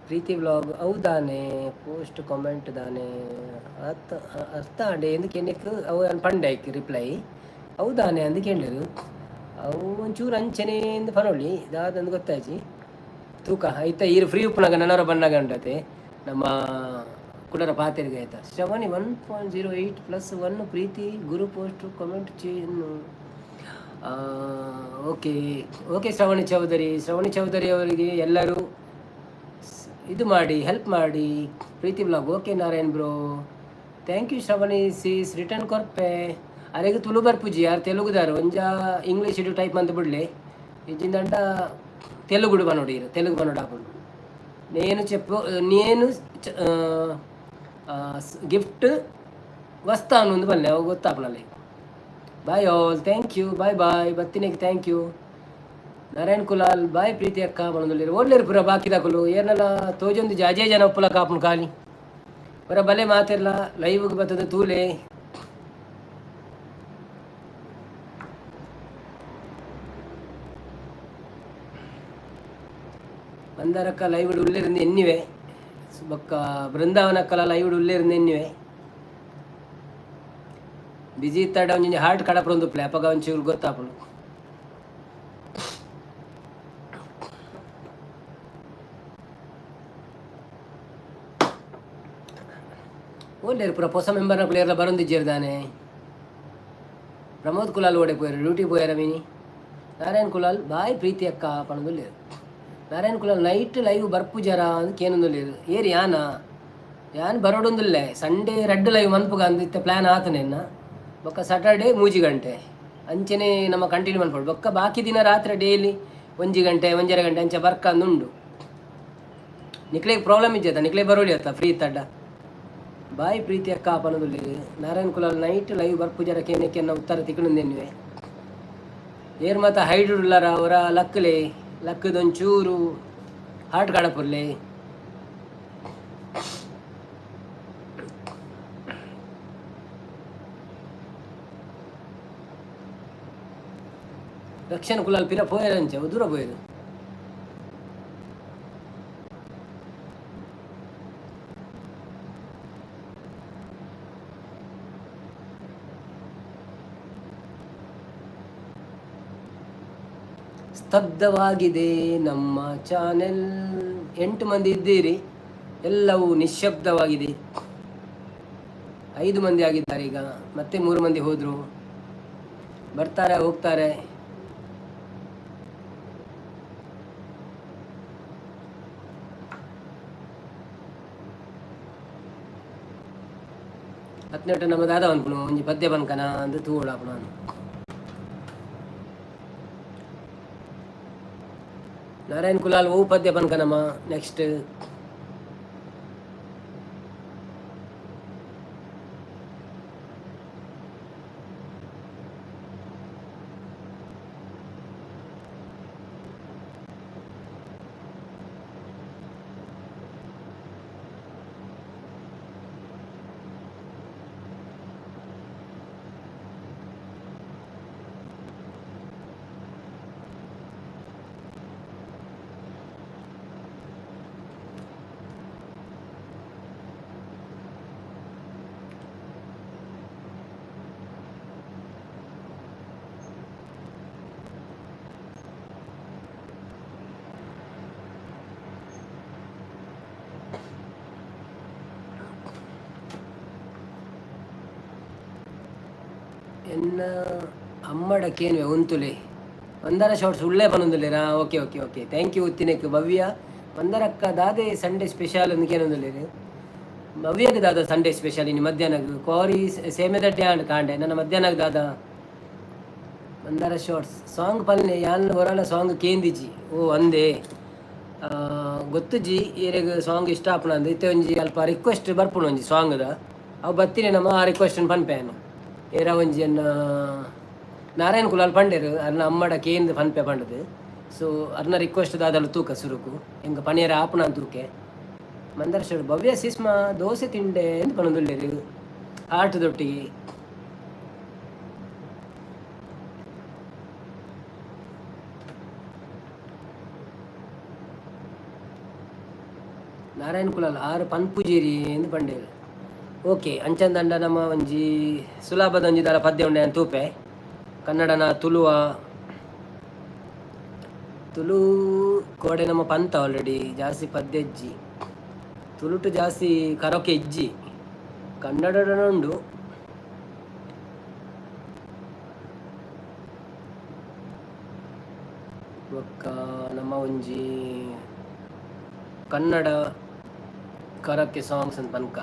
ಪ್ರೀತಿ ವ್ಲಾಗ್ ಅವು ದಾನೆ ಪೋಸ್ಟ್ ಕಾಮೆಂಟ್ ದಾನೆ ಅರ್ಥ ಆಂಡೆ ಎಂದಕ್ಕೆ ಎನ್ನಕ್ಕೆ ಅವು ನಾನು ಪಂಡೆ ಆಯ್ಕೆ ರಿಪ್ಲೈ ಅವು ದಾನೆ ಅಂದಕ್ಕೆ ಹೇಳಿರು ಅವು ಒಂಚೂರು ಅಂಚನೆ ಎಂದು ಪನೊಳ್ಳಿ ದಾದಂದು ಗೊತ್ತಾಯ್ತು ತೂಕ ಆಯ್ತಾ ಈರು ಫ್ರೀ ಉಪ್ಪನಾಗ ನನ್ನವರ ಬಣ್ಣಾಗ ಉಂಟತೆ ನಮ್ಮ ಕುಡರ ಪಾತೆರಿಗೆ ಆಯ್ತಾ. ಶ್ರವಣಿ 1.08+1 ಪ್ರೀತಿ ಗುರು ಪೋಸ್ಟ್ ಕಾಮೆಂಟ್ ಚೇನು. ಓಕೆ ಓಕೆ ಶ್ರವಣಿ ಚೌಧರಿ ಅವರಿಗೆ ಎಲ್ಲರೂ ಇದು ಮಾಡಿ ಹೆಲ್ಪ್ ಮಾಡಿ Preethi blog. Okay Narayan bro thank you. Shravani sis return ಕೊರ್ಪೆ ಅರೆಗೆ ತುಳು ಬರ್ಪುಜಿ ಯಾರು ತೆಲುಗುದಾರು ಒಂಜ ಇಂಗ್ಲೀಷ್ ಇಡು ಟೈಪ್ ಅಂತ ಬಿಡಲಿ ಇಜ್ಜಿಂದಂಟ తెలుగుడు మనోడు తెలుగు మనోడు ఆపండు నేను గిఫ్ట్ వస్తాను ఉంది పల్లె ಗೊತ್ತಾಪನಲ್ಲಿ. Bye all thank you bye bye ಬತ್ತಿನಿಗೆ thank you. Narayan Kulal bye Preethi ಅಕ್ಕ ಮನೊಂದುಲ್ಲೇರು ಓಡ್ಲೇರು ಪುರ ಬಾಕಿದಾಕಲು ಏನೆಲ್ಲ ತೋಜೊಂದು ಜಾಜೇ ಜನ ಒಪ್ಪಲ ಕಾಪುನು ಖಾಲಿ ಪುರ ಬಲೆ ಮಾತಿರ್ಲ ಲೈವ್ಗೆ ಬರ್ತದೆ ತೂಲೆ. ಮಂದಾರಕ್ಕ ಲೈವ್ ಉಳ್ಳೇರಿಂದ ಎನ್ನಿವೆ ಬೊಕ್ಕ ಬೃಂದಾವನಕ್ಕಲ್ಲ ಲೈವ್ ಉಳ್ಳೇರಿಂದ ಎನ್ನಿವೆ ಬಿಜಿ ಇತ್ತಾಡ ಒಂಜಿ ಹಾರ್ಟ್ ಕಡಪರ ಒಂದು ಪ್ಲೇ ಅಪ್ಪಗ ಒಂಚೂರು ಗೊತ್ತಾಪನು. ಓಡ್ಲೇರು ಪುರ ಹೊಸ ಮೆಂಬರ್ನ ಪ್ಲೇಯರ್ಲ ಬರೊಂದಿಜ್ಜಿರ್ದಾನೆ. ಪ್ರಮೋದ್ ಕುಲಾಲ್ ಓಡೆ ಪೋಯರು ಡ್ಯೂಟಿ ಪೋಯರ ಮೀನಿ. ನಾರಾಯಣ್ ಕುಲಾಲ್ ಬಾಯ್ ಪ್ರೀತಿ ಅಕ್ಕ ಪಣದುಲ್ಲೇರು. ನಾರಾಯಣ್ ಕುಲಾಲ್ ನೈಟ್ ಲೈವ್ ಬರ್ಪು ಜರ ಅಂತ ಏನೊಂದುಲ್ಲೇರು ಏರಿ ಯಾನ್ ಬರೋಡೊಂದುಲ್ಲೆ ಸಂಡೇ ರೆಡ್ ಲೈವ್ ಮನ್ಪುಗ ಅಂದಿತ್ತ ಪ್ಲ್ಯಾನ್ ಆತನೆನ್ನ ಬೊಕ್ಕ ಸಾಟರ್ಡೇ 3 ಗಂಟೆ ಅಂಚನೆ ನಮ್ಮ ಕಂಟಿನ್ಯೂ ಮನ್ಪಡು ಬೊಕ್ಕ ಬಾಕಿ ದಿನ ರಾತ್ರಿ ಡೈಲಿ 1 ಗಂಟೆ 1.5 ಗಂಟೆ ಅಂಚೆ ಬರ್ಕ ಅಂದುಂಡು ನಿಕ್ಲೆಗೆ ಪ್ರಾಬ್ಲಮ್ ಇಜ್ಜತ್ತ ನಿಕ್ಲೆ ಬರೋಳಿ ಅತ್ತ ಫ್ರೀ ತಡ್ಡ. ಬಾಯ್ ಪ್ರೀತಿ ಅಕ್ಕ ಪನದುಲ್ಲೇರು. ನಾರಾಯಣ್ ಕುಲಾಲ್ ನೈಟ್ ಲೈವ್ ಬರ್ಪು ಜರಕ್ಕೆ ಏನಕ್ಕೆ ಉತ್ತರ ತಿಕ್ಕಣಂದೇನಿವೆ ಏರ್ ಮಾತ ಹೈಡುಳ್ಳರ ಅವರ ಲಕ್ಕಲೆ ಲಕ್ಕದೊಂಚೂರು ಹಾರ್ಟ್ ಕಾಡಪುರ್ಲೆ. ರಕ್ಷಣ ಕುಲಾಲ್ ಪಿರ ಪೋಯರಂಚೆ ದೂರ ಪೋಯರು. ಸ್ತಬ್ಧವಾಗಿದೆ ನಮ್ಮ ಚಾನೆಲ್. 8 ಮಂದಿ ಇದ್ದೀರಿ, ಎಲ್ಲವೂ ನಿಶ್ಶಬ್ದವಾಗಿದೆ. 5 ಮಂದಿ ಆಗಿದ್ದಾರೆ ಈಗ, ಮತ್ತೆ 3 ಮಂದಿ ಹೋದರು, ಬರ್ತಾರೆ ಹೋಗ್ತಾರೆ. ಹತ್ತನೇಟ ನಮ್ಮ ದಾದ ಅನ್ಪುನು ಒಂಜಿ ಪದ್ಯ ಬನ್ಕನ ಅಂದು ತೂಳಾಪು ನಾನು. ನಾರಾಯಣ್ ಕುಲಾಲ್ ಓ ಪದ್ಯ ಬನ್ಕನಮ್ಮ. ನೆಕ್ಸ್ಟ್ ಎನ್ನ ಅಮ್ಮಡಕ್ಕೇನು ಉಂತುಲೆ ಒಂದರ ಶಾರ್ಟ್ಸ್ ಉಳ್ಳೇ ಪನೊಂದುಲ್ಲೇರಾ. Okay okay okay thank you ಉತ್ತಿನಕ್ಕೆ ಭವ್ಯ. ಒಂದರಕ್ಕ ದಾದೆ ಸಂಡೇ ಸ್ಪೆಷಲ್ ಅಂದಕ್ಕೇನೊಂದುಲ್ಲೇರು ಭವ್ಯಗೆ ದಾದ ಸಂಡೇ ಸ್ಪೆಷಲ್ ಇನ್ನು ಮಧ್ಯಾಹ್ನಕ್ಕೆ ಕೋರಿ ಸೇಮೆದಡ್ಡೆ ಆಂಡ್ ಕಾಂಡೆ ನನ್ನ ಮಧ್ಯಾಹ್ನಕ್ಕೆ ದಾದ ಒಂದರ ಶಾರ್ಟ್ಸ್ ಸಾಂಗ್ ಪಲ್ಲೆ ಯಾನ್ ಹೊರಲ ಸಾಂಗ್ ಕೇಂದಿಜಿ ಓ ಅಂದೆ ಗೊತ್ತುಜಿ ಏರೆಗೆ ಸಾಂಗ್ ಇಷ್ಟ ಆಪಣ ಅಂದ ಇತ್ತೆ ಒಂಜಿ ಅಲ್ಪ ರಿಕ್ವೆಸ್ಟ್ ಬರ್ಪುಣ ಒಂಜಿ ಸಾಂಗ್ದ ಅವು ಬತ್ತೀನಿ ನಮ್ಮ ಆ ರಿಕ್ವೆಸ್ಟನ್ನು ಪನ್ಪೇನು ಏರ ಒಂಜಿ ಅನ್ನ ನಾರಾಯಣ್ ಕುಲಾಲ್ ಪಂಡೇರು ಅರ್ನ ಅಮ್ಮಡ ಕೇಂದ್ರ ಪನ್ಪೆ ಪಂಡದು. ಸೊ ಅರ್ನ ರಿಕ್ವೆಸ್ಟ್ ದಾದಲು ತೂಕ ಸುರುಕು ಹೆಂಗೆ ಪನಿಯರ ಆಪಣ ತೂಕೆ ಮಂದರ ಶೇಡ್ ಭವ್ಯ ಸಿಸ್ಮಾ ದೋಸೆ ತಿಂಡೆ ಎಂದು ಪಣದುಲ್ಲೇರು ಆಟದೊಟ್ಟಿಗೆ. ನಾರಾಯಣ್ ಕುಲಾಲ್ ಆರು ಪನ್ಪುಜೇರಿ ಎಂದು ಪಂಡೇರು. ಓಕೆ ಅಂಚಂದಂಡ ನಮ್ಮ ಒಂಜಿ ಸುಲಭದ ಒಂಜಿ ದಾರ ಪದ್ಯ ಉಂಡೆ ಅಂತ ತೂಪೆ ಕನ್ನಡನ ತುಳು ಕೋಡೆ ನಮ್ಮ ಪಂತ ಆಲ್ರೆಡಿ ಜಾಸ್ತಿ ಪದ್ಯ ಇಜ್ಜಿ ತುಳುಟು ಜಾಸ್ತಿ ಕರೋಕೆ ಇಜ್ಜಿ ಕನ್ನಡ ಉಂಡು. ಒಕ್ಕ ನಮ್ಮ ಒಂಜಿ ಕನ್ನಡ ಕರೋಕೆ ಸಾಂಗ್ಸ್ ಅಂತ ಪನ್ಕ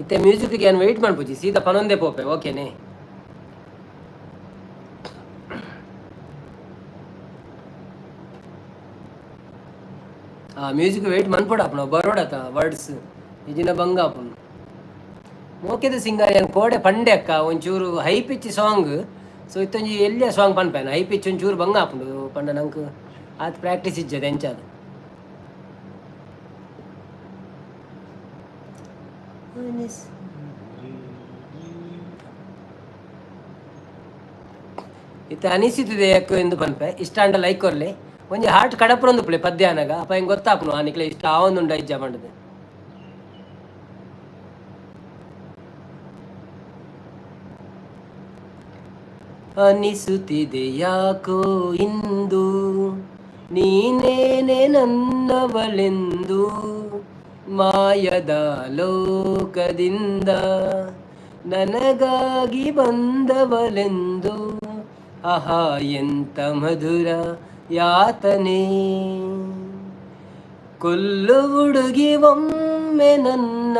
ಇತ್ತೆ ಮ್ಯೂಸಿಕ್ಗೆ ಏನು ವೆಯ್ಟ್ ಮಾಡ್ಪುಜಿ ಸೀದಾ ಪನೊಂದೇ ಪೋಪೆ ಓಕೆನೆ. ಮ್ಯೂಸಿಕ್ ವೆಯ್ಟ್ ಮನ್ಪೊಡಾಪು ನಾವು ಬರೋಡತ ವರ್ಡ್ಸ್ ಇಜಿನ ಬಂಗಾಪುನ್ ಮೋಕೆದ ಸಿಂಗರ್ ಏನು ಕೋಡೆ ಪಂಡೆ ಅಕ್ಕ ಒಂಚೂರು ಹೈ ಪಿಚ್ ಸಾಂಗ್. ಸೊ ಇತ್ತೊಂಜಿ ಎಲ್ಲಿಯ ಸಾಂಗ್ ಪನ್ಪೇನ ಹೈ ಪಿಚ್ ಒಂಚೂರು ಬಂಗಾಪುಂಡು ಪಂಡ ನಂಗೆ ಆತ್ ಪ್ರಾಕ್ಟೀಸ್ ಇಜ್ಜದ ಎಂಚಾದ ಇತ್ತ ಅನಿಸಿತಿದೆ ಯಾಕೆ ಎಂದು ಪನ್ಪೆ ಇಷ್ಟ ಅಂಡ ಲೈಕ್ ಕೊರ್ಲೆ ಒಂಜಿ ಹಾರ್ಟ್ ಕಡಪರೊಂದು ಪ್ಲೇ ಪದ್ಯಾನಗ ಅಪ್ಪ ಹೆಂಗೆ ಗೊತ್ತಾಪನು ಆನಿಕ್ಲೆ ಇಷ್ಟ ಆವೊಂದುಂಡ ಇಜ್ಜ ಮಾಡದು. ಅನಿಸುತ್ತಿದೆ ಯಾಕೋ ಇಂದು ನೀನೇನೆ ನನ್ನವಳೆಂದು ಮಾಯದ ಲೋಕದಿಂದ ನನಗಾಗಿ ಬಂದವಳೆಂದು ಆಹಾ ಎಂತ ಮಧುರ ಯಾತನೆ ಕೊಲ್ಲು ಹುಡುಗಿ ಒಮ್ಮೆ ನನ್ನ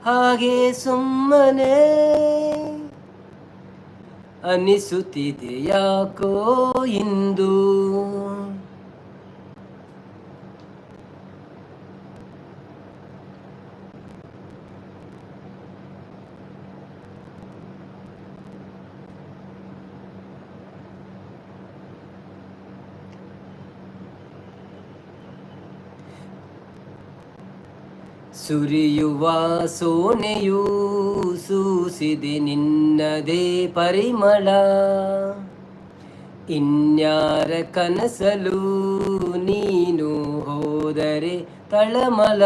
ಹಾಗೆ ಸುಮ್ಮನೆ ಅನಿಸುತ್ತಿದೆ ಯಾಕೋ ಇಂದು. ಸುರಿಯುವ ಸೋನೆಯೂ ಸೂಸಿದೆ ನಿನ್ನದೇ ಪರಿಮಳ ಇನ್ಯಾರ ಕನಸಲು ನೀನು ಹೋದರೆ ತಳಮಳ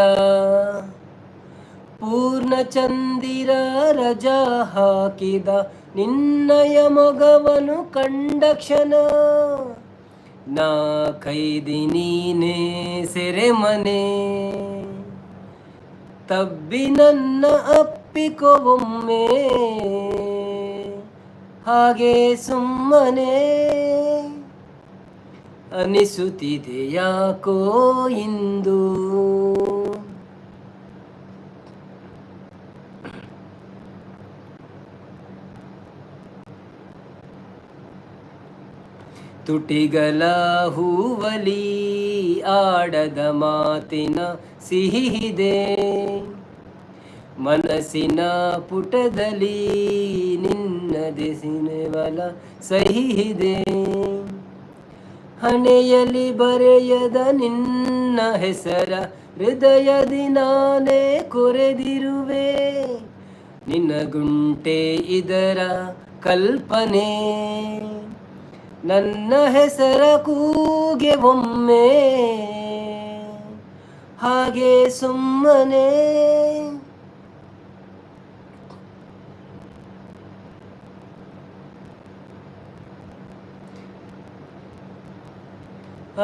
ಪೂರ್ಣಚಂದಿರ ರಜಾ ಹಾಕಿದ ನಿನ್ನಯ ಮೊಗವನು ಕಂಡ ಕ್ಷಣ ನಾ ಕೈದಿ ನೀನೇ ಸೆರೆಮನೆ ತಬ್ಬಿ ನನ್ನ ಅಪ್ಪಿಕೊ ಒಮ್ಮೆ ಹಾಗೆ ಸುಮ್ಮನೆ ಅನಿಸುತ್ತಿದೆ ಯಾಕೋ ಇಂದು. ತುಟಿಗಳ ಹೂವಲಿ ಆಡದ ಮಾತಿನ ಸಿಹಿದೆ, ಮನಸ್ಸಿನ ಪುಟದಲ್ಲಿ ನಿನ್ನದೆ ಸಿನೆವಲ ಸಹಿದೆ. ಹಣೆಯಲ್ಲಿ ಬರೆಯದ ನಿನ್ನ ಹೆಸರ ಹೃದಯದಿ ನಾನೇ ಕೊರೆದಿರುವೆ, ನಿನಗುಂಟೆ ಇದರ ಕಲ್ಪನೆ. ನನ್ನ ಹೆಸರ ಕೂಗೆ ಒಮ್ಮೆ ಹಾಗೆ ಸುಮ್ಮನೆ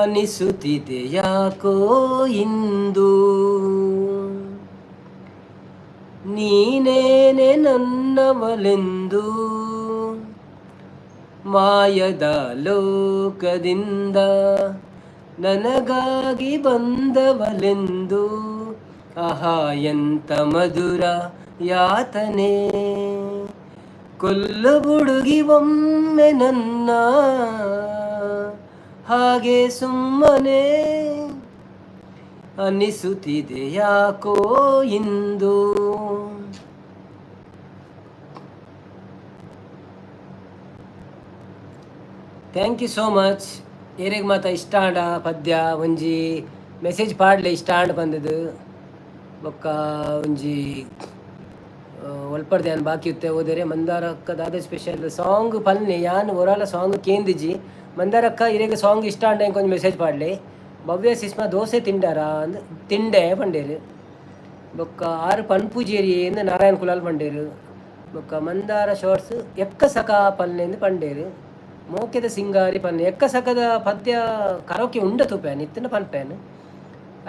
ಅನಿಸುತ್ತಿದೆ ಯಾಕೋ ಇಂದು, ನೀನೇನೆ ನನ್ನವಳೆಂದು. ಮಾಯದ ಲೋಕದಿಂದ ನನಗಾಗಿ ಬಂದವಳೆಂದು. ಆಹಾ ಎಂತ ಮಧುರ ಯಾತನೆ, ಕೊಲ್ಲಬುಡುಗಿ ಒಮ್ಮೆ ನನ್ನ ಹಾಗೆ ಸುಮ್ಮನೆ. ಅನಿಸುತ್ತಿದೆ ಯಾಕೋ ಇಂದು. Thank you so much. ಏರೆಗ್ ಮಾತ ಇಷ್ಟ ಆಂಡ ಪದ್ಯ ಒಂಜಿ ಮೆಸೇಜ್ ಪಾಡ್ಲೆ ಇಷ್ಟ ಆಂಡ ಬಂದದ್ದು ಬೊಕ್ಕ ಒಂಜಿ ಒಲ್ಪಡ್ದೆ ನಾನು ಬಾಕಿ ಇತ್ತೆ ಓದರೆ ಮಂದಾರಕ್ಕ ದಾದ ಸ್ಪೆಷಲ್ ಸಾಂಗ್ ಪಲ್ನೆ ಯಾನು ಒರಾಲ ಸಾಂಗ್ ಕೇಂದಿಜಿ ಮಂದಾರಕ್ಕ ಇರೆಗ್ ಸಾಂಗ್ ಇಷ್ಟ ಆಂಡ ಕೊಂಚ ಮೆಸೇಜ್ ಪಾಡ್ಲೆ. ಭವ್ಯ ಸಿಸ್ಮಾ ದೋಸೆ ತಿಂಡಾರ ಅಂದ್ ತಿಂಡೆ ಪಂಡೇರು ಬೊಕ್ಕ ಆರು ಪನ್ಪೂಜೇರಿ ಎಂದು ನಾರಾಯಣ ಕುಲಾಲ್ ಪಂಡೇರು ಬೊಕ್ಕ ಮಂದಾರ ಶಾರ್ಟ್ಸ್ ಎಕ್ಕ ಸಕ ಪಲ್ನೆ ಎಂದು ಪಂಡೇರು. ಮೋಕೆದ ಸಿಂಗಾರಿ ಪನ್ನೆ ಎಕ್ಕ ಸಕದ ಪದ್ಯ ಕರೋಕೆ ಉಂಡ ತೂಪ್ಯಾನ್ ಇತ್ತಿನ ಪನ್ಪ್ಯಾನ್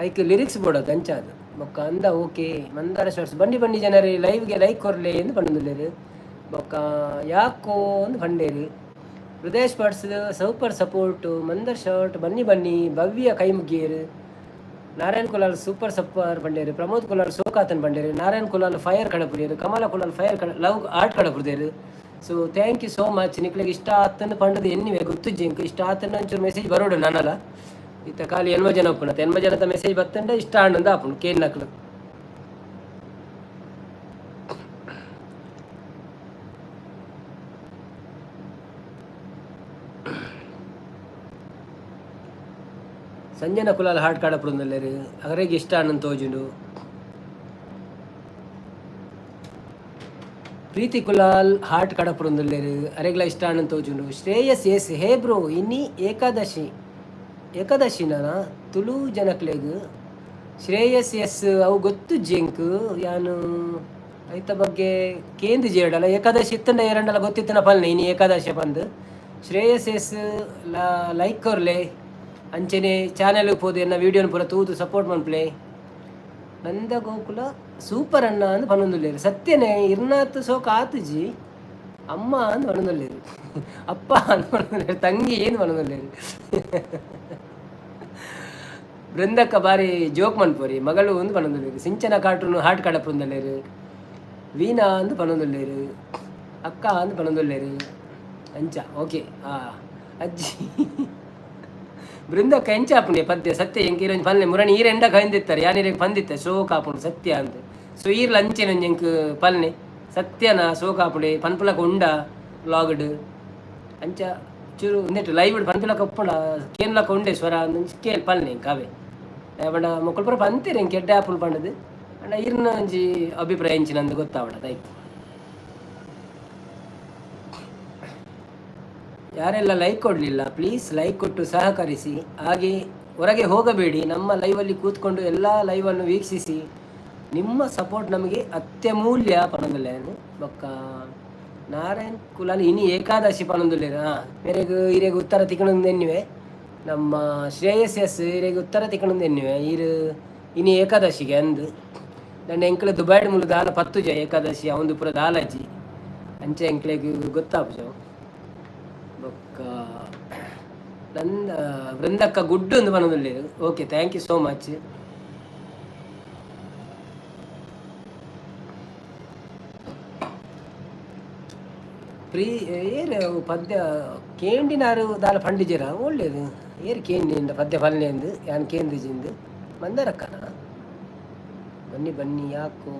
ಐಕ್ ಲಿರಿಕ್ಸ್ ಬೋಡೋದು ಅಂಚಾದ ಬೊಕ್ಕ ಅಂದ ಓಕೆ ಮಂದಾರ ಶಾರ್ಟ್ಸ್ ಬನ್ನಿ ಬನ್ನಿ ಜನರೇ ಲೈವ್ಗೆ ಲೈಕ್ ಕೊರ್ಲೆ ಎಂದು ಪಂಡುಲ್ಲೇರು ಬೊಕ್ಕ ಯಾಕೋ ಎಂದು ಪಂಡೇರು. ಹೃದಯ ಸ್ಪರ್ಸ್ ಸೂಪರ್ ಸಪೋರ್ಟು ಮಂದರ್ ಶಾರ್ಟ್ ಬನ್ನಿ ಬನ್ನಿ ಭವ್ಯ ಕೈ ಮುಗಿಯರು. ನಾರಾಯಣ್ ಕುಲಾಲ್ ಸೂಪರ್ ಸಪ್ಪರ್ ಪಂಡೇರು. ಪ್ರಮೋದ್ ಕುಲಾಲ್ ಸೋಕಾತನ್ ಪಂಡೇರು. ನಾರಾಯಣ್ ಕುಲಾಲ್ ಫೈರ್ ಕಡಪುರಿಯರು. Kamala Kulal fire love heart ಕಡಪುರ್ದೇರು. So thank you so much. ನಿಕ್ಲಿಗೆ ಇಷ್ಟ ಆತನ್ನು ಪಂಡದು ಎನ್ನಿವೆ ಗೊತ್ತು ಜಿಂಕ್ ಇಷ್ಟ ಆತನ್ನು ಒಂಚೂರು ಮೆಸೇಜ್ ಬರೋಡು ನನ್ನಲ್ಲ ಇತ್ತ ಖಾಲಿ ಎನ್ಮ ಜನ ಒಪ್ಪುನತ್ತೆ ಎನ್ಮ ಜನದ ಮೆಸೇಜ್ ಬತ್ತಂಡ ಇಷ್ಟ ಆಂಡಂದ ಆಪುಣು ಕೇನ್ ನಕ್ಲು. ಸಂಜನ ಕುಲಾಲ್ ಹಾಡ್ ಕಾಡಪುರಂದಲ್ಲೇರು ಅವರಿಗೆ ಇಷ್ಟ ಆನಂದ್ ತೋಜುಂಡು. ಪ್ರೀತಿ ಕುಲಾಲ್ ಹಾಟ್ ಕಡಪುರಂದಲ್ಲೇರು ಅರೆಗ್ಲ ಇಷ್ಟ ಆನಂದ್ ತೋಜುಂಡು. ಶ್ರೇಯಸ್ ಎಸ್ ಹೇ ಬ್ರೋ ಇನ್ನಿ ಏಕಾದಶಿನ ತುಳು ಜನಕ್ಲೆಗ್ ಶ್ರೇಯಸ್ ಎಸ್ ಅವು ಗೊತ್ತು ಜೆಂಕ್ ಯಾನು ಐತ ಬಗ್ಗೆ ಕೇಂದ್ರ ಜೇಡಲ್ಲ ಏಕಾದಶಿ ಇತ್ತಂಡ ಎರಡಲ್ಲ ಗೊತ್ತಿತ್ತನ ಪಲ್ನೆ ಇನ್ನು ಏಕಾದಶಿ ಬಂದು ಶ್ರೇಯಸ್ ಎಸ್ ಲೈಕ್ ಅವ್ರಲೆ ಅಂಚೆನೆ ಚಾನೆಲ್ಗೆ ಹೋದು ಎನ್ನ ವೀಡಿಯೋನ ಪೂರ ತೂದು ಸಪೋರ್ಟ್ ಮನ್ಪ್ಲೆ. ನಂದ ಗೋಕುಲ ಸೂಪರ್ ಅಣ್ಣ ಅಂದ್ ಪನ್ನೊಂದುಲ್ಲೇರು ಸತ್ಯನೇ ಇರ್ನಾತ್ ಸೋಕ ಆತುಜಿ ಅಮ್ಮ ಅಂದ್ ಪನ್ನೊಂದುಲ್ಲೇರು ಅಪ್ಪ ಅಂದ್ ಪನ್ನೊಂದುಲ್ಲೇರು ತಂಗಿ ಏನು ಪನ್ನೊಂದುಲ್ಲೇರು. ಬೃಂದಕ್ಕ ಬಾರಿ ಜೋಕ್ ಮನ್ಪೋರಿ ಮಗಳು ಒಂದು ಪನ್ನೊಂದುಲ್ಲೇರು. ಸಿಂಚನ ಕಾರ್ಟೂನು ಹಾಟ್ ಕಡಪುಂದಲ್ಲೇರು. ವೀಣಾ ಅಂದ್ ಪನ್ನೊಂದುಲ್ಲೇರು. ಅಕ್ಕ ಅಂದ್ ಪನ್ನೊಂದುಲ್ಲೇರು ಅಂಚ ಓಕೆ ಅಜ್ಜಿ ಬೃಂದಕ್ಕ ಎಂಚ ಆಪುಂಡೆ ಪದ್ಯ ಸತ್ಯ ಎಂಕ್ ಈರೊಂಜಿ ಪಲ್ಲೆ ಮುರಣಿ ಈರ ಎಂಡ ಕೈಂದಿತ್ತಾರೆ ಯಾನಿರಿಗೆ ಬಂದಿತ್ತೆ ಸೋಕ್ ಆಪುಂಡು ಸತ್ಯ ಅಂತ. ಸೊ ಈರ್ಲ ಅಂಚೆನೊಂಜಿ ಎಂಕ್ ಪಲ್ನೆ ಸತ್ಯನ ಸೋಕ್ ಆಪುಂಡೆ ಪನ್ಪುಲಕ ಉಂಡ ವ್ಲಾಗ್ಡ್ ಅಂಚ ಚೂರು ಒಂದಿಟ್ಟು ಲೈವ್ ಪನ್ಪುಲಕ ಒಪ್ಪುಂಡ ಕೇನ್ಲಕ ಉಂಡೆ ಸ್ವರ ಕೇಲ್ ಪಲ್ನೆ ಎಂಕ್ ಅವೇ ಬಣ್ಣ ಮೊಕ್ಕಳು ಪುರ ಪಂತೀರಿ ಎಂಕ್ ಎಡ್ಡೆ ಆಪುಂಡು ಪಂಡದು ಅಣ್ಣ ಈರ್ನ ಒಂಜಿ ಅಭಿಪ್ರಾಯ ಎಂಚಿನಂದು ಗೊತ್ತಾವಣ ದೈಕ್. ಯಾರೆಲ್ಲ ಲೈಕ್ ಕೊಡಲಿಲ್ಲ ಪ್ಲೀಸ್ ಲೈಕ್ ಕೊಟ್ಟು ಸಹಕರಿಸಿ. ಹಾಗೆ ಹೊರಗೆ ಹೋಗಬೇಡಿ, ನಮ್ಮ ಲೈವಲ್ಲಿ ಕೂತ್ಕೊಂಡು ಎಲ್ಲ ಲೈವನ್ನು ವೀಕ್ಷಿಸಿ. ನಿಮ್ಮ ಸಪೋರ್ಟ್ ನಮಗೆ ಅತ್ಯಮೂಲ್ಯ ಪನೊಂದುಲ್ಲೇನು ಬೊಕ್ಕ ನಾರಾಯಣ್ ಕುಲಾಲ್ ಇನಿ ಏಕಾದಶಿ ಪನೊಂದುಲ್ಲೇರು ಮೇರೆಗೆ ಇರೆಗೆ ಉತ್ತರ ತಿಕ್ಕಣಂದು ಎನ್ನಿವೆ ನಮ್ಮ ಶ್ರೇಯಸ್ ಎಸ್ ಇರೆಗೆ ಉತ್ತರ ತಿಕ್ಕಣಂದು ಎನ್ನಿವೆ ಈರು ಇನಿ ಏಕಾದಶಿಗೆ ಅಂದು ನನ್ನ ಎಂಕ್ಲೆ ದುಬೈಡ್ ಮುಲು ದಾಲ ಪತ್ತುಜ ಏಕಾದಶಿ ಅವಂದು ಪುರ ದಾಲಜಿ ಅಂಚೆ ಎಂಕ್ಲೆಗೆ ಗೊತ್ತಾಪುಜ ಬೊಕ್ಕ ನನ್ನ ವೃಂದಕ್ಕ ಗುಡ್ಡು ಒಂದು ಪನೊಂದುಲ್ಲೇರು. Okay thank you so much. ಏರು ಪದ್ಯ ಕೇಂಡಿನಾರು ದಾಲ ಪಂಡಿಜರ ಒಳ್ಳೇದು ಏರು ಕೇಂಡಿಂದ ಪದ್ಯ ಫಲನೆಂದು ಯಾನ್ ಕೇಂದ್ರಿಜಿಂದು ಮಂದರಕ್ಕನ ಬನ್ನಿ ಬನ್ನಿ ಯಾಕೋ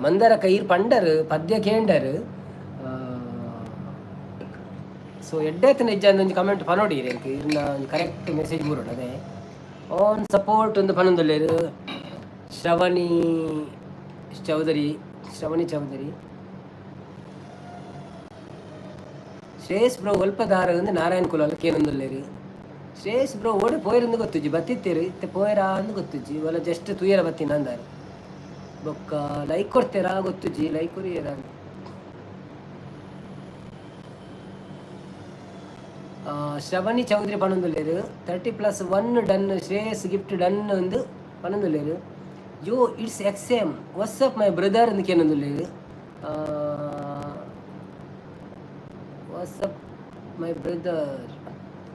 ಮಂದರಕ್ಕ ಈರ್ ಪಂಡರ್ ಪದ್ಯ ಕೇಂಡರ್ ಸೊ ಎಡ್ಡೆತ್ತ ನಿಜ ಒಂದು ಕಮೆಂಟ್ ಪನೋಡಿ ರೇಂಕ್ ಇನ್ನ ಕರೆಕ್ಟ್ ಮೆಸೇಜ್ ಬರೋಣ ಅದೇ ಆನ್ ಸಪೋರ್ಟ್ ಒಂದು ಪನೊಂದುಲ್ಲೇರು ಶ್ರವಣಿ ಚೌಧರಿ ಶ್ರೇಯಸ್ ಬ್ರೋ ಒಲ್ಪ ದಾರ வந்து ನಾರಾಯಣ್ ಕುಲಾಲ್ ಕೇನೊಂದುಲ್ಲೇರು ಶ್ರೇಯಸ್ ಬ್ರೋ ಓಡಿ ಪೋಯಿರಂದು ಗೊತ್ತುಜ್ಜಿ ಬತ್ತಿತ್ತೇರು ಇತ್ತೆ ಪೋಯರಾ ಅಂದು ಗೊತ್ತುಜ್ಜಿ ಒಲ ಜಸ್ಟ್ ತೂಯರ ಬತ್ತಿನ ಅಂದಾರು ಬೊಕ್ಕ ಲೈಕ್ ಕೊಡ್ತೇರಾ ಗೊತ್ತುಜ್ಜಿ ಲೈಕ್ ಕೊರಿಯರ ಶ್ರವಣಿ ಚೌಧರಿ ಪನೊಂದುಲ್ಲೇರು 30+1 ಡನ್ ಶ್ರೇಯಸ್ ಗಿಫ್ಟ್ ಡನ್ ಒಂದು ಪನೊಂದುಲ್ಲೇರು yo it's exam WhatsApp my brother ಅಂದು ಕೇನೊಂದುಲ್ಲೇರು ವಾಟ್ಸಪ್ ಮೈ ಬ್ರದರ್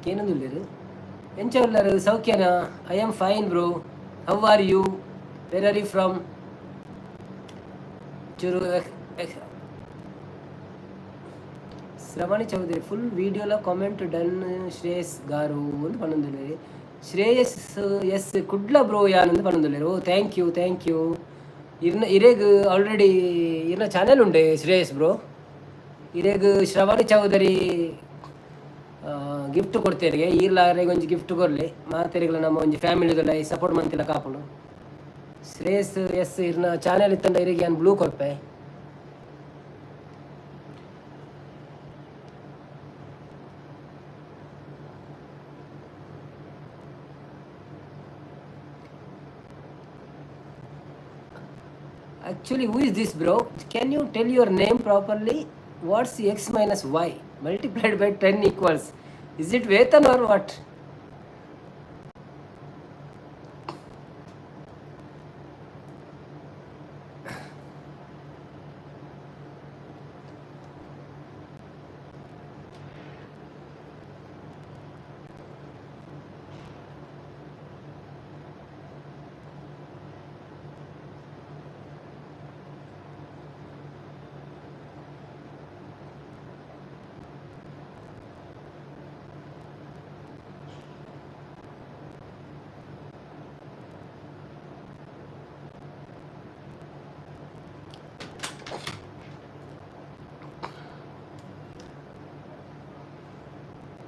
ಕೇನೊಂದುಲ್ಲೇರು ಎಂಚ ಉಳ್ಳರು ಸೌಖ್ಯನಾ I am fine bro how are you where are you from ಚೂರು ಶ್ರವಣಿ ಚೌಧರಿ ಫುಲ್ ವಿಡಿಯೋಲ ಕಾಮೆಂಟ್ ಡನ್ ಶ್ರೇಯಸ್ ಗಾರು ಅಂತ ಪನ್ನೊಂದುಲ್ಲೇರು ಶ್ರೇಯಸ್ ಎಸ್ ಕುಡ್ಲ ಬ್ರೋ ಯಾನಂದು ಪನ್ನೊಂದುಲ್ಲೇರು ಓ ಥ್ಯಾಂಕ್ ಯು ಇರ್ನ ಇರೇಗ್ ಆಲ್ರೆಡಿ ಇರ್ನ ಚಾನೆಲ್ ಉಂಡೆ ಶ್ರೇಯಸ್ ಬ್ರೋ ಇರೇಗ್ ಶ್ರವಣಿ ಚೌಧರಿ ಗಿಫ್ಟ್ ಕೊಡ್ತೇರಿಗೆ ಈರ್ಲಾರೆಗೆ ಒಂಜಿ ಗಿಫ್ಟ್ ಕೊರಲಿ ಮಾತೆರೆಗಳ ನಮ್ಮ ಒಂಜಿ ಫ್ಯಾಮಿಲಿದೆಲ್ಲ ಸಪೋರ್ಟ್ ಮಂತಿಲ್ಲ ಕಾಪುಂಡು ಶ್ರೇಯಸ್ ಎಸ್ ಇರ್ನ ಚಾನೆಲ್ ಇತ್ತಂಡ ಇರಿಗೆ ಯಾನ್ blue ಕೊರ್ಪೆ Actually, who is this bro? Can you tell your name properly? What's x minus y multiplied by 10 equals? Is it Vetan or what?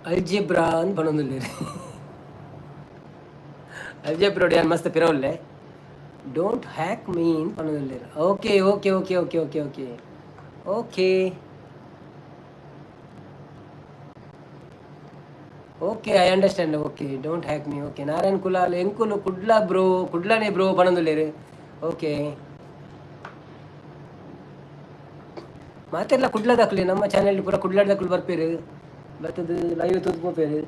ಅಲ್ಜೆಬ್ರಾ ಅಂತ ಪನ್ನೊಂದುಲ್ಲೇರು ಅಲ್ಜೆಬ್ರಾ ಯಾನ್ ಮಸ್ತ್ ಪಿರವಲ್ಲೆ don't hack me ಅಂತ ಪನ್ನೊಂದುಲ್ಲೇರು okay okay okay okay okay okay okay okay I understand okay don't hack me okay Narayan Kulal ಎಂಕುಲು ಕುಡ್ಲನೇ bro ಪನ್ನೊಂದುಲ್ಲೇರು okay ಮಾತೆಲ್ಲ ಕುಡ್ಲದಾಕ್ಲಿ ನಮ್ಮ channel ಪೂರ ಕುಡ್ಲಾಡ್ದಾಕ್ಲು ಬರ್ಪೇರು ಬರ್ತದೆ ಲೈವ್ ತೋದ್ಕೋಪೇರು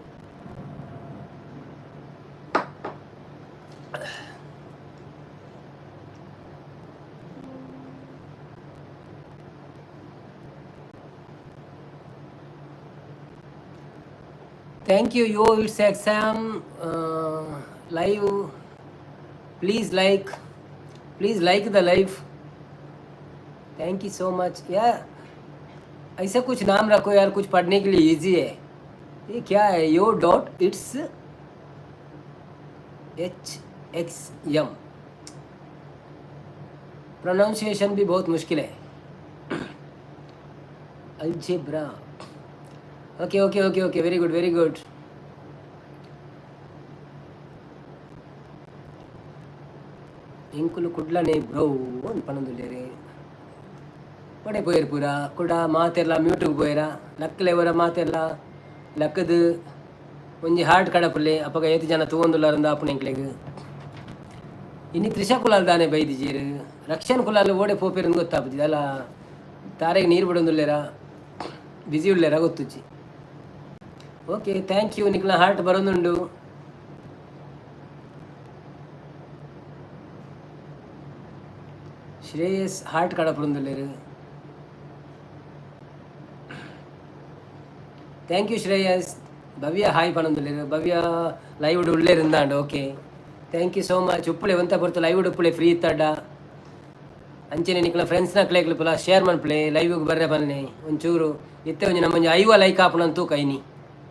thank you yo it's exam live please like the live thank you so much यार ऐसा कुछ नाम रखो यार कुछ पढ़ने के लिए इजी है ये क्या है yo dot it's HXM pronunciation भी बहुत मुश्किल है algebra okay okay okay okay very good इंकुल कुड्लने ब्रो ಅಂತ ಪನ್ನೊಂದುಲ್ಲೇರು ಒಡೆ ಪೋಯರು ಪೂರ ಕೂಡ ಮಾತೆಲ್ಲ ಮ್ಯೂಟಿಗೆ ಪೋಯರ ಲಕ್ಕಲೆವರ ಮಾತೆಲ್ಲ ಲಕ್ಕದು ಒಂಜಿ ಹಾರ್ಟ್ ಕಡಪುಲ್ಲೆ ಅಪ್ಪಗ ಏತು ಜನ ತೂವೊಂದುಲ್ಲಾರಂದ ಆಪುನ ಎಂಕ್ಲೆಗ್ ಇನ್ನು ತ್ರಿಷಾ ಕುಲಾಲ್ ದಾನೆ ಬೈದಿಜೀರು ರಕ್ಷಣ್ ಕುಲಾಲ್ ಓಡೆ ಪೋಪೇರನ್ನು ಗೊತ್ತಾಪುಜಿ ಅಲ್ಲ ತಾರೆಗೆ ನೀರು ಬಿಡೊಂದುಲ್ಲೇರ ಬಿಸಿ ಉಳ್ಳೇರ ಗೊತ್ತುಚ್ಚಿ ಓಕೆ ಥ್ಯಾಂಕ್ ಯು ನಿಕ್ಲ ಹಾರ್ಟ್ ಬರೋದುಂಡು ಶ್ರೇಯಸ್ ಹಾರ್ಟ್ ಕಡಪುಂದುಲ್ಲೇರು thank you Shreyas Bhavya hi ಪನ್ನೊಂದುಲ್ಲೇರು ಭವ್ಯ ಲೈವ್ ಉಳ್ಳೇರಿಂದಾಂಡು okay thank you so much ಉಪ್ಪುಳೆ ಒಂತ ಬರ್ತು ಲೈವ್ ಉಪ್ಪುಳೆ ಫ್ರೀ ಇತ್ತಡ್ಡ ಅಂಚೆನೆ ನಿಕ್ಲ ಫ್ರೆಂಡ್ಸ್ನ ಕ್ಲೇಕ್ಲು ಪುಲ ಶೇರ್ ಮನ್ಪ್ಲೆ ಲೈವ್ಗೆ ಬರ್ರೆ ಬನ್ನಿ ಒಂಚೂರು ಇತ್ತೆ ಒಂಜಿ ನಮ್ಮೊಂಜಿ ಐವ ಲೈಕ್ ಆಪುನ ತೂಕ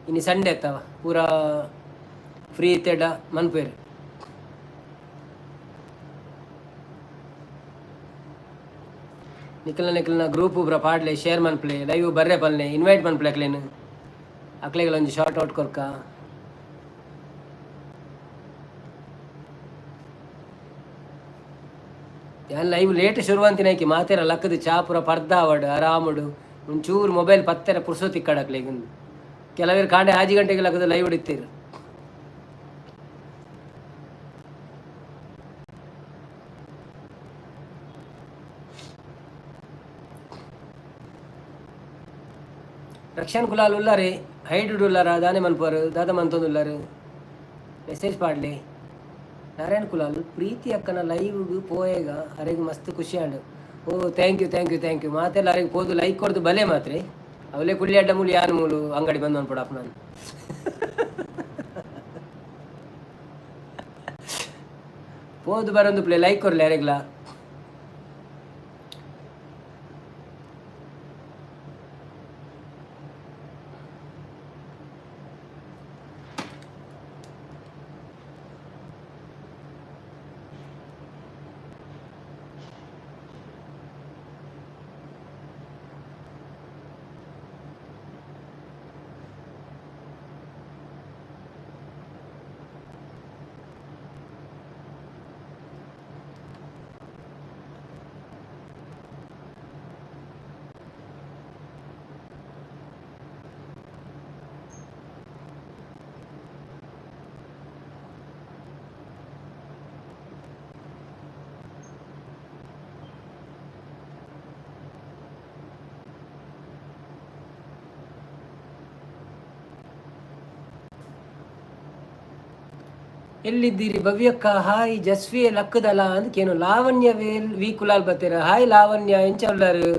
ಇನಿ ಸಂಡೆ ಎತ್ತವ ಪೂರಾ ಫ್ರೀ ಇತ್ತೆಡ ಮನ್ಪೇರು ನಿಖಲ್ನ ಗ್ರೂಪ್ ಬ್ರ ಪಾಡ್ಲೆ ಶೇರ್ ಮನ್ಪ್ಲೆ ಲೈವ್ ಬರ್ರೆ ಪಲ್ಲೆ ಇನ್ವೈಟ್ ಮನ್ಪ್ಲೆ ಅಕ್ಲೇನು ಅಕ್ಲೆಗಳ ಒಂಜಿ ಶಾರ್ಟ್ ಔಟ್ ಕೊರ್ಕ ಯಾನ್ ಲೈವ್ ಲೇಟ್ ಶುರುವಂತಿನಾಕಿ ಮಾತೆರ ಲಕ್ಕದ ಚಾಪುರ ಪರ್ದಾವಡು ಆರಾಮಡು ಒಂಚೂರು ಮೊಬೈಲ್ ಪತ್ತೆರ ಪುರ್ಸೋತಿ ಕಡಕ್ಲೇಗ ಕೆಲವೇರು ಕಾಂಡೆ 5 ಗಂಟೆಗೆ ಲಕ್ಕದ ಲೈವ್ ಹಿಡಿತೀರು ರಕ್ಷಣ್ ಕುಲಾಲ್ ಉಲ್ಲಾರೆ ಹೈಡ್ ಉಲ್ಲಾರ ದಾನೆ ಮನ್ಪರು ದಾದ ಮಂತೊಂದು ಉಲ್ಲಾರು ಮೆಸೇಜ್ ಪಾಡ್ಲಿ ನಾರಾಯಣ್ ಕುಲಾಲ್ ಪ್ರೀತಿ ಅಕ್ಕನ ಲೈವ್ಗೆ ಪೋಯೇಗ ಅರೆಗೆ ಮಸ್ತ್ ಖುಷಿ ಆಂಡು ಓ ಥ್ಯಾಂಕ್ ಯು ಮಾತೆಲ್ಲ ಅರೆಗೆ ಪೋದು ಲೈಕ್ ಕೊಡ್ದು ಬಲೆ ಮಾತ್ರ ಅವಲೇ ಕುಳ್ಳಿ ಅಡ್ಡ ಮೂಲಿ ಯಾರು ಮೂಲು ಅಂಗಡಿ ಬಂದು ಅನ್ಪಡಪ್ಪ ನಾನು ಪೋದು ಬರೊಂದು ಪ್ಲೇ ಲೈಕ್ ಕೊಡ್ಲಿ ಅರೆಗ್ಲ ಎಲ್ಲಿದ್ದೀರಿ ಭವ್ಯಕ್ಕ ಹಾಯ್ ಜಸ್ವಿ ಲಕ್ಕದಲ್ಲ ಅಂದಕ್ಕೇನು ಲಾವಣ್ಯ ವಿ ಕುಲಾಲ್ ಬತ್ತೀರ ಹಾಯ್ ಲಾವಣ್ಯ ಎಂಚ ಉಳ್ಳಾರು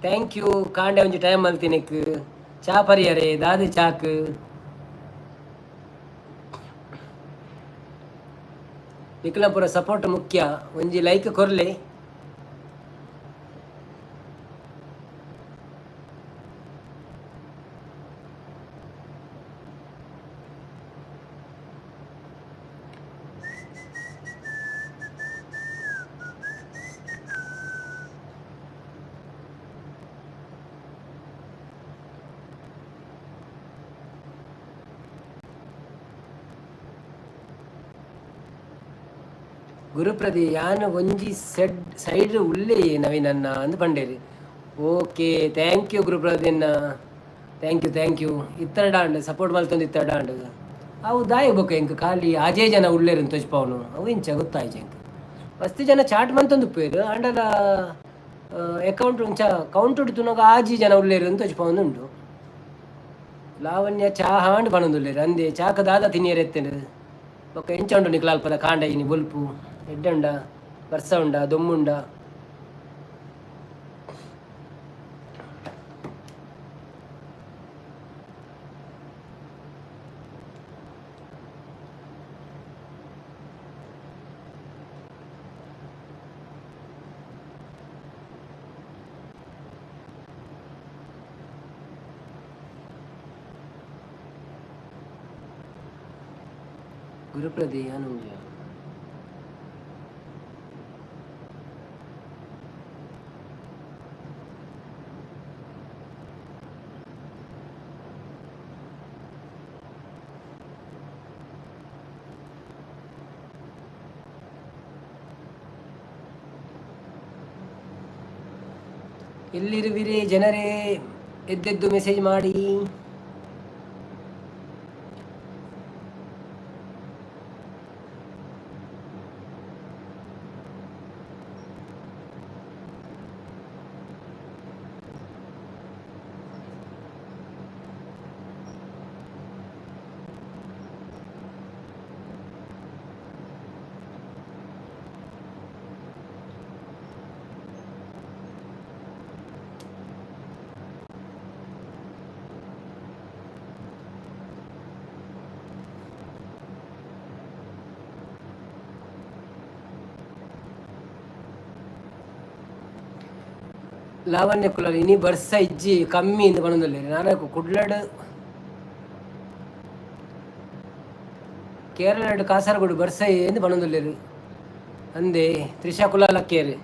ಥ್ಯಾಂಕ್ ಯು ಕಾಂಡೆ ಒಂಜಿ ಟೈಮ್ ಮಲ್ತಿನಿಕ್ ಚಾ ಪರಿಯರೆ ದಾದಿ ಚಾಕ್ ನಿಖಿಲಪುರ ಸಪೋರ್ಟ್ ಮುಖ್ಯ ಒಂಜಿ ಲೈಕ್ ಕೊರ್ಲೆ ಗುರುಪ್ರದಿ ಯಾನ ಒಂಜಿ ಸೈಡ್ ಉಳ್ಳೇ ನವೀನನ್ನ ಅಂದು ಪಂಡೇರಿ ಓಕೆ ಥ್ಯಾಂಕ್ ಯು ಗುರುಪ್ರದಿನ್ನ ಥ್ಯಾಂಕ್ ಯು ಇತ್ತರ್ಡಾಂಡ್ ಸಪೋರ್ಟ್ ಮಲ್ತೊಂದು ಇತ್ತರ್ಡಾಂಡ್ ಅವು ದಾಯಿ ಬೊಕ್ಕ ಎಂಕ್ ಖಾಲಿ ಆಜೇ ಜನ ಉಳ್ಳೇರು ತೊಜ್ಪಾವನು ಅವು ಇಂಚ ಗೊತ್ತಾಯ್ತು ಎಂಕ್ ಮಸ್ತ್ ಜನ ಚಾಟ್ ಮಂತೊಂದು ಉಪ್ಪೇರು ಅಂಡಲ ಅಕೌಂಟ್ ಒಂಚ ಕೌಂಟ್ ಉಡ್ತುನಾಗ ಆಜಿ ಜನ ಉಳ್ಳೇರು ತೊಜ್ಪಾವನು ಉಂಡು ಲಾವಣ್ಯ ಚಾ ಹಾಂಡ್ ಪಣೊಂದುಲ್ಲೇರು ಅಂದೆ ಚಾಕ ದಾದ ತಿನ್ನಿಯರು ಎತ್ತೇರು ಬೊಕ್ಕ ಎಂಚ ಉಂಡು ನಿಕ್ಲಾಲ್ಪದ ಕಾಂಡ ಇನಿ ಬೊಲ್ಪು ಎಡ್ಡುಂಡ ಬರ್ಸ ಉಂಡ ದೊಮ್ಮುಂಡ ಗುರುಪ್ರದಿ ಅನುಂಜ ಎಲ್ಲಿರುವಿರಿ ಜನರೇ ಎದ್ದೆದ್ದು ಮೆಸೇಜ್ ಮಾಡಿ ಲಾವಣ್ಯ ಕುಲಾಲ್ ಇನಿ ಬರ್ಸ ಇಜ್ಜಿ ಕಮ್ಮಿ ಇಂದು ಪಣದಲ್ಲಿ ನಾನಕು ಕುಡ್ಲಡ್ ಕೇರಳ ಕಾಸರಗೋಡು ಬರ್ಸ ಎಂದು ಪಣದಲ್ಲಿ ಅಂದೆ ತ್ರಿಷಾ ಕುಲಾಲ್ ಅಕ್ಕೇರು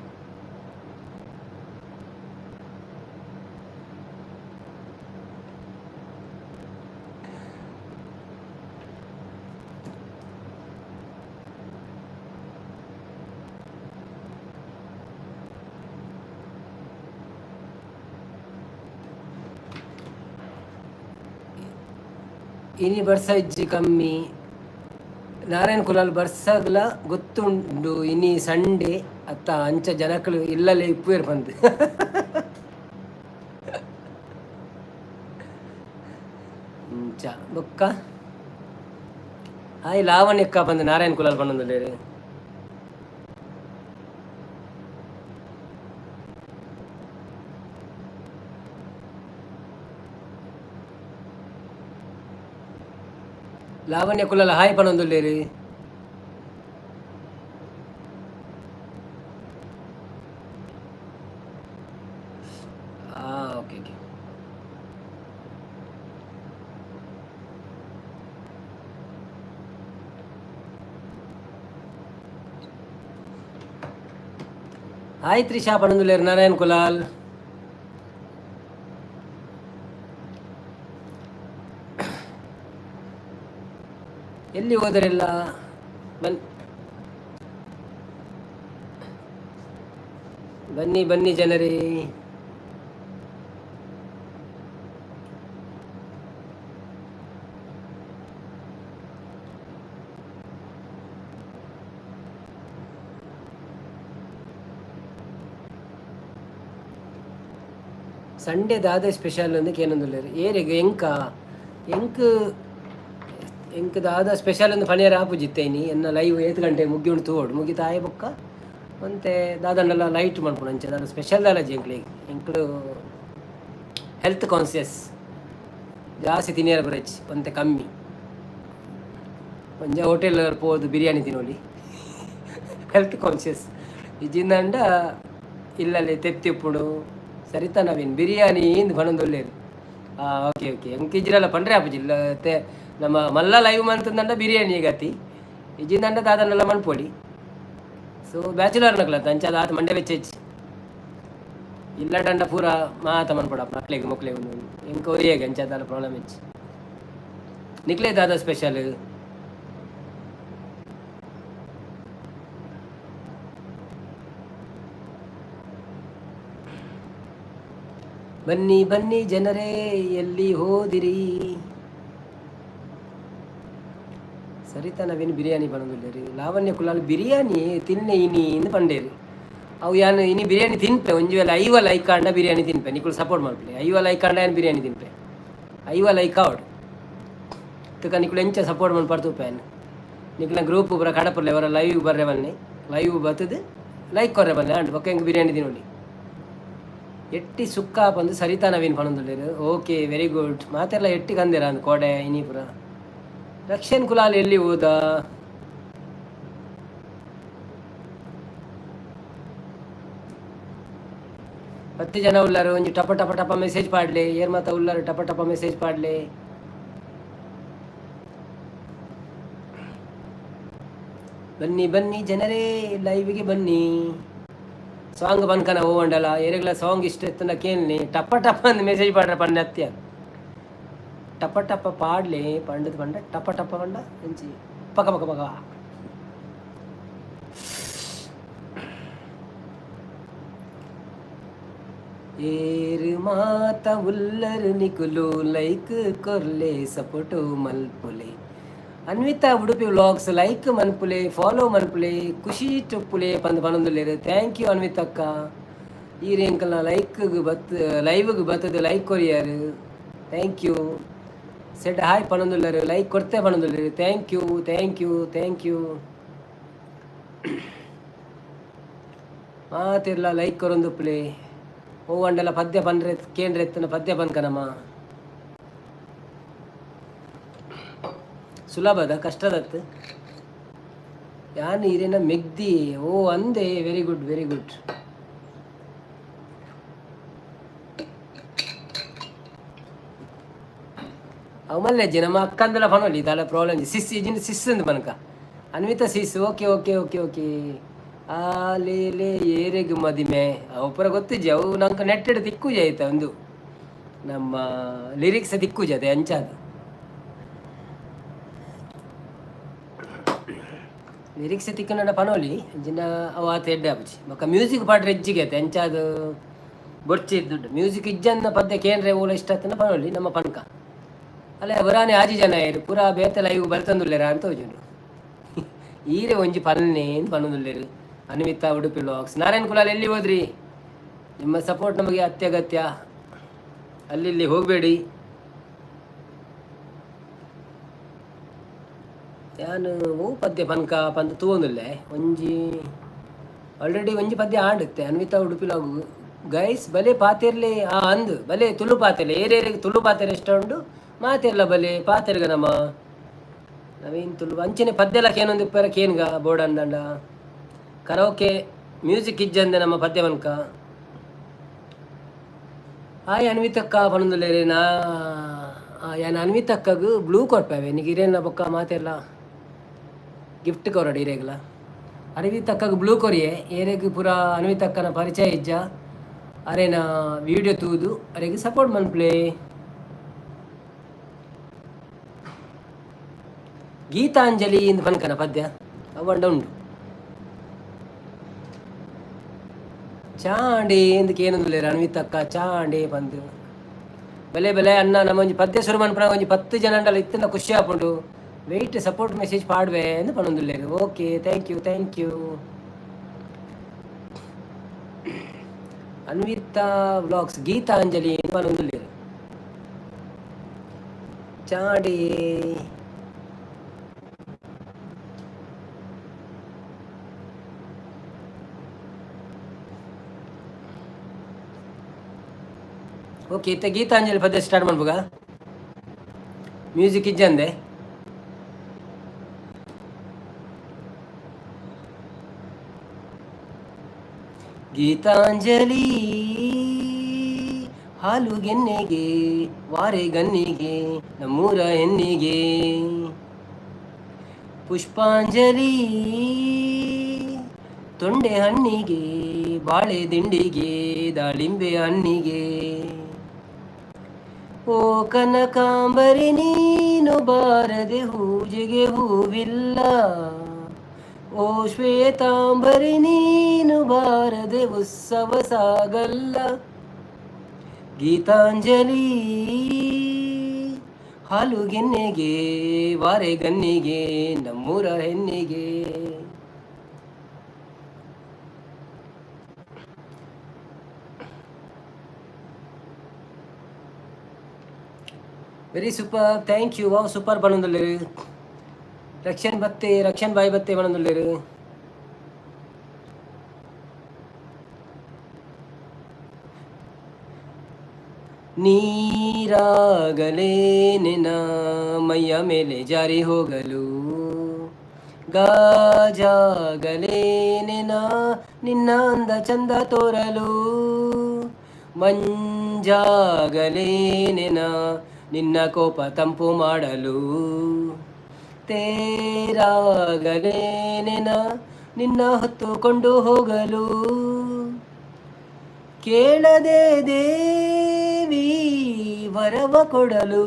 ಇನಿ ಬರ್ಸ ಇಜ್ಜಿ ಕಮ್ಮಿ ನಾರಾಯಣ್ ಕುಲಾಲ್ ಬರ್ಸಗ್ಲ ಗೊತ್ತುಂಡು ಇನಿ ಸಂಡೆ ಅತ್ತ ಅಂಚ ಜನಕ್ಕಳು ಇಲ್ಲಲೇ ಇಪ್ಪುವೇರು ಬಂದು ಅಂಚ ಬೊಕ್ಕ ಹಾಯ್ ಲಾವಣ್ಯಕ್ಕ ಬಂದು ನಾರಾಯಣ್ ಕುಲಾಲ್ ಬಂದೊಂದುಲ್ಲೇರು ಲಾವಣ್ಯ ಕುಲಾಲ್ ಹಾಯ್ ಪಣೊಂದುಲ್ಲೇರು ಓಕೆ ಓಕೆ ಹಾಯ್ ತ್ರಿಷಾ ಪಣೊಂದುಲ್ಲೇರು ನಾರಾಯಣ್ ಕುಲಾಲ್ ಎಲ್ಲಿ ಹೋದರೆಲ್ಲ ಬನ್ನಿ ಬನ್ನಿ ಜನರೇ. ಸಂಡೇ ದಾದ ಸ್ಪೆಷಲ್ ಅಂದಕ್ಕೆ ಏನೊಂದಿಲ್ಲ ಏರಿಗೆ ಎಂಕ್ ದಾದ ಸ್ಪೆಷಲ್ ಒಂದು ಪನಿಯರ್ ಆಪುಜಿತ್ತೇನಿ ಎನ್ನ ಲೈವ್ 8 ಗಂಟೆ ಮುಗಿಯುಂಡು ತೋಡು ಮುಗಿತ ಆಯ ಬೊಕ್ಕ ಮತ್ತೆ ದಾದಂಡೆಲ್ಲ ಲೈಟ್ ಮಾಡ್ಕೊಂಡು ಅಂಚೆ ದಾದ ಸ್ಪೆಷಲ್ ಅಲಜಿ ಎಂಕ್ಲು ಹೆಲ್ತ್ ಕಾನ್ಸಿಯಸ್ ಜಾಸ್ತಿ ತಿನ್ನಿಯರ ಬರಚ್ ಒಂತೆ ಕಮ್ಮಿ ಒಂಜ ಹೋಟೆಲ್ ಪೋದು ಬಿರಿಯಾನಿ ತಿನ್ನೋಲಿ ಹೆಲ್ತ್ ಕಾನ್ಸಿಯಸ್ ಇಜಿಂದಂಡ ಇಲ್ಲಲ್ಲಿ ತೆತ್ತಿಪ್ಪುಡು ಸರಿತಾ ನವೀನ್ ಬಿರಿಯಾನಿ ಇಂದು ಬಣದೊಳ್ಳೇದು ಓಕೆ ಓಕೆ ಎಂಕ್ ಇಜ್ರಲ್ಲ ಪಂಡ್ರೆ ಆಪುಜಿ ಇಲ್ಲ ನಮ್ಮ ಮಲ್ಲ ಲೈವ್ ಮಂತಂದಂಡ ಬಿರಿಯಾನಿ ಗತಿ ಇಜಿಂದಂಡ ದಾದನೆಲ್ಲ ಮಣ್ಪೊಡಿ ಸೊ ಬ್ಯಾಚುಲರ್ ನಕ್ಲತ್ತ ಅಂಚಾದ ಆತ ಮಂಡೆ ಬೆಚ್ಚೆಚ್ಚಿ ಇಲ್ಲ ಡಂಡ ಪೂರ ಮಾತ ಮನ್ಪಡ ಮಕ್ಳಿಗೆ ಮೊಕ್ಳಿಗೆ ಒಂದು ಎಂಕ ಒರಿಯಾಗೆ ಅಂಚಾದ ಪ್ರಾಬ್ಲಮ್ ಹೆಚ್ಚು ನಿಕ್ಲೇ ದಾದ ಸ್ಪೆಷಲ್ ಬನ್ನಿ ಬನ್ನಿ ಜನರೇ ಎಲ್ಲಿ ಹೋದಿರಿ. ಸರಿತಾ ನವೀನ್ ಬಿರಿಯಾನಿ ಬಣದುಲ್ಲೇರಿ ಲಾವಣ್ಯ ಕುಲಾಲ್ ಬಿರಿಯಾನಿ ತಿನ್ನೆ ಇನಿ ಇಂದು ಪಂಡೇರಿ ಅವು ಯಾನು ಇನಿ ಬಿರಿಯಾನಿ ತಿನ್ಪೆ ಒಂಜಿ ವೇಳೆ ಐವಲ್ ಐಕಾಂಡ ಬಿರಿಯಾನಿ ತಿನ್ಪೆ ನಿಕ್ಕಳು ಸಪೋರ್ಟ್ ಮಾಡ್ಪೆ ಐವಲ್ ಐಕಾಂಡ ಏನು ಬಿರಿಯಾನಿ ತಿನ್ಪೆ ಐವಲ್ ಐಕಾವಡು ತುಕ ನಿಕ್ಕಳು ಎಂಚ ಸಪೋರ್ಟ್ ಮಾಡಿ ಪಡ್ತುಪ್ಪೆ ನಿಕ್ಕಲ ಗ್ರೂಪ್ ಬರ ಕಡಪರ್ಲೆ ಅವರ ಲೈವ್ ಬರ್ರೆ ಬನ್ನಿ ಲೈವ್ ಬರ್ತದೆ ಲೈಕ್ ಕೊರ್ರೆ ಬನ್ನಿ ಅಂಡ್ ಬೊಕ್ಕ ಹೆಂಗೆ ಬಿರಿಯಾನಿ ತಿನ್ನೋಡಿ ಎಟ್ಟಿ ಸುಕ್ಕ ಬಂದು ಸರಿತಾ ನವೀನ್ ಪಣದುಲ್ಲೇರು ಓಕೆ ವೆರಿ ಗುಡ್ ಮಾತೆಲ್ಲ ಎಟ್ಟಿಗೆ ಅಂದಿರ ಅಂದ್ ಕೋಡೆ ಇನಿಪುರ ರಕ್ಷನ್ ಕುಲಾಲ್ ಎಲ್ಲಿ ಹೋದ ಹತ್ತು ಜನ ಉಳ್ಳಾರು ಒಂಜಿ ಟಪ ಟಪ ಟಪ ಮೆಸೇಜ್ ಪಾಡ್ಲೆ ಏರ್ ಮಾತ ಉಳ್ಳಾರು ಟಪ ಟಪ ಮೆಸೇಜ್ ಪಾಡ್ಲೆ ಬನ್ನಿ ಬನ್ನಿ ಜನರೇ ಲೈವ್ಗೆ ಬನ್ನಿ ಸಾಂಗ್ ಬನ್ಕನ ಹೋಗಂಡಲ್ಲ ಏರೆಗ್ಲ ಸಾಂಗ್ ಇಷ್ಟ ಎತ್ತನ ಕೇಳ್ನಿ ಟಪ ಟಪ ಅಂದ್ ಮೆಸೇಜ್ ಪಾಡ್ರೆ ಪಂಡ ಹತ್ಯ ಟಪ ಟಪ ಪಾಡ್ಲಿ ಪಂಡದ ಪಂಡ ಟಪ ಟಪ ಪಂಡ ಎಂಚಿ ಪಕ ಪಕ ಪಕ ಏರು ಮಾತ ಉಲ್ಲರು ನಿಕುಲು ಲೈಕ್ ಕೊರ್ಲೆ ಸಪೋಟು ಮಲ್ಪುಲೆ ಅನ್ವಿತಾ ಉಡುಪಿ ವ್ಲಾಗ್ಸ್ ಲೈಕ್ ಮನ್ಪುಲೆ ಫಾಲೋ ಮನ್ಪುಲೆ ಖುಷಿ ಟೊಪ್ಪುಲೆ ಪಂದ್ ಪನೊಂದುಲ್ಲೇರು ಥ್ಯಾಂಕ್ ಯು ಅನ್ವಿತಕ್ಕ ಈ ರೇಂಕಲ್ನ ಲೈಕ್ಗೆ ಲೈವ್ಗೆ ಬರ್ತದೆ ಲೈಕ್ ಕೊರಿಯರು ಥ್ಯಾಂಕ್ ಯು ಸೆಡ್ ಹಾಯ್ ಪಣೊಂದುಲ್ಲರು ಲೈಕ್ ಕೊಡ್ತೇ ಪಣೊಂದುಲ್ಲರು thank you thank you thank you ಮಾತಿರ್ಲ ಲೈಕ್ ಕೊರೊಂದು ಪ್ಲೇ ಓ ಅಂಡೆಲ್ಲ ಪದ್ಯ ಬಂದ್ರೆ ಕೇಂದ್ರ ಎತ್ತನ ಪದ್ಯ ಬಂದ್ಕನಮ್ಮ ಸುಲಭದ ಕಷ್ಟದತ್ತು ಯಾನ್ ಈರೇನ ಮೆಗ್ದಿ ಓ ಅಂದೆ ವೆರಿ ಗುಡ್ ವೆರಿ ಗುಡ್ ಮಲ್ಲೆಜ್ಜಿ ನಮ್ಮ ಅಕ್ಕಂದೆಲ್ಲ ಪನೊಲಿ ತಲೆ ಪ್ರಾಬ್ಲಮ್ ಸಿಸ್ ಇಜಿನ ಸಿಸ್ ಎಂದು ಪನಕ Anvita sis okay okay okay okay ಆ ಲೇ ಏರೆಗ್ ಮದಿಮೆ ಅವು ಪೂರ ಗೊತ್ತಿಜ್ಜಿ ಅವು ನಂಗೆ ನೆಟ್ಟೆಡ್ ತಿಕ್ಕುಜಿ ಆಯ್ತಾ ಒಂದು ನಮ್ಮ ಲಿರಿಕ್ಸ್ ತಿಕ್ಕುಜಿ ಅದೇ ಅಂಚಾದು ಲಿರಿಕ್ಸ್ ತಿಕ್ಕನಡ ಪನೋಲಿ ಅಂಚಿನ ಅವು ಆತ ಎಡ್ಡೆ ಆಪುಜಿ ಬೊಕ್ಕ ಮ್ಯೂಸಿಕ್ ಪಾಡ್ರೆ ಹೆಜ್ಜಿಗೆ ಐತೆ ಅಂಚಾದು ಬೊಡ್ಚಿ ದುಡ್ಡು ಮ್ಯೂಸಿಕ್ ಇಜ್ಜನ್ನ ಪದ್ಯ ಕೇಂದ್ರ ಓಲ ಇಷ್ಟ ಆತನ ಪನೋಲಿ ನಮ್ಮ ಪನ್ಕ ಅಲ್ಲೇ ಬರಾನೆ ಆಜಿ ಜನ ಇರು ಪೂರಾ ಬೇತೆ ಲೈವ್ ಬರ್ತಂದುಲ್ಲೇರ ಅಂತ ಹೋಜುಂಡು ಈರೆ ಒಂಜಿ ಪನ್ನೆ ಅಂತ ಪನ್ನೊಂದುಲ್ಲೇರು ಅನ್ವಿತಾ ಉಡುಪಿ ವ್ಲಾಗ್ಸ್ ನಾರಾಯಣ್ ಕುಲಾಲ್ ಎಲ್ಲಿ ಹೋದ್ರಿ ನಿಮ್ಮ ಸಪೋರ್ಟ್ ನಮಗೆ ಅತ್ಯಗತ್ಯ ಅಲ್ಲಿ ಹೋಗಬೇಡಿ ನಾನು ಓ ಪದ್ಯ ಪನ್ಕ ಪಂತ ತೂವೊಂದುಲ್ಲೆ ಒಂಜಿ ಆಲ್ರೆಡಿ ಒಂಜಿ ಪದ್ಯ ಆಡುತ್ತೆ ಅನ್ವಿತಾ ಉಡುಪಿ ವ್ಲಾಗ್ ಗೈಸ್ ಬಲೆ ಪಾತೆರ್ಲಿ ಆ ಅಂದು ಬಲೆ ತುಳು ಪಾತೆರ್ಲೆ ಏರೇರಿಗೆ ತುಳು ಪಾತೆರ್ ಇಷ್ಟ ಉಂಡು ಮಾತೆರ್ಲ ಬಲೆ ಪಾತೆರ್ಗ ನಮ್ಮ ನಾವೇನು ತುಳು ಅಂಚನೆ ಪದ್ಯಲ ಕೇನೊಂದು ಇಪ್ಪರ ಕೇನ್ಗ ಬೋರ್ಡ್ ಅಂದಂಡ ಕರೋಕೆ ಮ್ಯೂಸಿಕ್ ಇಜ್ಜಂದೆ ನಮ್ಮ ಪದ್ಯ ಪನ್ಕ ಹಾಯ್ ಅನ್ವಿತಕ್ಕ ಪಣಂದುಲ್ಲೇರೆ ನಾ ಯಾನ್ ಅನ್ವಿತಕ್ಕಗೂ ಬ್ಲೂ ಕೊಡ್ಪೇವೆ ನಿಗೆ ಇರೇನ ಬೊಕ್ಕ ಮಾತೆರ್ಲ ಗಿಫ್ಟ್ ಕೊರಡು ಇರೇಗ್ಲ ಅನ್ವಿತಕ್ಕಗೆ ಬ್ಲೂ ಕೊರಿಯೆ ಏರೆಗ್ ಪೂರ ಅನ್ವಿತಕ್ಕನ ಪರಿಚಯ ಇಜ್ಜ ಅರೇನ ವಿಡಿಯೋ ತೂದು ಅರೆಗೆ ಸಪೋರ್ಟ್ ಮನ್ಪ್ಲೇ ಗೀತಾಂಜಲಿ ಇಂದು ಪನ್ಕನ ಪದ್ಯ ಅವಂಡ ಉಂಡು ಚಾಂಡೆ ಎಂದಕ್ಕೆ ಏನಂದುಲ್ಲೇರ ಅನ್ವಿತಕ್ಕ ಚಾಂಡೆ ಬಂದು ಬೆಲೆ ಬೆಲೆ ಅನ್ನ ನಮ್ಮ ಒಂಜಿ ಪದ್ಯ ಶುರು ಮನ್ಪುನ ಒಂಜಿ 10 ಜನ ಅಂಡಲ್ಲ ಇತ್ತಿನ ಖುಷಿ ಆಪುಂಡು ವೆಯ್ಟ್ ಸಪೋರ್ಟ್ ಮೆಸೇಜ್ ಪಾಡ್ವೆ ಎಂದು ಪನ್ನೊಂದುಲ್ಲೇರು okay thank you Anvita vlogs Geetanjali ಎಂದು ಪನ್ನೊಂದುಲ್ಲೇರು ಚಾಂಡೆ ಓಕೆ ಇತ್ತ ಗೀತಾಂಜಲಿ ಪದ್ಯ ಸ್ಟಾರ್ಟ್ ಮಾಡ್ಬೋಗ ಮ್ಯೂಸಿಕ್ ಇಜ್ಜಂದೆ ಗೀತಾಂಜಲಿ ಹಾಲು ಗೆನ್ನೆಗೆ ವಾರೆ ಗನ್ನಿಗೆ ನಮ್ಮೂರ ಹೆಣ್ಣಿಗೆ ಪುಷ್ಪಾಂಜಲಿ ತೊಂಡೆ ಹಣ್ಣಿಗೆ ಬಾಳೆ ದಿಂಡಿಗೆ ದಾಳಿಂಬೆ ಹಣ್ಣಿಗೆ ಓ ಕನಕಾಂಬರಿ ನೀನು ಬಾರದೆ ಹೂಜಿಗೆ ಹೂವಿಲ್ಲ ಓ ಶ್ವೇತಾಂಬರಿ ನೀನು ಬಾರದೆ ಉತ್ಸವ ಸಾಗಲ್ಲ ಗೀತಾಂಜಲಿ ಹಾಲು ಗೆನ್ನೆಗೆ ವಾರೆ ಗನ್ನಿಗೆ ನಮ್ಮೂರ ಹೆಣ್ಣಿಗೆ very super thank you wow super ಪಣಂದುಲ್ಲೇರು ರಕ್ಷನ್ ಬಾಯ್ ಬತ್ತೆ ಪಣಂದುಲ್ಲೇರು ನೀರಾಗಲೇ ನಿನ್ನ ಮೈಯ ಮೇಲೆ ಜಾರಿ ಹೋಗಲು ಗಾಜಾಗಲೇ ನಿನ್ನ ಅಂದ ಚಂದ ತೋರಲು ಮಂಜಾಗಲೇ ನಿನ್ನ ಕೋಪ ತಂಪು ಮಾಡಲು ತೇರಾಗಲೇ ನಿನ್ನ ಹೊತ್ತುಕೊಂಡು ಹೋಗಲು ಕೇಳದೆ ದೇವಿ ವರವ ಕೊಡಲು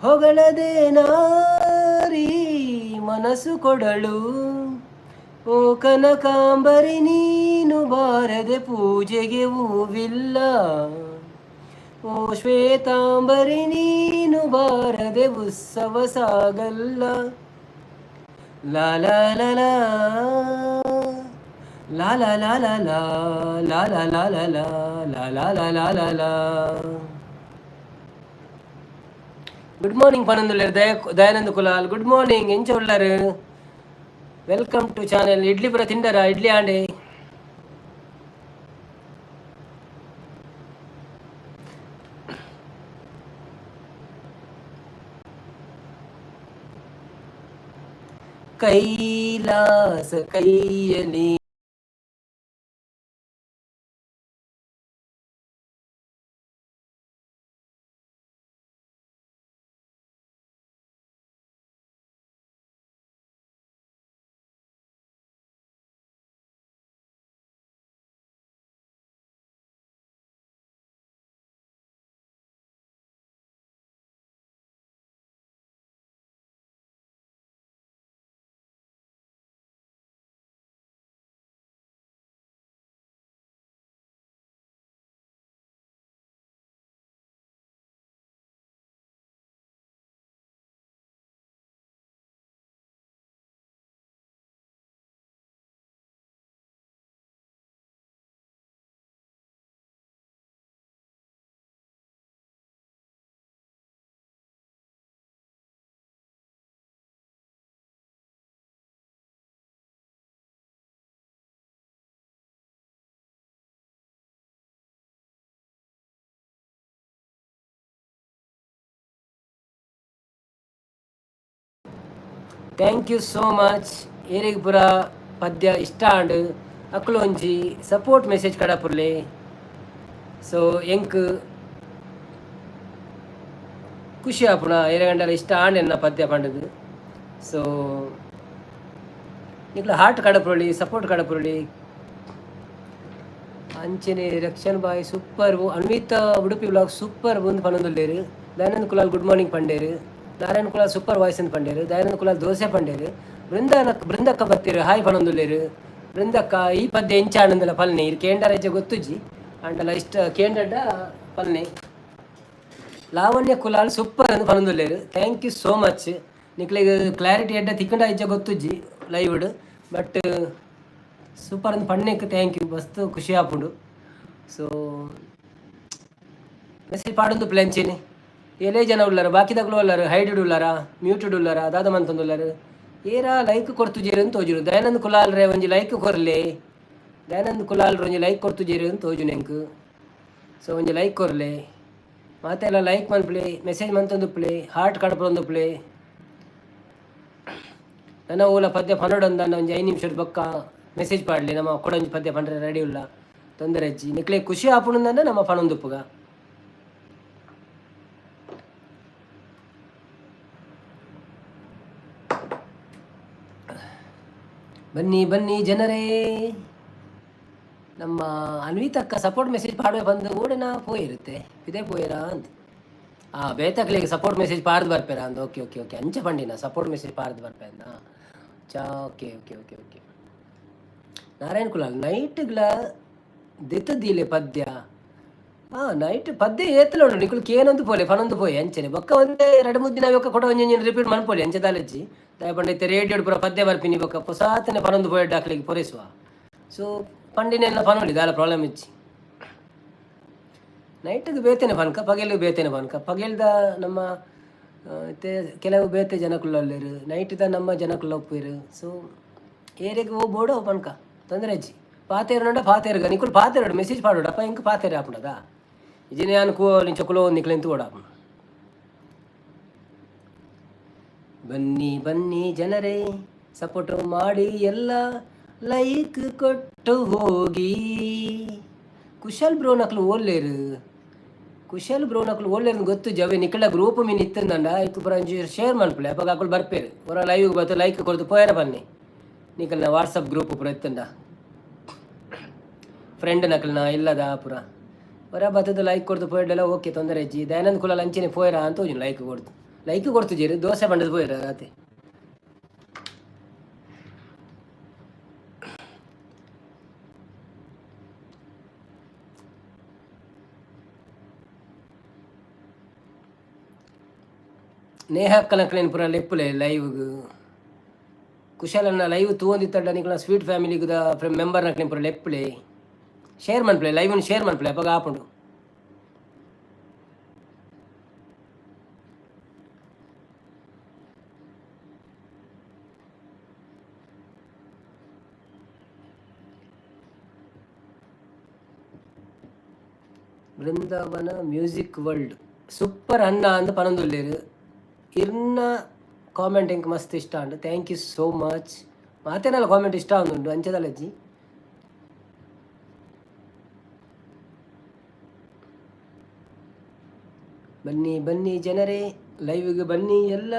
ಹೊಗಳದೆ ನಾರಿ ಮನಸ್ಸು ಕೊಡಲು ಓ ಕನಕಾಂಬರಿ ನೀನು ಬಾರದೆ ಪೂಜೆಗೆ ಹೂವಿಲ್ಲ ಓ ಶ್ವೇತಾಂಬರಿ ನೀನು ಬಾರದೆ ಉತ್ಸವ ಸಾಗಲ್ಲ ಲಾ ಲಾ ಲಾ ಲಾ ಲಾ ಲಾ ಲಾ ಲಾ ಲಾ ಲಾ ಲಾ ಲಾ ಲಾ ಲಾ ಲಾ ಲಾ ಲಾ ಲಾ ಲಾ. ಗುಡ್ ಮಾರ್ನಿಂಗ್ ಪನಂದುಲ್ಲೇರ್ ದಯಾನಂದ ಕುಲಾಲ್ ಗುಡ್ ಮಾರ್ನಿಂಗ್ ಎಂಚ ಉಳ್ಳಾರು ವೆಲ್ಕಮ್ ಟು ಚಾನೆಲ್ ಇಡ್ಲಿ ಪುರ ತಿಂಡರ ಇಡ್ಲಿ ಆಂಡೆ ಕೈಲಾಸ ಕೈಯಲ್ಲಿ ಥ್ಯಾಂಕ್ ಯು ಸೋ ಮಚ್. ಏರಿಗೆ ಪೂರ ಪದ್ಯ ಇಷ್ಟ ಆಂಡ್ ಅಕ್ಲು ಒಂಜಿ ಸಪೋರ್ಟ್ ಮೆಸೇಜ್ ಕಡಪುರ್ಲೆ. ಸೊ ಎಂಕ್ ಖುಷಿ ಆಪುಣ ಏರೆ ಗಂಟೆಲ್ಲ ಇಷ್ಟ ಆಂಡ್ ಎನ್ನ ಪದ್ಯ ಪಂಡದು. ಸೊ ನಿಕ್ಲ ಹಾರ್ಟ್ ಕಡಪುರಳಿ ಸಪೋರ್ಟ್ ಕಡಪುರಳಿ ಅಂಚನೆ ರಕ್ಷಣ್ ಬಾಯ್ super. Anvita Udupi blog super ಒಂದು ಪನ್ನೊಂದುಲ್ಲೇರು. ದಯಾನಂದ್ ಕುಲಾಲ್ ಗುಡ್ ಮಾರ್ನಿಂಗ್ ಪಂಡೇರು. ನಾರಾಯಣ್ ಕುಲಾಲ್ ಸೂಪರ್ ವಾಯ್ಸ್ ಅಂತ ಪಂಡೇರು. ದಯಾನಂದ್ ಕುಲಾಲ್ ದೋಸೆ ಪಂಡೇರು. ಬೃಂದಕ್ಕ ಬತ್ತೀರು ಹಾಯ್ ಪನ್ನೊಂದುಲ್ಲೇರು. ಬೃಂದಕ್ಕ ಈ ಪದ್ಯ ಎಂಚ ಆನಂದಲ ಪಲ್ನೆ ಇದು ಕೇಂದ್ರ ರಜೆ ಗೊತ್ತುಜಿ ಅಂಟಲ್ಲ ಇಷ್ಟ ಕೇಂದ್ರಡ್ಡ ಪಲ್ನೆ. ಲಾವಣ್ಯ ಕುಲಾಲ್ ಸೂಪರ್ ಅಂತ ಪನ್ನೊಂದುಲ್ಲೇರು. Thank you so much. ನಿಕ್ಲಿಗೆ ಕ್ಲಾರಿಟಿ ಎಡ್ಡ ತಿಕ್ಕಂಡ ಇಜ್ಜ ಗೊತ್ತುಜ್ಜಿ ಲೈವ್ಡ್ ಬಟ್ ಸೂಪರ್ ಅಂತ ಪಣ್ಣೆಕ್ಕೆ ಥ್ಯಾಂಕ್ ಯು ಮಸ್ತ್ ಖುಷಿ ಆಪುಂಡು. ಸೊ ಮೆಸೇಜ್ ಪಾಡೊಂದು ಪ್ಲಾಂಚೇನೆ ಏಲೇ ಜನ ಉಳ್ಳಾರ ಬಾಕಿದಾಗಲು ಉಳ್ಳಾರ ಹೈಡೆಡ್ ಉಳ್ಳಾರ ಮ್ಯೂಟೆಡ್ ಉಳ್ಳಾರ ಅದಾದ ಮಂತೊಂದು ಉಳ್ಳಾರ ಏರಾ ಲೈಕ್ ಕೊಡ್ತುಜೇರು ಅಂತ ತೋಜುರು. ದಯಾನಂದ್ ಕುಲಾಲ್ ರೇ ಒಂಜಿ ಲೈಕ್ ಕೊರ್ಲೆ. ದಯಾನಂದ್ ಕುಲಾಲ್ ಒಂಜಿ ಲೈಕ್ ಕೊಡ್ತುಜೇರು ಅಂತ ತೋಜು ನೆಂಕು. ಸೊ ಒಂಜಿ ಲೈಕ್ ಕೊರ್ಲೆ ಮಾತೆಲ್ಲ ಲೈಕ್ ಮನ್ಪ್ಲೆ ಮೆಸೇಜ್ ಮಂತೊಂದು ಪ್ಲೇ ಹಾರ್ಟ್ ಕಡಪೊಂದು ಪ್ಲೇ. ನನ್ನ ಓಲ ಪದ್ಯ ಪನ್ನೊಡೊಂದು ನನ್ನ ಒಂಜಿ 5 ನಿಮಿಷದ ಬೊಕ್ಕ ಮೆಸೇಜ್ ಪಾಡಲಿ ನಮ್ಮ ಕೊಡೊಂಜಿ ಪದ್ಯ ಪಂಡ್ರೆ ರೆಡಿ ಉಲ್ಲ ತೊಂದರೆ ಅಜ್ಜಿ ನಿಕ್ಲೆ ಖುಷಿ ಆಪುಣಂದನ್ನ ನಮ್ಮ ಪಣೊಂದುಪ್ಪುಗ. ಬನ್ನಿ ಬನ್ನಿ ಜನರೇ. ನಮ್ಮ ಅನ್ವಿತಕ್ಕ ಸಪೋರ್ಟ್ ಮೆಸೇಜ್ ಪಾಡುವೆ ಬಂದು ಓಡೇನಾ ಪೋಯಿರುತ್ತೆ ಇದೇ ಪೋಯರಾ ಅಂತ ಬೇತಕ್ಲಿಗೆ ಸಪೋರ್ಟ್ ಮೆಸೇಜ್ ಪಾರ್ದು ಬರ್ಪೇರ ಅಂದ. ಓಕೆ ಓಕೆ ಓಕೆ ಅಂಚೆ ಪಂಡಿನ ಸಪೋರ್ಟ್ ಮೆಸೇಜ್ ಪಾರ್ದು ಬರ್ಪೆ ಅಂದ ಚಾ. Okay okay okay okay. Narayan Kulal ನೈಟ್ಗಳ ದಿತ್ತದೀಲೆ ಪದ್ಯ ನೈಟ್ ಪದ್ಯ ಏತಲ ಉಂಟು ನಿಕುಲು ಕೇನೊಂದು ಪೋಲೆ ಪನೊಂದು ಪೋಯೆ ಅಂಚನೆ ಬೊಕ್ಕ ಒಂದೇ 2-3 ದಿನ ಬೊಕ್ಕ ಕೊಡ ಒಂಜಿ ರಿಪೀಟ್ ಮನ್ಪೋಲಿ ಅಂಚೆ ದಾಲಜ್ಜಿ ದಯಪಂಡೈತೆ ರೇಡಿಯೋಡ್ ಪೂರ ಪದ್ಯ ಬರ್ಪಿನಿ ಬೊಕ್ಕ ಪೊಸಾತನೆ ಪನೊಂದು ಪೋಯೆ ಡಾಕ್ಲಿಗೆ ಪೊರೆಸುವ. ಸೊ ಪಂಡಿನೆಲ್ಲ ಪನೋಲಿ ದಾಲ ಪ್ರಾಬ್ಲಮ್ ಇಚ್ಚಿ ನೈಟ್ಗೆ ಬೇತೇನೆ ಪನ್ಕ ಪಗೆಲ್ಗೆ ಬೇತೇನೆ ಪನ್ಕ ಪಗೆಲ್ದ ನಮ್ಮ ಕೆಲವು ಬೇತೆ ಜನಕುಲ್ಲರು ನೈಟ್ದ ನಮ್ಮ ಜನಕುಲ್ಲ ಒಪ್ಪಿರು. ಸೊ ಏರಿಯಾಗೆ ಹೋಗ್ಬೋಡು ಅವು ಪನ್ಕ ತೊಂದರೆ ಅಜ್ಜಿ ಪಾತೇರು ನೋಡ ಪಾತೇರ್ಗ ನಿಕುಲು ಪಾತೇರು ಮೆಸೇಜ್ ಪಾಡೋಡಪ್ಪ ಇಂಕ ಪಾತೇರಿ ಹಾಪುಂಡದ ಇಜಿನ ನಾನು ನಿಂಚ ಕುಲೋ ನಿಕ್ಲೆಂತು ಓಡಾಪು. ಬನ್ನಿ ಬನ್ನಿ ಜನರೇ ಸಪೋರ್ಟ್ ಮಾಡಿ ಎಲ್ಲ ಲೈಕ್ ಕೊಟ್ಟು ಹೋಗಿ. ಕುಶಲ್ ಬ್ರೋ ನಕ್ಲು ಓಲ್ಲೇರು ಕುಶಲ್ ಬ್ರೋ ನಕ್ಲು ಓಲ್ಲೇರು ಗೊತ್ತು ಜವೆ ನಿಕ್ಕಳ ಗ್ರೂಪ್ ಮೀನು ಇತ್ತಂದಂಡ ಇಕ್ಕು ಪುರ ಶೇರ್ ಮನ್ಪುಲೆ ಅಪ್ಪ ಹಾಕಲು ಬರ್ಪೇರು ಹೊರ ಲೈವ್ಗೆ ಬರ್ತು ಲೈಕ್ ಕೊಡ್ತು ಪೋಯರ ಬನ್ನಿ ನಿಕಲ್ನ ವಾಟ್ಸಪ್ ಗ್ರೂಪ್ ಪುರ ಇತ್ತಂಡ ಫ್ರೆಂಡ್ ನಕಲ್ನ ಇಲ್ಲದ ಪುರ ಹೊರ ಬತ್ತದ ಲೈಕ್ ಕೊಡ್ತು ಪೋಯಡ್ಡೆಲ್ಲ ಓಕೆ ತೊಂದರೆ ಅಜ್ಜಿ. ದಯಾನಂದ್ ಕುಲಾಲ್ ಅಂಚೆನೆ ಪೋಯರ ಅಂತ ಹೋಜು ಲೈಕ್ ಕೊಡ್ತು ಜೀರು ದೋಸೆ ಬಂಡದ ಪೋಯರ ರಾತೆ. ನೇಹ ಅಕ್ಕನಕ್ಲೇನು ಪುರ ಲೆಪ್ಪುಲೆ ಲೈವ್ಗೆ ಕುಶಲನ್ನ ಲೈವ್ ತೂಂದಿತ್ತಡ್ಡ ನಿಕ್ಲ ಸ್ವೀಟ್ ಫ್ಯಾಮಿಲಿಗುದ ಮೆಂಬರ್ ನಕ್ಲೇನು ಪುರ ಲೆಪ್ಪುಲೆ ಶೇರ್ ಮನ್ಪ್ಲೆ ಲೈವ್ನ ಶೇರ್ ಮನ್ಪ್ಲೆ ಅಪ್ಪಾಗ ಆಪುಂಡು. ಬೃಂದಾವನ ಮ್ಯೂಸಿಕ್ ವರ್ಲ್ಡ್ ಸೂಪರ್ ಅಣ್ಣ ಅಂದು ಪನೊಂದುಲ್ಲೇರು ಇರ್ನ ಕಾಮೆಂಟ್ ಎಂಕ್ ಮಸ್ತ್ ಇಷ್ಟ ಉಂಟು. Thank you so much. ಮಾತೇನಲ್ಲ ಕಾಮೆಂಟ್ ಇಷ್ಟ ಉಂಟು ಅಂಚದಲ್ಲಜ್ಜಿ. ಬನ್ನಿ ಬನ್ನಿ ಜನರೇ ಲೈವ್ಗೆ ಬನ್ನಿ ಎಲ್ಲ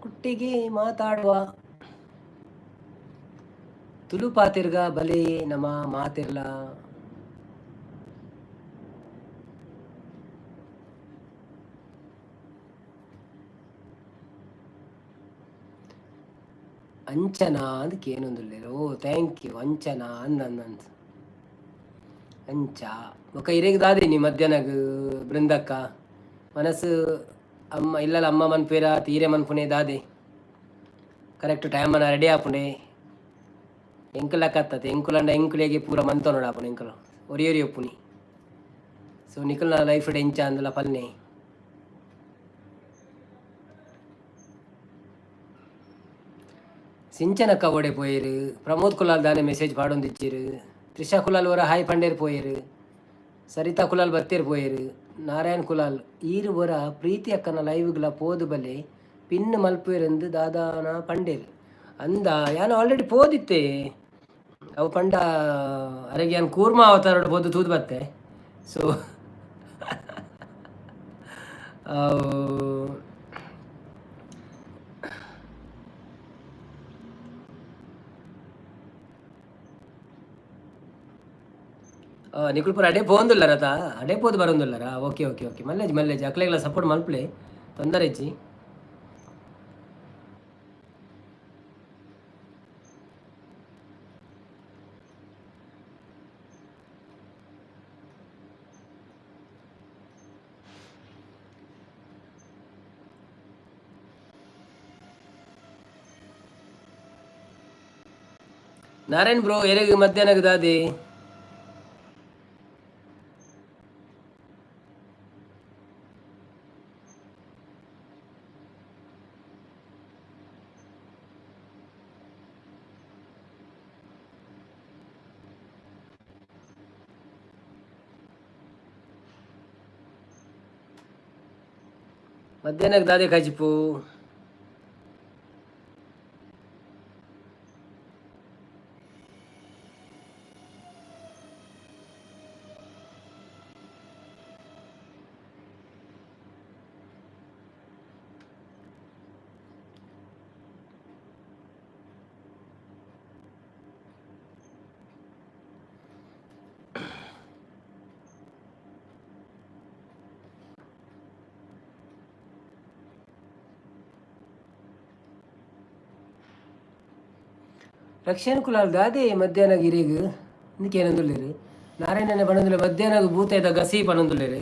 ಕುಟ್ಟಿಗೆ ಮಾತಾಡುವ. ತುಳು ಪಾತಿರ್ಗ ಬಲೆ ನಮ ಮಾತಿರ್ಲ. ಅಂಚನಾ ಅದಕ್ಕೆ ಏನೊಂದುಲ್ಲೇರು. ಓ ಥ್ಯಾಂಕ್ ಯು ಅಂಚನಾ ಅಂದಂತ ಅಂಚ ఒక ಇರೇಗ ದಾದಿ ನೀ ಮಧ್ಯಾಹ್ನಗ ಬೃಂದಕ್ಕ ಮನಸ್ಸು ಅಮ್ಮ ಇಲ್ಲಲ್ಲ ಅಮ್ಮ ಮನ್ಪೇರ ತೀರೆ ಮನ್ಪುನೆ ದಾದೆ ಕರೆಕ್ಟ್ ಟೈಮ್ ಮನ ರೆಡಿ ಆಪುಂಡೆ ಎಂಕುಲ ಕತ್ತತೆ ಎಂಕುಲಂಡ ಎಂಕುಲಿಗೆ ಪೂರ ಮಂತ ನೋಡಾಪುಣ ಎಂಕುಲ ಒರಿ ಒಪ್ಪುನಿ. ಸೊ ನಿಕಲ್ನ ಲೈಫ್ ಎಂಚ ಅಂದಲ ಪಲ್ನೆ ಸಿಂಚನಕ್ಕ ಓಡೆ ಪೋಯಿರು. ಪ್ರಮೋದ್ ಕುಲಾಲ್ ದಾನೆ ಮೆಸೇಜ್ ಪಾಡೊಂದಿಚ್ಚಿರು. ತ್ರಿಷಾ ಕುಲಾಲ್ ವರ ಹಾಯ್ ಪಂಡೇರು ಪೋಯಿರು. ಸರಿತಾ ಕುಲಾಲ್ ಬತ್ತೇರು ಪೋಯಿರು. ನಾರಾಯಣ್ ಕುಲಾಲ್ ಈರು ವರ ಪ್ರೀತಿ ಅಕ್ಕನ ಲೈವ್ಗಳ ಪೋದು ಬಲೆ ಪಿನ್ ಮಲ್ಪುವೆರೆಂದು ದಾದಾನ ಪಂಡೇರು ಅಂದ ಯಾನು ಆಲ್ರೆಡಿ ಪೋದಿತ್ತೆ ಅವು ಪಂಡ ಅರೆಗೆ ಯಾನು ಕೂರ್ಮ ಅವತಾರ ಬೋದು ತೂದು ಬತ್ತೆ ಸೊ ನಿಕುಲ್ಪುರ ಅಡೆ ಪೋಂದುಲ್ಲರತ ಅಡೆ ಪೋದು ಬರೋಂದುಲ್ಲರ ಓಕೆ ಓಕೆ ಓಕೆ ಮಲ್ಲೇಜ್ ಮಲ್ಲೇಜ್ ಅಕ್ಲೆಗಳ ಸಪೋರ್ಟ್ ಮಲ್ಪಲೆ ತೊಂದರೆ ಇಜ್ಜಿ ನಾರಾಯಣ್ ಬ್ರೋ ಎರೆಗೆ ಮಧ್ಯಾಹ್ನಕ್ಕೆ ದಾದಿ ಮಧ್ಯಾಹ್ನಕ್ಕೆ ದಾದಿ ಕಾಜಿಪು ರಕ್ಷಣ ಕುಲಾಲ್ ದಾದೆ ಮಧ್ಯಾಹ್ನ ಗಿರಿಗು ಇದಕ್ಕೆ ಏನಂದುಲ್ಲೇರಿ ನಾರಾಯಣನೇ ಪಣಂದುಲೆ ಮಧ್ಯಾಹ್ನ ಭೂತ ಇದ್ದ ಗಸಿ ಪಣಂದುಲ್ಲೇರಿ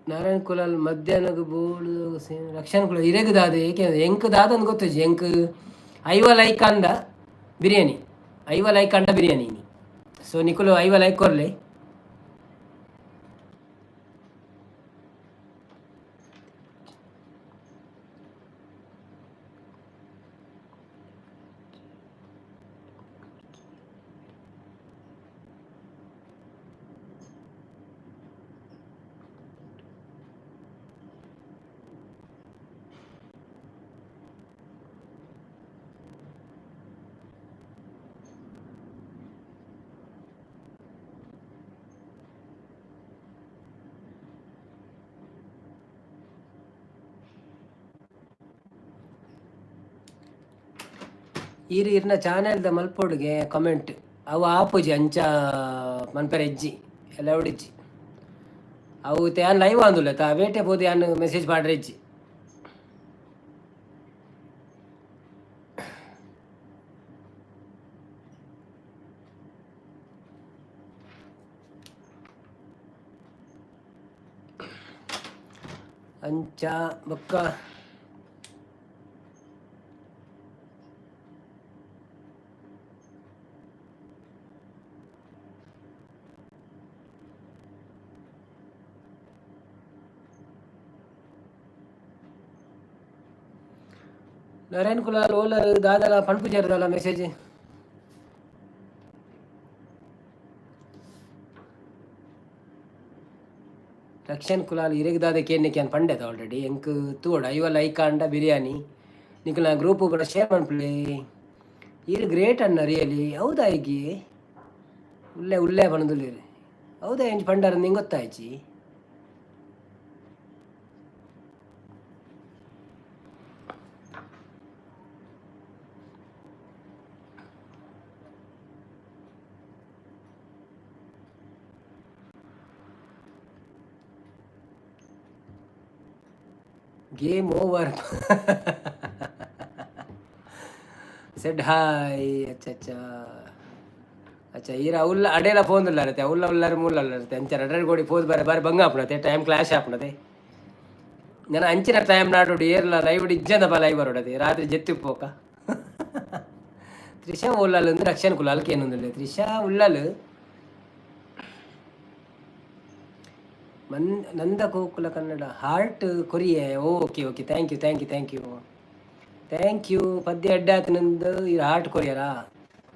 ನಾರಾಯಣ ಕುಲಾಲ್ ಮಧ್ಯಾಹ್ನಗ ಬೋಳು ರಕ್ಷಣ ಕುಲ ಇರೆಗ್ ದಾದ ಏಕೆ ಎಂಕ್ ದಾದ ಅಂತ ಗೊತ್ತಜ್ಜಿ ಎಂಕ್ ಐವ ಲೈಕ್ ಅಂದ ಬಿರಿಯಾನಿ ಐವ ಲೈಕ್ ಅಂಡ ಬಿರಿಯಾನಿ ಸೊ ನಿಕುಲು ಐವ ಲೈಕ್ ಕೊರ್ಲೆ ಈರ್ನ ಚಾನೆಲ್ದ ಮಲ್ಪೊಡ್ಗೆ ಕಮೆಂಟ್ ಅವು ಆಪುಜಿ ಅಂಚ ಮನ್ಪೆರ ಎಜ್ಜಿ ಎಲ್ಲ ಹೊಡಿಜ್ಜಿ ಅವು ಯಾನ್ ಲೈವ್ ಆಂದುಲ್ಲ ತಾ ವೇಟೆ ಬೋದು ಯಾನ್ ಮೆಸೇಜ್ ಮಾಡ್ರೆ ಇಜ್ಜಿ ಅಂಚ ಬೊಕ್ಕ ನಾರಾಯಣ ಕುಲಾಲ್ ಓಲರ್ ದಾದಲ ಪಣ್ಪುಜರ್ದಲ್ಲ ಮೆಸೇಜ್ ರಕ್ಷಣ್ ಕುಲಾಲ್ ಇರೆಗ್ ದಾದ ಕೇನೆ ಕ್ಯಾನ್ ಪಂಡೆದ ಆಲ್ರೆಡಿ ಎಂಕ್ ತೂಡ ಐವ ಲೈಕ್ ಅಂಡ ಬಿರಿಯಾನಿ ನಿಖಲ್ ನಾ ಗ್ರೂಪ್ ಕೂಡ ಶೇರ್ ಮನ್ಪ್ಲೆ ಇರು ಗ್ರೇಟ್ ಅನ್ನ ರಿಯಲಿ ಹೌದಾ ಈಗಿ ಉಲ್ಲೆ ಉಲ್ಲೆ ಪಣದುಲ್ಲೇರಿ ಹೌದಾ ಎಂಜ್ ಪಂಡಾರ ನಿಂಗೆ ಗೊತ್ತಾಯ್ಚಿ गेम ओवर सेड हाय अच्छा अच्छा अच्छा ईरा उल्ला अडेला फोन दुल्लारते उल्ला उल्लार मुल्लारते अंचर अडर गोडी फोन बारे बारे बंगा आपणते टाइम क्लाश आपणते ഞാൻ അഞ്ചിന ടൈം നാടോടി ഏറില്ല ലൈവ് ഇജ്ജന്ന ലൈവ് ಬರೋಡದೆ ರಾತ್ರಿ ಜೆತ್ತಿ ಪೋಕ ತ್ರಿಷಾ ಉಳ್ಳಾಲು ಅಂದ್ರೆ ರಕ್ಷಣ ಕುಲಾಲ್ಕೆ ಏನೊಂದಿಲ್ಲ ತ್ರಿಷಾ ಉಳ್ಳಾಲು ನಂದ ಗೋಕುಲ ಕನ್ನಡ ಹಾರ್ಟ್ ಕೊರಿಯೆ okay okay thank you thank you thank you thank you ಪದ್ಯ ಅಡ್ಡಾತ್ ನಂದು ಇದು ಹಾರ್ಟ್ ಕೊರಿಯರಾ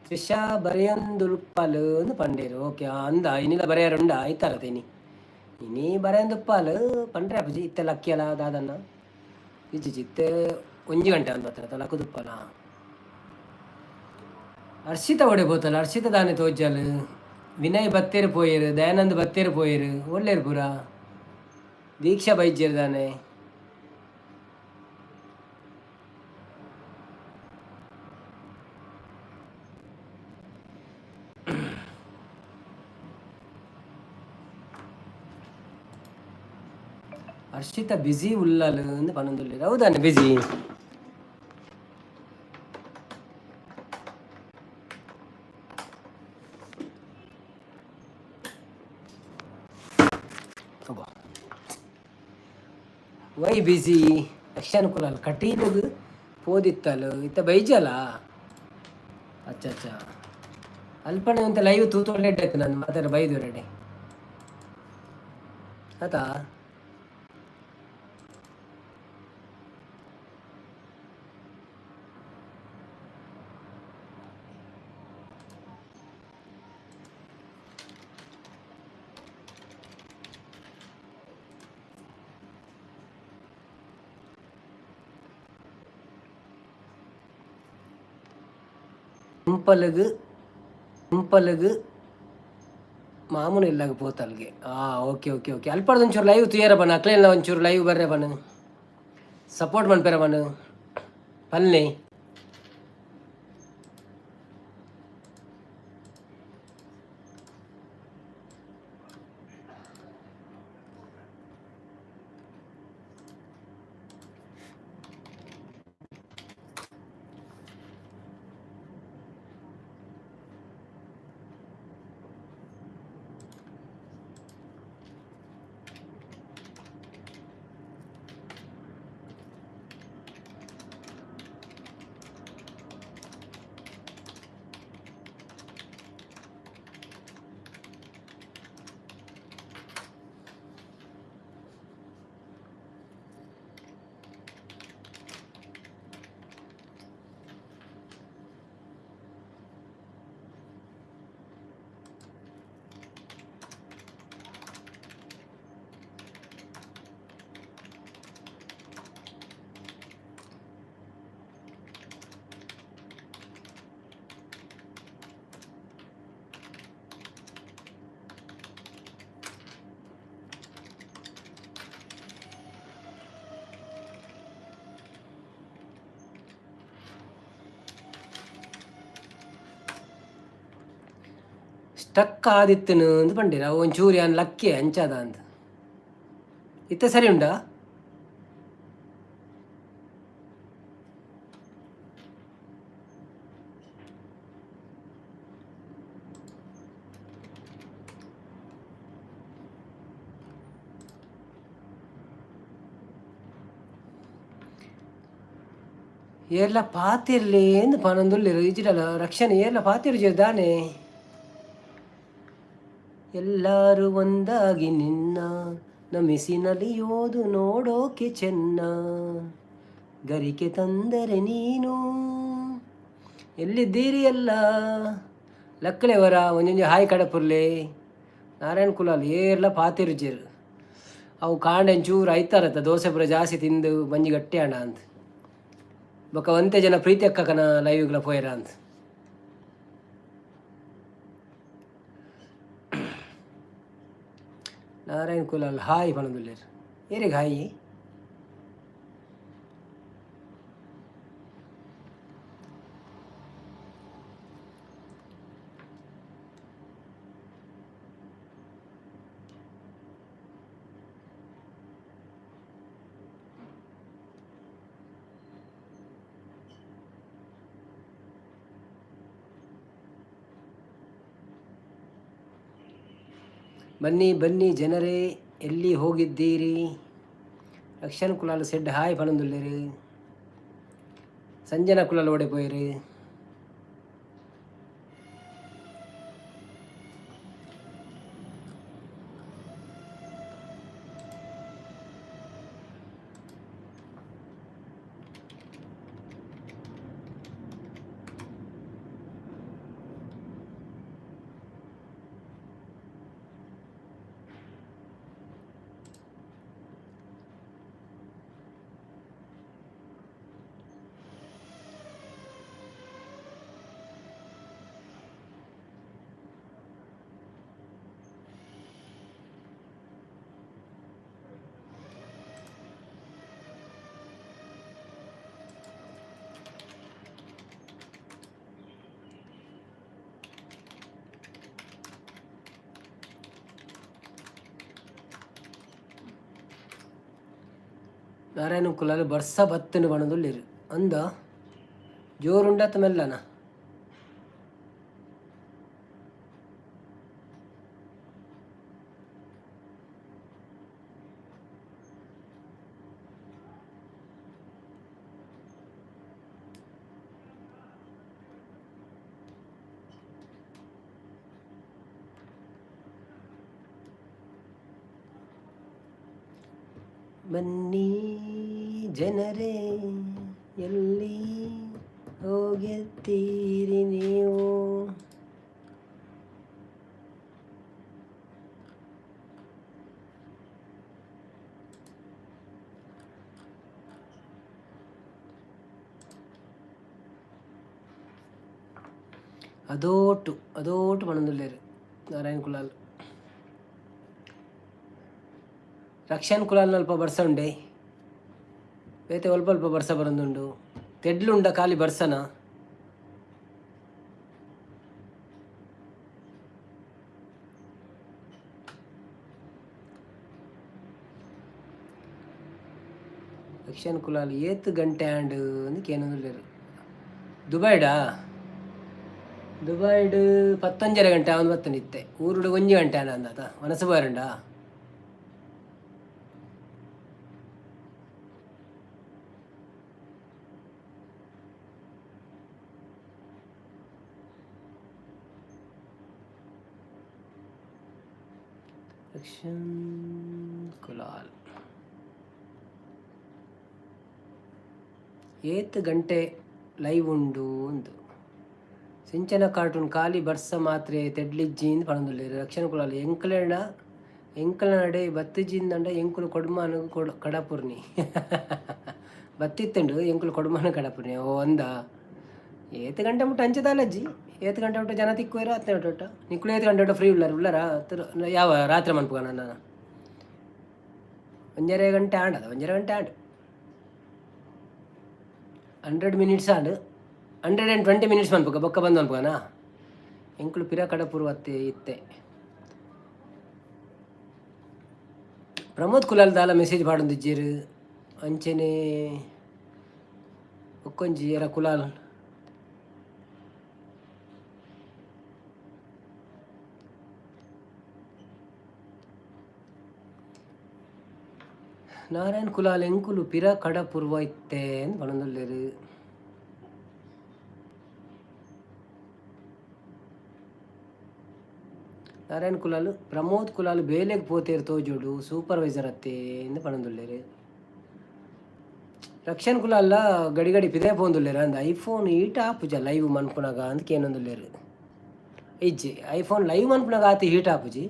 ತ್ರಿಷಾ ಬರೆಯೊಂದುಲ್ಪಾಲು ಒಂದು ಪಂಡೇರು ಓಕೆ ಅಂದ ಇನ್ನಿಲ್ಲ ಬರೆಯಾರುಂಡ ಆಯ್ತಾರತೇನಿ ഇനി പറയാൻ തുപ്പാല് പണ്ടേ അപ്പച്ചി ഇത്ത ലക്കിയല്ല ദാദന്ന ഇജ്ജി ചിത്ത് 1 ಗಂಟೆ ಅಂದ ಹತ್ರ ತಲಕು ತುಪ್ಪಲ ಹರ್ಷಿತ ಒಡೆ ಬೋತಲ್ಲ ಹರ್ಷಿತ ದಾನೆ ತೋಜಲ್ ವಿನಯ್ ಬತ್ತೇರು ಪೋಯರು ದಯಾನಂದ್ ಬತ್ತೇರು ಪೋಯರು ಒಳ್ಳೆರು ಪೂರ ದೀಕ್ಷಾ ಬೈಜ್ಯರು ದಾನೆ ಹರ್ಷಿತ ಬಿಸಿ ಉಳ್ಳಾಲು ಅಂತ ಪನ್ನೊಂದುಳ್ಳಿ ಹೌದಾನೆ ಬಿಸಿ ವೈ ಬಿಸಿ ಅಕ್ಷಾನುಕೂಲ ಕಟೀಲದು ಪೋದಿತ್ತಲು ಇತ್ತ ಬೈಜಲ ಅಚ್ಚ ಅಚ್ಚ ಅಲ್ಪನೆ ಅಂತ ಲೈವ್ ತೂತೊಳ್ಳೆ ಆಯ್ತು ನಾನು ಮಾತಾಡ ಬೈದು ರೆಡಿ ಆತಾ తుంపలుగు ಮಾಮೂಲು ಇಲ್ಲಾಗ ಪೋತಲ್ಗೆ ಓಕೆ ಓಕೆ ಓಕೆ ಅಲ್ಪಡ್ದು ಒಂಚೂರು ಲೈವ್ ತುಯ್ಯಾರ ಬಣ್ಣ ಅಕ್ಲೆಲ್ಲ ಒಂಚೂರು ಲೈವ್ ಬರ್ರೆ ಬಣ್ಣ ಸಪೋರ್ಟ್ ಮನ್ಪೇರ ಬಣ್ಣ ಪನ್ನಿ ಸ್ಟಕ್ ಆದಿತ್ತನು ಅಂತ ಪಂಡಿರ ಒಂಚೂರು ಯಾನ್ ಲಕ್ಕಿ ಹಂಚದ ಅಂತ ಇತ್ತ ಸರಿ ಉಂಡಾ ಏರ್ಲ ಪಾತಿರ್ಲಿ ಎಂದು ಪನೊಂದುಳ್ಳಿರು ಇಜಿಡಲ ರಕ್ಷಣೆ ಏರ್ಲ ಪಾತಿರು ಜೇರ್ದಾನೆ ಎಲ್ಲರೂ ಒಂದಾಗಿ ನಿನ್ನ ನಮಿಸಿ ನಲಿಯೋದು ನೋಡೋಕೆ ಚೆನ್ನ ಗರಿಕೆ ತಂದರೆ ನೀನು ಎಲ್ಲಿದ್ದೀರಿ ಎಲ್ಲ ಲಕ್ಕಳೆವರ ಒಂದೊಂದು ಹಾಯ್ ಕಡಪುರ್ಲೆ ನಾರಾಯಣ ಕುಲಾಲ್ ಏರ್ಲ ಪಾತಿರುಜೇರು ಅವು ಕಾಂಡೆಂಚೂರು ಐತಾರತ್ತ ದೋಸೆ ಪುರ ಜಾಸ್ತಿ ತಿಂದು ಬಂಜಿ ಗಟ್ಟಿ ಅಣ್ಣ ಅಂತ ಬೊಕ್ಕ ಒಂತೆ ಜನ ಪ್ರೀತಿ ಅಕ್ಕನ ಲೈವ್ಗಳ ಪೋಯರ ಅಂತ ನಾರಾಯಣ ಕುಲಾಲ್ ಹಾಯ್ ಪಣದುಲ್ಲೇರ್ ಏರಿಗೆ ಹಾಯಿ ಬನ್ನಿ ಬನ್ನಿ ಜನರೇ ಎಲ್ಲಿ ಹೋಗಿದ್ದೀರಿ ರಕ್ಷನ್ ಕುಲಾಲ್ ಸೆಡ್ ಹಾಯ್ ಪನೊಂದುಲ್ಲೆರ್. ಸಂಜನಾ ಕುಲಾಲ್ ಓಡೆ ಪೋಯೆರ್. ನಾರಾಯಣ ಕುಲಾಲ್ ಬರ್ಸ ಬತ್ತನು ಬಣದುಲ್ಲೆರ್ ಅಂದ ಜೋರುಂಡತ್ ಮೆಲ್ಲನ. ಬನ್ನಿ ಜನರೇ ಎಲ್ಲಿ ಹೋಗುತ್ತೀರಿ ನೀವು. ಅದೋಟು ಪಣದುಲ್ಲೆರ್ ನಾರಾಯಣ ಕುಲಾಲ್. ರಕ್ಷನ್ ಕುಲಾಲ್ ಅಲ್ಪ ಬರ್ಸ ಉಂಡೆ ಬೇತೆ ಅಲ್ಪ ಅಲ್ಪ ಬರ್ಸ ಬರೊಂದುಂಡು. ತೆಡ್ಲುಂಡ ಖಾಲಿ ಬರ್ಸನ. ರಕ್ಷನ್ ಕುಲಾಲ್ ಏತ್ ಗಂಟೆ ಆಂಡ್ ಅಂದಕ್ಕೆ ಏನಂದುಲ್ಲೆರ್. ದುಬೈಡಾ ದುಬೈಡ್ 15 ಗಂಟೆ ಅವನು ಬತ್ತನಿತ್ತೆ. ಊರುಡು 1 ಗಂಟೆ ಅಂದಾತ ಮನಸ್ಸು ಬಾರಂಡ. ರಕ್ಷನ್ ಕುಲಾಲ್ ಏತ್ ಗಂಟೆ ಲೈವ್ ಉಂಡು ಒಂದು ಸಿಂಚನ ಕಾರ್ಟೂನ್ ಖಾಲಿ ಬರ್ಸ ಮಾತ್ರೆ ತೆಡ್ಲಿಜ್ಜಿಂದ ಪಣದುಲ್ಲೆರ್. ರಕ್ಷನ್ ಕುಲಾಲ್ ಎಂಕಲ ನಡೆ ಬತ್ತಿಜ್ಜಿಂದಂಡ ಎಂಕುಲು ಕೊಡ್ಮಾನು ಕಡಪುರ್ನಿ ಬತ್ತಿತ್ತುಂಡು ಎಂಕುಲು ಕೊಡ್ಮಾನು ಕಡಪುರ್ನಿ. ಓ ಅಂದ ಏತ್ ಗಂಟೆ ಮುಟ್ಟ ಅಂಚದಾಲಜ್ಜಿ. ಏತ್ ಗಂಟೆ ಮುಟ್ಟ ಜನ ತಿಕ್ಕುವೇರ 10 ಗಂಟೆ ಒಟ್ಟ ನಿಕ್ಕುಲು 7 ಗಂಟೆ ಒಟ್ಟ ಫ್ರೀ ಉಳ್ಳಾರ ಯಾವ ರಾತ್ರಿ ಮನ್ಪುಗ ನಾನು 1.5 ಗಂಟೆ ಆಂಡದ 1.5 ಗಂಟೆ ಆಂಡ್ 100 ಮಿನಿಟ್ಸ್ ಆಂಡ್ 120 ಮಿನಿಟ್ಸ್ ಮನ್ಪುಗ ಬೊಕ್ಕ ಬಂದು ಮನ್ಪುಗನ ಎಂಕುಲು ಪಿರ ಕಡಪುರು ಅತ್ತೆ ಇತ್ತೆ. ಪ್ರಮೋದ್ ಕುಲಾಲ್ ದಾಲ ಮೆಸೇಜ್ ಪಾಡೊಂದಿಜ್ಜೆರ್ ಅಂಚನೆ ಒಕ್ಕೊಂಜಿ ಎರ ಕುಲಾಲ್ ನಾರಾಯಣ್ ಕುಲಾಲ್ ಎಂಕುಲು ಪಿರ ಕಡಪುರ್ವ ಇತ್ತೆ ಅಂತ ಪಣದುಲ್ಲೆರ್. ನಾರಾಯಣ್ ಕುಲಾಲ್ ಪ್ರಮೋದ್ ಕುಲಾಲ್ ಬೇಲೆಗ್ ಪೋತೇರ್ ತೋಜೋಡು ಸೂಪರ್ವೈಸರ್ ಅತ್ತೆ ಎಂದು ಪಣದುಲ್ಲೆರ್. ರಕ್ಷನ್ ಕುಲಾಲ್ ಗಡಿ ಪಿದೆ ಪೋಂದುಲ್ಲೆರ್ ಅಂದ ಐಫೋನ್ ಈಟ ಆಪುಜ ಲೈವ್ ಮನ್ಪುನಗ ಅಂತ ಕೇನೊಂದುಲ್ಲೆರ್. ಇಜ್ಜಿ ಐಫೋನ್ ಲೈವ್ ಮನ್ಪುನಗ ಆತಿ ಹೀಟ್ ಆಪುಜಿ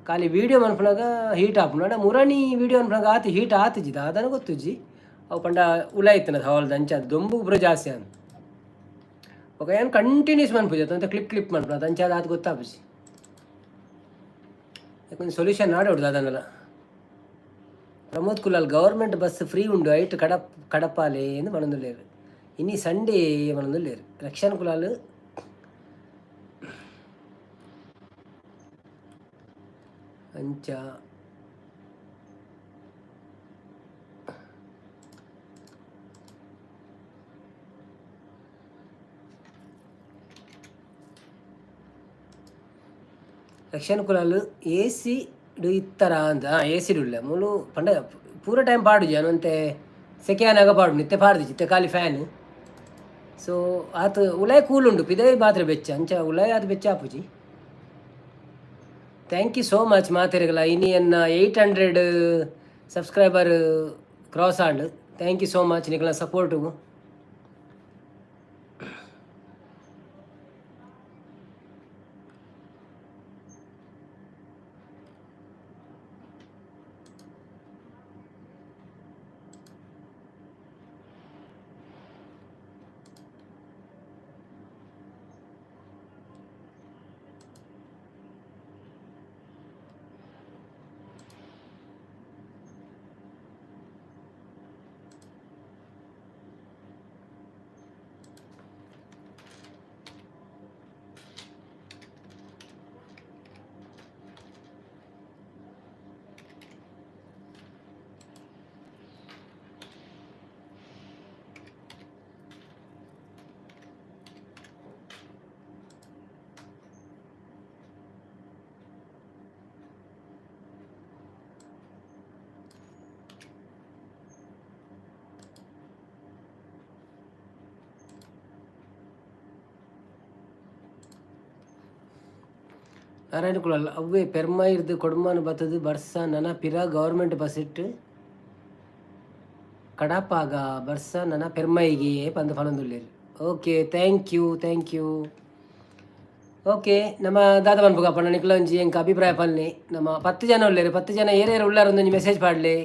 ಖಾಲಿ ವೀಡಿಯೋ ಮನ್ಪುನಗ ಹೀಟ್ ಆಪುನ ಮುರಣಿ ವೀಡಿಯೋ ಮನ್ಪುನಗ ಆತಿ ಹೀಟ್ ಆತುಜಿ ದಾದನ ಗೊತ್ತುಜಿ. ಅವು ಪಂಡ ಉಲಾಯ್ತನದ ಹವಾಲ್ದ ಅಂಚ ದೊಂಬು ಬುರ ಜಾಸ್ತಿ ಅಂತ ఒక ಏನು ಕಂಟಿನ್ಯೂಸ್ ಮನ್ಪುಜ ಅಂತ ಕ್ಲಿಪ್ ಮನ್ಪುನ ಅದು ಅಂಚ ಅದು ಗೊತ್ತಾಪುಜಿ. ಯಾಕೊಂದು ಸೊಲ್ಯೂಷನ್ ಆಡೋಡು ಅದನ್ನೆಲ್ಲ. Pramod Kulal government bus free ಉಂಡು ಐಟ್ ಕಡಪಾಲೆ ಎಂದು ಮನೊಂದುಲ್ಲೆರ್. ಇನ್ನಿ ಸಂಡೇ ಮನೊಂದುಲ್ಲೆರ್. ರಕ್ಷನ್ ಕುಲಾಲ್ ಅಂಚ ರಕ್ಷನ್ ಕುಲಾಲ್ AC ಡು ಇತ್ತರ ಅಂತ AC ಡುಲ್ಲ ಮೂಲು ಪಂಡ पूरा टाइम पाडू जी अनुंते सेक्यानागा पाडू नित्य पाडदी चित्ते खाली फैन सो आत उलाय कूल उंडु पिदे मात्र बेच्च अंच उलाय आत बेच्च आपुजी ಥ್ಯಾಂಕ್ ಯು ಸೋ ಮಚ್ ಮಾತೆರೆಗಲ ಇನಿಯನ್ನ 800 subscriber cross and thank you so much ನಿಕಲ ಸಪೋರ್ಟು ನಾರಾಯಣ ಕುಳಲ್ಲ ಅವ್ವೇ ಪೆರ್ಮ ಇರ್ದು ಕೊಡ್ಮಾನು ಬತ್ತದು ಬರ್ಸ ನನ ಪಿರ ಗೌರ್ಮೆಂಟ್ ಬಸ್ ಇಟ್ಟು ಕಡಪಾಗ ಬರ್ಸ ನನ ಪೆರ್ಮೈಗೆ ಪಂದು ಫಲಂದುಲ್ಲೇರು ಓಕೆ ಥ್ಯಾಂಕ್ ಯು ಓಕೆ ನಮ್ಮ ದಾದ ಪನ್ಪುಗಪ್ಪ ನಿಕ್ಲ ಒಂಜಿ ಎಂಕ ಅಭಿಪ್ರಾಯ ಪನ್ನಿ ನಮ್ಮ 10 ಜನ ಉಳ್ಳೇರು 10 ಜನ ಏರೇರು ಉಳ್ಳಾರ ಒಂದೊಂಜಿ ಮೆಸೇಜ್ ಪಾಡ್ಲಿ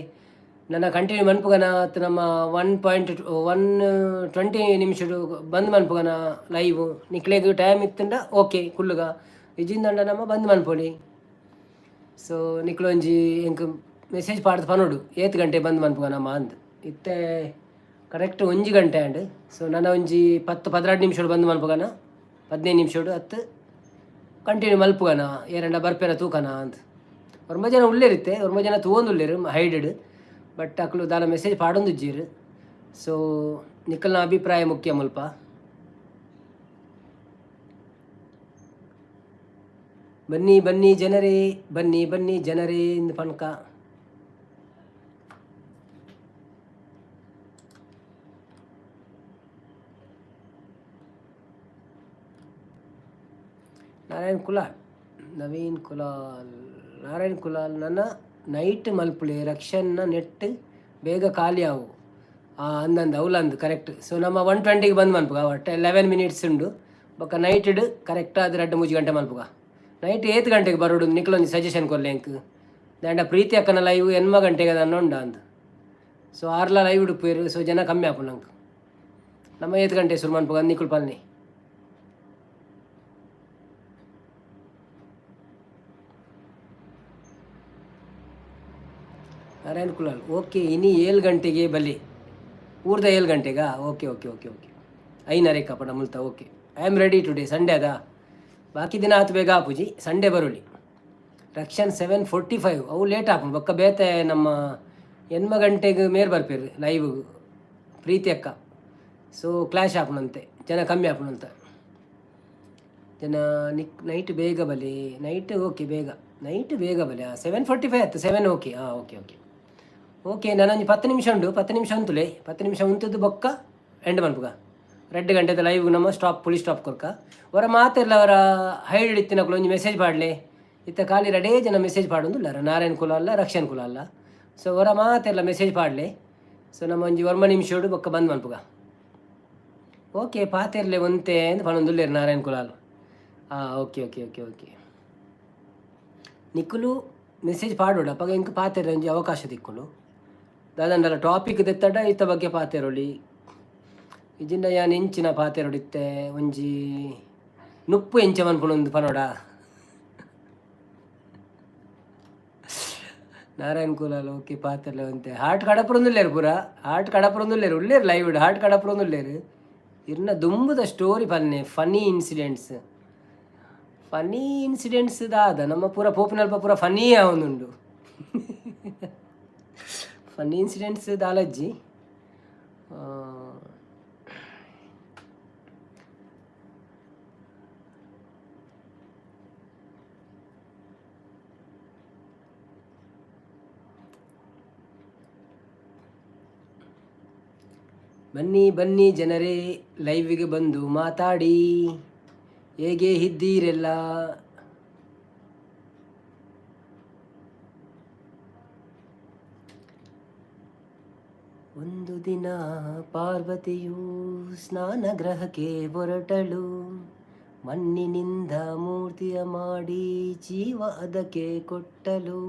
ನನ್ನ ಕಂಟಿನ್ಯೂ ಮನ್ಪುಗನ ನಮ್ಮ 1.20 ನಿಮಿಷಡು ಬಂದ್ ಮನ್ಪುಗನ ಲೈವ್ ನಿಕ್ಲೆಗ್ ಟೈಮ್ ಇತ್ತಂಡ ಓಕೆ ಕುಲ್ಲುಗ ಇಜಿಂದಂಡ ನಮ್ಮ ಬಂದ್ ಮನ್ಪೊಲಿ ಸೊ ನಿಕ್ಲೊಂಜಿ ಎಂಕ್ ಮೆಸೇಜ್ ಪಾಡ್ದು ಪನೋಡು 8 ಗಂಟೆ ಬಂದ್ ಮನ್ಪುಗನಮ್ಮ ಅಂದ್ ಇತ್ತೆ ಕರೆಕ್ಟ್ 1 ಗಂಟೆ ಅಂಡ್ ಸೊ ನನ್ನ ಒಂಜಿ 10-12 ನಿಮಿಷಡು ಬಂದ್ ಮನ್ಪುಗನ 15 ನಿಮಿಷಡು ಅತ್ತು ಕಂಟಿನ್ಯೂ ಮಲ್ಪುಗನ ಏರಂಡ ಬರ್ಪೆರ ತೂಕನ ಅಂತ ಒರ್ಮ ಜನ ಉಳ್ಳೇರಿತ್ತೆ ಒರ್ಮ ಜನ ತೂವೊಂದುಲ್ಲೇರು ಹೈಡೆಡ್ ಬಟ್ ಅಕ್ಲು ದಾಲ ಮೆಸೇಜ್ ಪಾಡೊಂದುಜ್ಜೀರು ಸೊ ನಿಕ್ಕಲ್ನ ಅಭಿಪ್ರಾಯ ಮುಖ್ಯ ಮುಲ್ಪ ಬನ್ನಿ ಜನರೇ ಬನ್ನಿ ಜನರೇ ಇಂದು ಪನ್ಕ ನವೀನ್ ಕುಲಾಲ್ ನನ್ನ ನೈಟ್ ಮಲ್ಪುಳೆ ರಕ್ಷನ್ನ ನೆಟ್ ಬೇಗ ಖಾಲಿ ಆವು ಅಂದಂದು ಅವಲಂದು ಕರೆಕ್ಟ್ ಸೊ ನಮ್ಮ 120ಗೆ ಬಂದು ಮನ್ಪುಗ ಒಟ್ಟು 11 ಮಿನಿಟ್ಸ್ ಉಂಡು ಬೊಕ್ಕ ನೈಟ್ ಕರೆಕ್ಟ್ ಅದು 2-3 ಗಂಟೆ ಮಲ್ಪುಗ ನೈಟ್ 8 ಗಂಟೆಗೆ ಬರೋಡು ನಿಕ್ಲೊಂದು ಸಜೆಷನ್ ಕೊರ್ಲೆ ಎಂಕ್ ದಾಂಡ ಪ್ರೀತಿ ಅಕ್ಕನ ಲೈವ್ 8 ಗಂಟೆಗೆ ಅದನ್ನು ಉಂಡ ಅಂದು ಸೊ 6 ಲೈವ್ ಉಡುಪೇರು ಸೊ ಜನ ಕಮ್ಮಿ ಆಪು ನಂಗೆ ನಮ್ಮ 8 ಗಂಟೆ ಶುರು ಮನ್ಪುಗ ನಿಕ್ಕುಳು ಪಲ್ನಿ ನಾರಾಯಣ ಕುಲಾಲ್ ಓಕೆ ಇನಿ 7 ಗಂಟೆಗೆ ಬಲಿ ಊರ್ದ 7 ಗಂಟೆಗಾ ಓಕೆ 5:30 ಕಪಡ ಮುಲ್ತ okay I am ready today Sunday ಅದಾ ಬಾಕಿ ದಿನ ಆತು ಬೇಗ ಆಪುಜಿ ಸಂಡೇ ಬರೋಲಿ ರಕ್ಷನ್ 7:45 ಅವು ಲೇಟ್ ಆಪು ಬೊಕ್ಕ ಬೇತೆ ನಮ್ಮ 8 ಗಂಟೆಗೆ ಮೇರ್ ಬರ್ಪೇರು ಲೈವ್ ಪ್ರೀತಿ ಅಕ್ಕ ಸೊ ಕ್ಲಾಶ್ ಆಪುನಂತೆ ಜನ ಕಮ್ಮಿ ಆಪುನಂತ ಜನ ನೈಟ್ ಬೇಗ ಬಲಿ ನೈಟ್ ಓಕೆ ಬೇಗ ಬಲಿ 7:45 ಆಯ್ತು 7 ಓಕೆ ಓಕೆ ನಾನೊಂದು 10 ನಿಮಿಷ ಉಂಡು 10 ನಿಮಿಷ ಅಂತುಲೆ 10 ನಿಮಿಷ ಉಂತದ್ದು ಬೊಕ್ಕ ಎಂಡ್ ಮನ್ಪುಗ 2 ಗಂಟೆದ ಲೈವ್ ನಮ್ಮ ಪುಲಿ ಸ್ಟಾಪ್ ಕೊರ್ಕ ಅವರ ಮಾತೆಲ್ಲ ಅವರ ಹೈಡ್ ಇತ್ತಿನಕ್ಕಳು ಒಂದು ಮೆಸೇಜ್ ಪಾಡಲೆ ಇತ್ತ ಖಾಲಿ ರಡೇ ಜನ ಮೆಸೇಜ್ ಪಾಡೊಂದುಲ್ಲಾರ ನಾರಾಯಣ ಕುಲ ಅಲ್ಲ ರಕ್ಷನ್ ಕುಲ ಅಲ್ಲ ಸೊ ಅವರ ಮಾತೆಲ್ಲ ಮೆಸೇಜ್ ಪಾಡಲೆ ಸೊ ನಮ್ಮ ಒಂಜಿ 1 ನಿಮಿಷ ಬೊಕ್ಕ ಬಂದ್ ಮನ್ಪುಗ ಓಕೆ ಪಾತೆರ್ಲೆ ಒಂತೆ ಎಂದು ಪಣೊಂದುಲ್ಲೇರು ನಾರಾಯಣ ಕುಲಾಲ್ ಓಕೆ ನಿಕ್ಕುಲು ಮೆಸೇಜ್ ಪಾಡೋಡು ಅಪ್ಪಾಗ ಇಂಕ ಪಾತೆರ ಒಂಜಿ ಅವಕಾಶ ದಿಕ್ಕುಲು ದಾದಂಡಲ ಟಾಪಿಕ್ ದೆತ್ತಡ ಇತ್ತ ಬಗ್ಗೆ ಪಾತೆರೊಳಿ ಇಜಿಂಡ ಯಾನ್ ಎಂಚಿನ ಪಾತೆರೊಡಿತ್ತೆ ಒಂಜಿ ನುಪ್ಪು ಎಂಚ ಮನ್ಪುಣೊಂದು ಪನೋಡ ನಾರಾಯಣ ಕುಲಾಲ್ ಓಕೆ ಪಾತೆರ್ಲೆ ಒಂತೆ ಹಾರ್ಟ್ ಕಡಪುರೊಂದುಲ್ಲೇರು ಪೂರ ಹಾರ್ಟ್ ಕಡಪುರೊಂದುಲ್ಲೇರು ಉಳ್ಳೇರು ಲೈವ್ ಹಾರ್ಟ್ ಕಡಪುರೊಂದುಲ್ಲೇರು ಇರ್ನ ದುಂಬುದ ಸ್ಟೋರಿ ಪನ್ನೆ ಫನಿ ಇನ್ಸಿಡೆಂಟ್ಸ್ ದಾದ ನಮ್ಮ ಪೂರ ಪೋಪಿನಲ್ಪ ಪೂರ ಫನಿ ಆವೊಂದುಂಡು ಫನಿ ಇನ್ಸಿಡೆಂಟ್ಸ್ ದಾಲಜ್ಜಿ ಬನ್ನಿ ಬನ್ನಿ ಜನರೇ, ಲೈವಿಗೆ ಬಂದು ಮಾತಾಡಿ. ಹೇಗೆ ಇದ್ದೀರೆಲ್ಲ? ಒಂದು ದಿನ ಪಾರ್ವತಿಯು ಸ್ನಾನಗೃಹಕ್ಕೆ ಹೊರಟಳು. ಮಣ್ಣಿನಿಂದ ಮೂರ್ತಿಯ ಮಾಡಿ ಜೀವ ಅದಕ್ಕೆ ಕೊಟ್ಟಲು.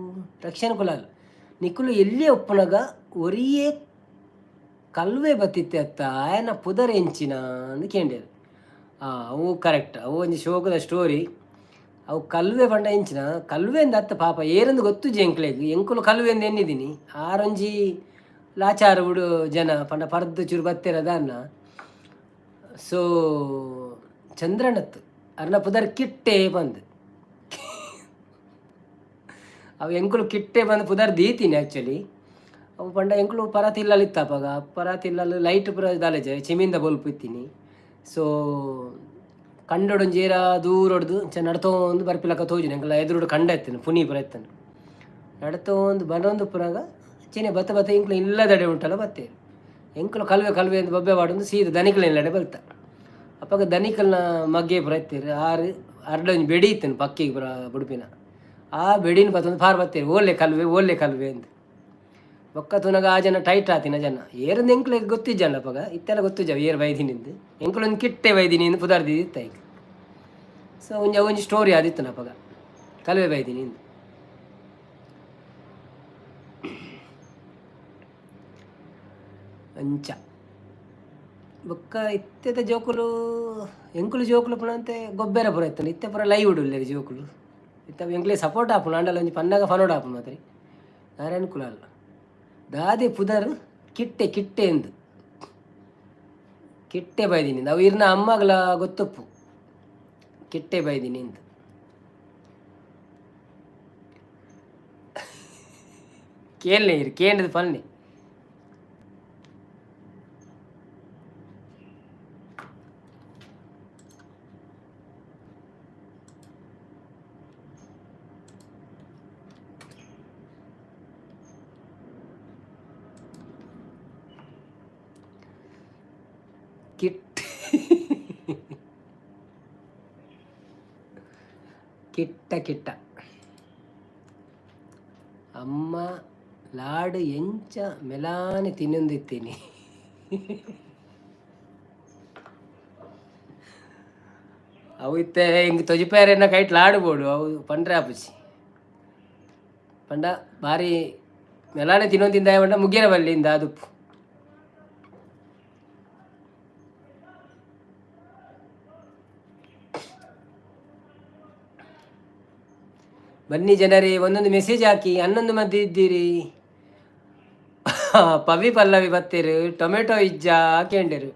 ರಕ್ಷಣ ಕುಲಾಲ್ ನಿಖುಲು ಎಲ್ಲಿ ಒಪ್ಪನಗ ಒರಿಯೇ ಕಲ್ವೆ ಬತ್ತಿತ್ತೆ ಅತ್ತ ಆಯನ ಪುದರ್ ಎಂಚಿನ ಅಂದು ಕೇಂದ್ಯರು. ಅವು ಕರೆಕ್ಟ್, ಅವು ಒಂದು ಶೋಕದ ಸ್ಟೋರಿ. ಅವು ಕಲ್ವೆ ಪಂಡ ಎಂಚಿನ ಕಲ್ವೆ ಅಂದ ಅತ್ತ ಪಾಪ ಏರಂದು ಗೊತ್ತು ಎಂಕ್ಲೆಗ್ ಎಂಕುಲು ಕಲ್ವೆ ಎಂದು ಎನ್ನಿದ್ದೀನಿ. ಆರೊಂಜಿ ಲಾಚಾರ ಬಿಡು ಜನ ಪಂಡ ಪರ್ದು ಚೂರು ಬತ್ತಿರದ ಅನ್ನ. ಸೊ ಚಂದ್ರನತ್ತು ಅರ್ನ ಪುದರ್ ಕಿಟ್ಟೆ ಬಂದು ಅವು ಎಂಕುಲು ಕಿಟ್ಟೆ ಬಂದು ಪುದರ್ ದೀತೀನಿ ಆ್ಯಕ್ಚುಲಿ. ಅವು ಪಂಡ ಎಂಕುಲು ಪರಾತಿಲ್ಲಲ್ಲಿ ಇತ್ತಪ್ಪಾಗ ಪರಾತಿಲ್ಲಲ್ಲಿ ಲೈಟ್ ಪುರ ದಾಲೇಜ ಚಿಮಿಂದ ಬಲ್ಪ್ ಇತ್ತೀನಿ. ಸೊ ಕಂಡೊಡೊಂಜೇರ ದೂರ ಹೊಡ್ದು ನಡ್ತೊಂದು ಬರ್ಪಿಲಕ್ಕ ತೋಜುನೆ ಎಂಕಲ್ಲ ಎದುರುಡು ಕಂಡ ಎತ್ತೇನೆ ಪುನಿ ಪುರ ಎತ್ತನು ನಡ್ತೊಂದು ಬರೋಂದು ಪುರಾಗ ಚಿನೆ ಬತ್ತ ಬತ್ತ ಎಂಕ್ಲು ಇಲ್ಲದಡೆ ಉಂಟಲ್ಲ ಬತ್ತೆ ಎಂಕುಲು ಕಲ್ವೆ ಕಲ್ವೆ ಅಂತ ಬಬ್ಬೆ ಮಾಡೊಂದು ಸೀದ ದನಿಕಲ ಇಲ್ಲಡೆ ಬಲ್ತ. ಅಪ್ಪಾಗ ದನಿಕಲ್ನ ಮಗ್ಗೆ ಪುರ ಎತ್ತೀರಿ ಆರು ಅರ್ಡೊಂದು ಬೆಡಿ ಇತ್ತೇನೆ ಪಕ್ಕಿಗೆ ಪುರ ಬುಡುಪಿನ. ಆ ಬೆಡಿನ ಬತ್ತೊಂದು ಪಾರು ಬತ್ತೀರಿ ಓಲ್ಲೆ ಕಲ್ವೆ ಅಂತ ಬೊಕ್ಕ ತುನಗ ಆ ಜನ ಟೈಟ್ ಆತಿನ ಜನ ಏರಂದು ಎಂಕ್ಲಿಗೆ ಗೊತ್ತಿಜ್ಜಲ್ಲಪ್ಪಾಗ ಇತ್ತೆಲ್ಲ ಗೊತ್ತಿಜ್ಜವ ಏರು ಬೈದಿನಿಂದು ಎಂಕ್ಲೊಂದು ಕಿಟ್ಟೆ ಬೈದಿನಿಂದ ಪುದಾರ್ದಿತ್ತ ಈಗ. ಸೊ ಒಂಜಿ ಸ್ಟೋರಿ ಆದಿತ್ತು ನಪ್ಪಗ ಕಲ್ವೆ ಬೈದಿನಿಂದ. ಅಂಚ ಬೊಕ್ಕ ಇತ್ತೆದ ಜೋಕುಲು ಎಂಕುಲು ಜೋಕುಲು ಪುಣಂತೆ ಗೊಬ್ಬರ ಪುರ ಇತ್ತನು ಇತ್ತೆ ಪುರ ಲೈವ್ ಉಡುಲ್ಲೇರಿ ಜೋಕುಲು ಇತ್ತ ಎಂಕ್ಲೆ ಸಪೋರ್ಟ್ ಆಪುನು ಅಂಡಲ್ಲ ಒಂಜಿ ಪನ್ನಗ ಫನೋಡ್ ಆಪುನು ಮಾತ್ರ ನಾರಾಯಣ ಕುಲ ಅಲ್ಲ ದಾದೆ ಪುದರ್ ಕಿಟ್ಟೆ ಎಂದು ಕಿಟ್ಟೆ ಬೈದಿನಿಂದ ಅವು ಇರ್ನ ಅಮ್ಮಗಲ ಗೊತ್ತಪ್ಪು ಕಿಟ್ಟೆ ಬೈದಿನಿಂದ. ಕೇಳನೆ ಇರು ಕೇಂದ್ರದ ಪನ್ನೆ ಕಿಟ್ಟ ಅಮ್ಮ ಲಾಡು ಎಂಚ ಮೆಲಾನೆ ತಿನ್ನೊಂದಿತ್ತೀನಿ. ಅವು ಇತ್ತೆ ಹಿಂಗೆ ತೊಜಿಪಾಯರನ್ನ ಕೈಟ್ ಲಾಡ್ಬೋಡು ಅವು ಪಂಡ್ರೆ ಆಪುಚಿ ಪಂಡ ಭಾರಿ ಮೆಲಾನೆ ತಿನ್ನೊಂದಿಂದ ಪಂಡ ಮುಗ್ಗಿನ ಬಲ್ಲಿಂದ ಅದುಪ್ಪು. ಬನ್ನಿ ಜನರೇ, ಒಂದೊಂದು ಮೆಸೇಜ್ ಹಾಕಿ. ಹನ್ನೊಂದು ಮಂದಿ ಇದ್ದೀರಿ. ಪವಿ ಪಲ್ಲವಿ ಬತ್ತೀರು. ಟೊಮೆಟೊ ಇಜ್ಜ ಹಾಕ್ಯಂಡಿರು.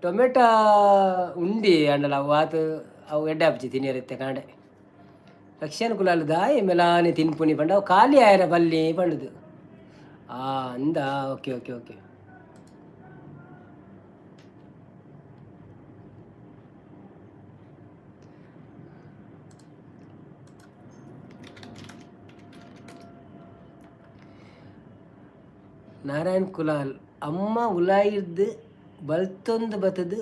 ಟೊಮೆಟೊ ಉಂಡಿ ಅಂಡಲ್ಲ ಅವು ಆತು ಅವು ಎಡ್ಡೆ ಹಬ್ಜಿ ತಿನ್ನಿರುತ್ತೆ ಕಾಂಡೆ ರಕ್ಷಣ ಕುಲಾಲು ದಾಯಿ ಮೆಲಾನೆ ತಿನ್ಪುನಿ ಪಂಡ ಅವು ಖಾಲಿ ಆಯರ ಬಲ್ಲಿ ಪಂಡದು ಅಂದ. ಓಕೆ ನಾರಾಯಣ್ ಕುಲಾಲ್ ಅಮ್ಮ ಉಲಾಯಿರ್ದು ಬಲ್ತೊಂದು ಬತ್ತದು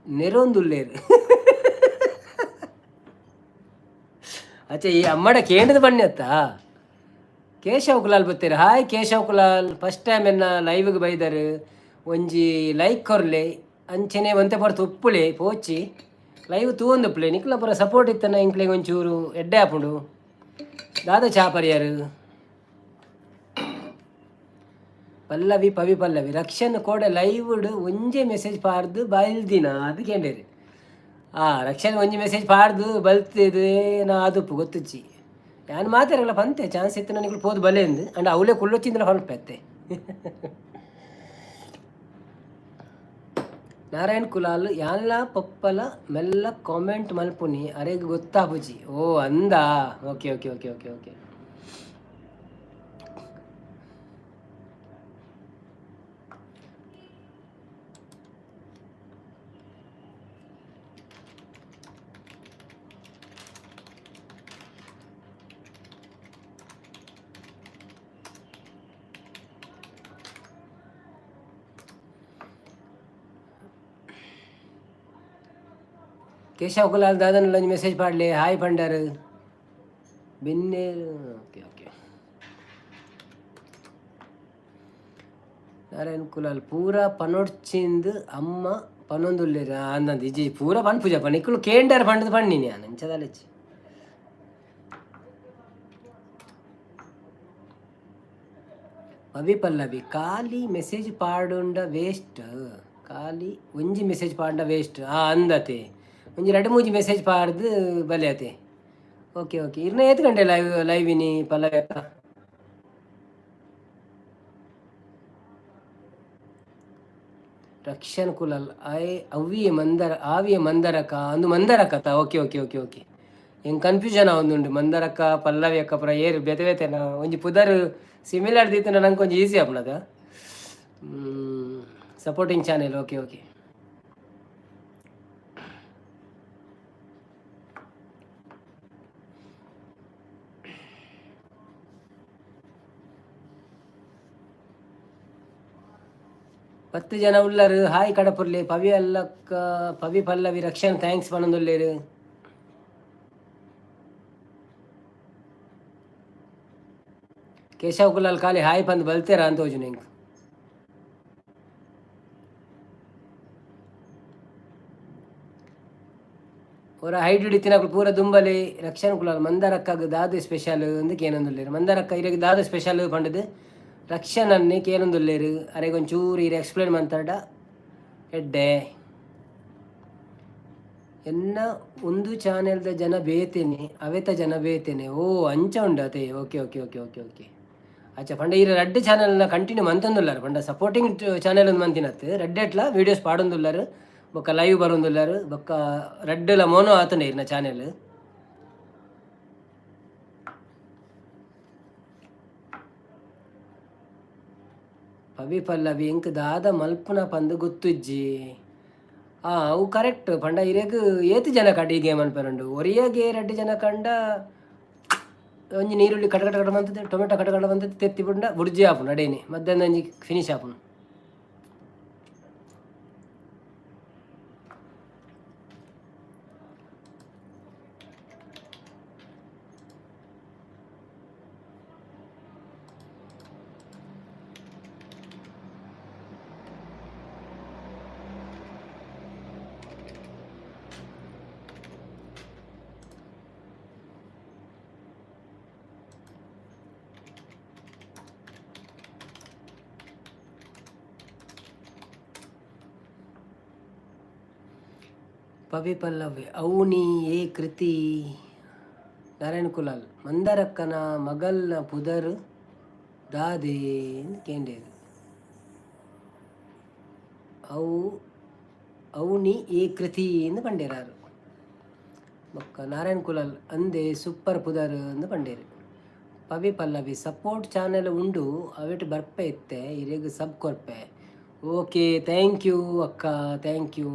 ನೆರೊಂದುಲ್ಲೇರು. ಅಚ್ಚೆ ಈ ಅಮ್ಮಡ ಕೇಂದ್ರದ ಬಣ್ಣಿ ಅತ್ತ ಕೇಶವ್ ಕುಲಾಲ್ ಬತ್ತೀರಿ. Hi Keshav Kulal, first time ಎನ್ನ ಲೈವ್ಗೆ ಬೈದರು. ಒಂಜಿ ಲೈಕ್ ಕೊರ್ಲೆ ಅಂಚನೆ ಒಂತೆ ಪಡ್ತು ಉಪ್ಪುಳೆ ಪೋಚಿ ಲೈವ್ ತೂವೊಂದುಪ್ಪುಲೆ ನಿಕ್ಲ ಪುರ ಸಪೋರ್ಟ್ ಇತ್ತನ ಇಂಕ್ಲೆಗೆ ಒಂಚೂರು ಎಡ್ಡೆ ಹಾಪುಂಡು ದಾದ ಚಾಪರಿಯರು. ಪಲ್ಲವಿ ಪವಿ ಪಲ್ಲವಿ ರಕ್ಷನ್ ಕೋಡೆ ಲೈವ್ ಒಂಜೆ ಮೆಸೇಜ್ ಪಾರ್ದು ಬಲ್ದಿನ ಅದು ಕೇಂಡೇರಿ. ರಕ್ಷನ್ ಒಂಜಿ ಮೆಸೇಜ್ ಪಾರ್ದು ಬಲ್ತಿದು ನಾ ಅದುಪ್ಪು ಗೊತ್ತುಚ್ಚಿ ಯಾನು ಮಾತಾಡಲ್ಲ ಪಂತೆ ಚಾನ್ಸ್ ಇತ್ತು ನನಗೆ ಪೋದು ಬಲೆಂದು ಅಂಡ್ ಅವಲೇ ಕುಳ್ಳೊಚ್ಚಿಂದ ಹೊಲ್ಪೆತ್ತೆ. ನಾರಾಯಣ್ ಕುಲಾಲ್ ಯಾನ್ಲ ಪಪ್ಪಲ ಮೆಲ್ಲ ಕಾಮೆಂಟ್ ಮಲ್ಪುನಿ ಅರೆಗೆ ಗೊತ್ತಾಪುಜಿ. ಓ ಅಂದ. ಓಕೆ ಕೇಶವ್ ಕುಲಾಲ್ ದಾದನ ಮೆಸೇಜ್ ಪಾಡ್ಲಿ ಹಾಯ್ ಪಂಡರ್ ಬಿನ್ನೇರು. Okay okay. ನಾರಾಯಣ್ ಕುಲಾಲ್ ಪೂರ ಪನೊಡ್ಚಿಂದು ಅಮ್ಮ ಪನೊಂದುಲ್ಲೇರ ಅಂದಂದು ಇಜ್ಜಿ ಪೂರ ಪನ್ ಪೂಜಾ ಪನ್ ಇಕ್ಕಳು ಕೇಂಡರ್ ಪಂಡದು ಪಣ್ಣಿನಿ ಅಂಚದಲ್ಲಿಚ್ಚಿ. ಪವಿ ಪಲ್ಲವಿ ಖಾಲಿ ಮೆಸೇಜ್ ಪಾಡುಂಡ ವೇಸ್ಟ್, ಖಾಲಿ ಒಂಜಿ ಮೆಸೇಜ್ ಪಾಂಡ ವೇಸ್ಟ್ ಅಂದತೆ ಒಂಜಿ 2-3 ಮೆಸೇಜ್ ಪಾಡ್ದು ಬಲಿಯತೆ. Okay okay. ಇರ್ನ ಏತ್ ಗಂಟೆ ಲೈವಿನಿ ಪಲ್ಲವಿ ಅಕ್ಕ? ರಕ್ಷನ್ ಕುಲಾಲ್ ಅವಿಯ ಮಂದರಕ ಅಂದು ಮಂದರಕತ. Okay okay okay okay. ಹೆಂಗೆ ಕನ್ಫ್ಯೂಷನ್ ಒಂದುಂಡು ಮಂದರಕ್ಕ ಪಲ್ಲವಿ ಅಕ್ಕ ಪುರ ಏರು ಬೇತೆ ಬೇತೆನ ಒಂಜಿ ಪುದರ್ ಸಿಮಿಲರ್ ದೀತನ ನಂಗೆ ಕೊಂಚ ಈಸಿ ಆಪುನದ. Supporting channel. Okay okay. ಪತ್ತು ಜನ ಉಳ್ಳರು ಹಾಯ್ ಕಡಪುರ್ಲಿ. ಪವಿ ಅಲ್ಲಕ್ಕ ಪವಿ ಪಲ್ಲವಿ ರಕ್ಷನ್ ಥ್ಯಾಂಕ್ಸ್ ಪಣಂದುಲ್ಲೇರು. ಕೇಶವ್ ಕುಲಾಲ್ ಖಾಲಿ ಹಾಯ್ ಪಂದ್ ಬಲ್ತೇರ ಅಂತ ಹೋಜು ನಿಂಗೆ. ಅವರ ಹೈಟ್ ಹಿಡಿತಿನ ಪೂರ ದುಂಬಲಿ. ರಕ್ಷನ್ ಕುಲಾಲ್ ಮಂದಾರಕ್ಕಾಗ ದಾದು ಸ್ಪೆಷಲ್ ಅಂದಕ್ಕೆ ಏನೊಂದುಲ್ಲೇರು. ಮಂದಾರಕ್ಕ ಇರಗೆ ದಾದು ಸ್ಪೆಷಲ್ ಪಂಡದು ರಕ್ಷನ್ ಅನ್ನಕ್ಕೆ ಏನೊಂದುಲ್ಲೇರು. ಅರೆಗೊಂಚೂರು ಇರು ಎಕ್ಸ್ಪ್ಲೇನ್ ಮಂತಾಡ ಎಡ್ಡೆ ಎನ್ನ ಒಂದು ಚಾನೆಲ್ದ ಜನ ಬೇತೇನೆ ಅವೆತ ಜನ ಬೇತೇನೆ. ಓ ಅಂಚ ಉಂಡು ಅದೇ. Okay okay okay okay okay. ಅಚ್ಚ ಪಂಡ ಈ ರೆಡ್ ಚಾನೆಲ್ನ ಕಂಟಿನ್ಯೂ ಮಂತೊಂದುಲ್ಲಾರು ಪಂಡ ಸಪೋರ್ಟಿಂಗ್ ಚಾನೆಲ್ ಒಂದು ಮಂತಿನತ್ತು ರೆಡ್ ಎಟ್ಲ ವೀಡಿಯೋಸ್ ಪಾಡೊಂದುಲ್ಲಾರು ಬೊಕ್ಕ ಲೈವ್ ಬರೋಂದುಲ್ಲಾರು ಬೊಕ್ಕ ರೆಡ್ಲ ಮೋನೋ ಆತನೆ ಇರ್ನ ಚಾನೆಲ್. ಪವಿ ಪಲ್ಲವಿ ಇಂಕ್ ದಾದ ಮಲ್ಪುನ ಪಂದು ಗೊತ್ತುಜ್ಜಿ. ಅವು ಕರೆಕ್ಟ್ ಪಂಡ ಇರೇಗ ಏತು ಜನ ಕಟ್ಟ ಈ ಗೇಮ್ ಅನ್ಪೇರುಂಡು ಒರಿಯಾಗೆ 2 ಜನ ಕಂಡ ಒಂಜಿ ನೀರುಳ್ಳಿ ಕಟ ಕಟ ಕಟ ಬಂತದೆ ಟೊಮೆಟೊ ಕಟ ಕಟ ಬಂತದೆ ತೆತ್ತಿ ಬಿಂಡ ಬುಡ್ಜಿ ಆಪುನು ಅಡೇನಿ ಮಧ್ಯಾಹ್ನ ಒಂಜಿ ಫಿನಿಶ್ ಆಪುನು. ಪವಿ ಪಲ್ಲವಿ ಅವನಿ ಏ ಕೃತಿ. ನಾರಾಯಣ್ ಕುಲಾಲ್ ಮಂದರಕ್ಕನ ಮಗಲ್ನ ಪುದರ್ ದಾದೆ ಕೇಂಡೇರು. ಅವನಿ ಏ ಕೃತಿ ಎಂದು ಪಂಡೇರಾರು ಬೊಕ್ಕ ನಾರಾಯಣ್ ಕುಲಾಲ್ ಅಂದೆ ಸೂಪರ್ ಪುದರ್ ಎಂದು ಪಂಡೇರು. ಪವಿ ಪಲ್ಲವಿ ಸಪೋರ್ಟ್ ಚಾನೆಲ್ ಉಂಡು ಅವಿಟ್ಟು ಬರ್ಪೆ ಇತ್ತೆ ಇರೇಗ ಸಬ್ ಕೊರ್ಪೆ. ಓಕೆ ಥ್ಯಾಂಕ್ ಯು ಅಕ್ಕ ಥ್ಯಾಂಕ್ ಯು.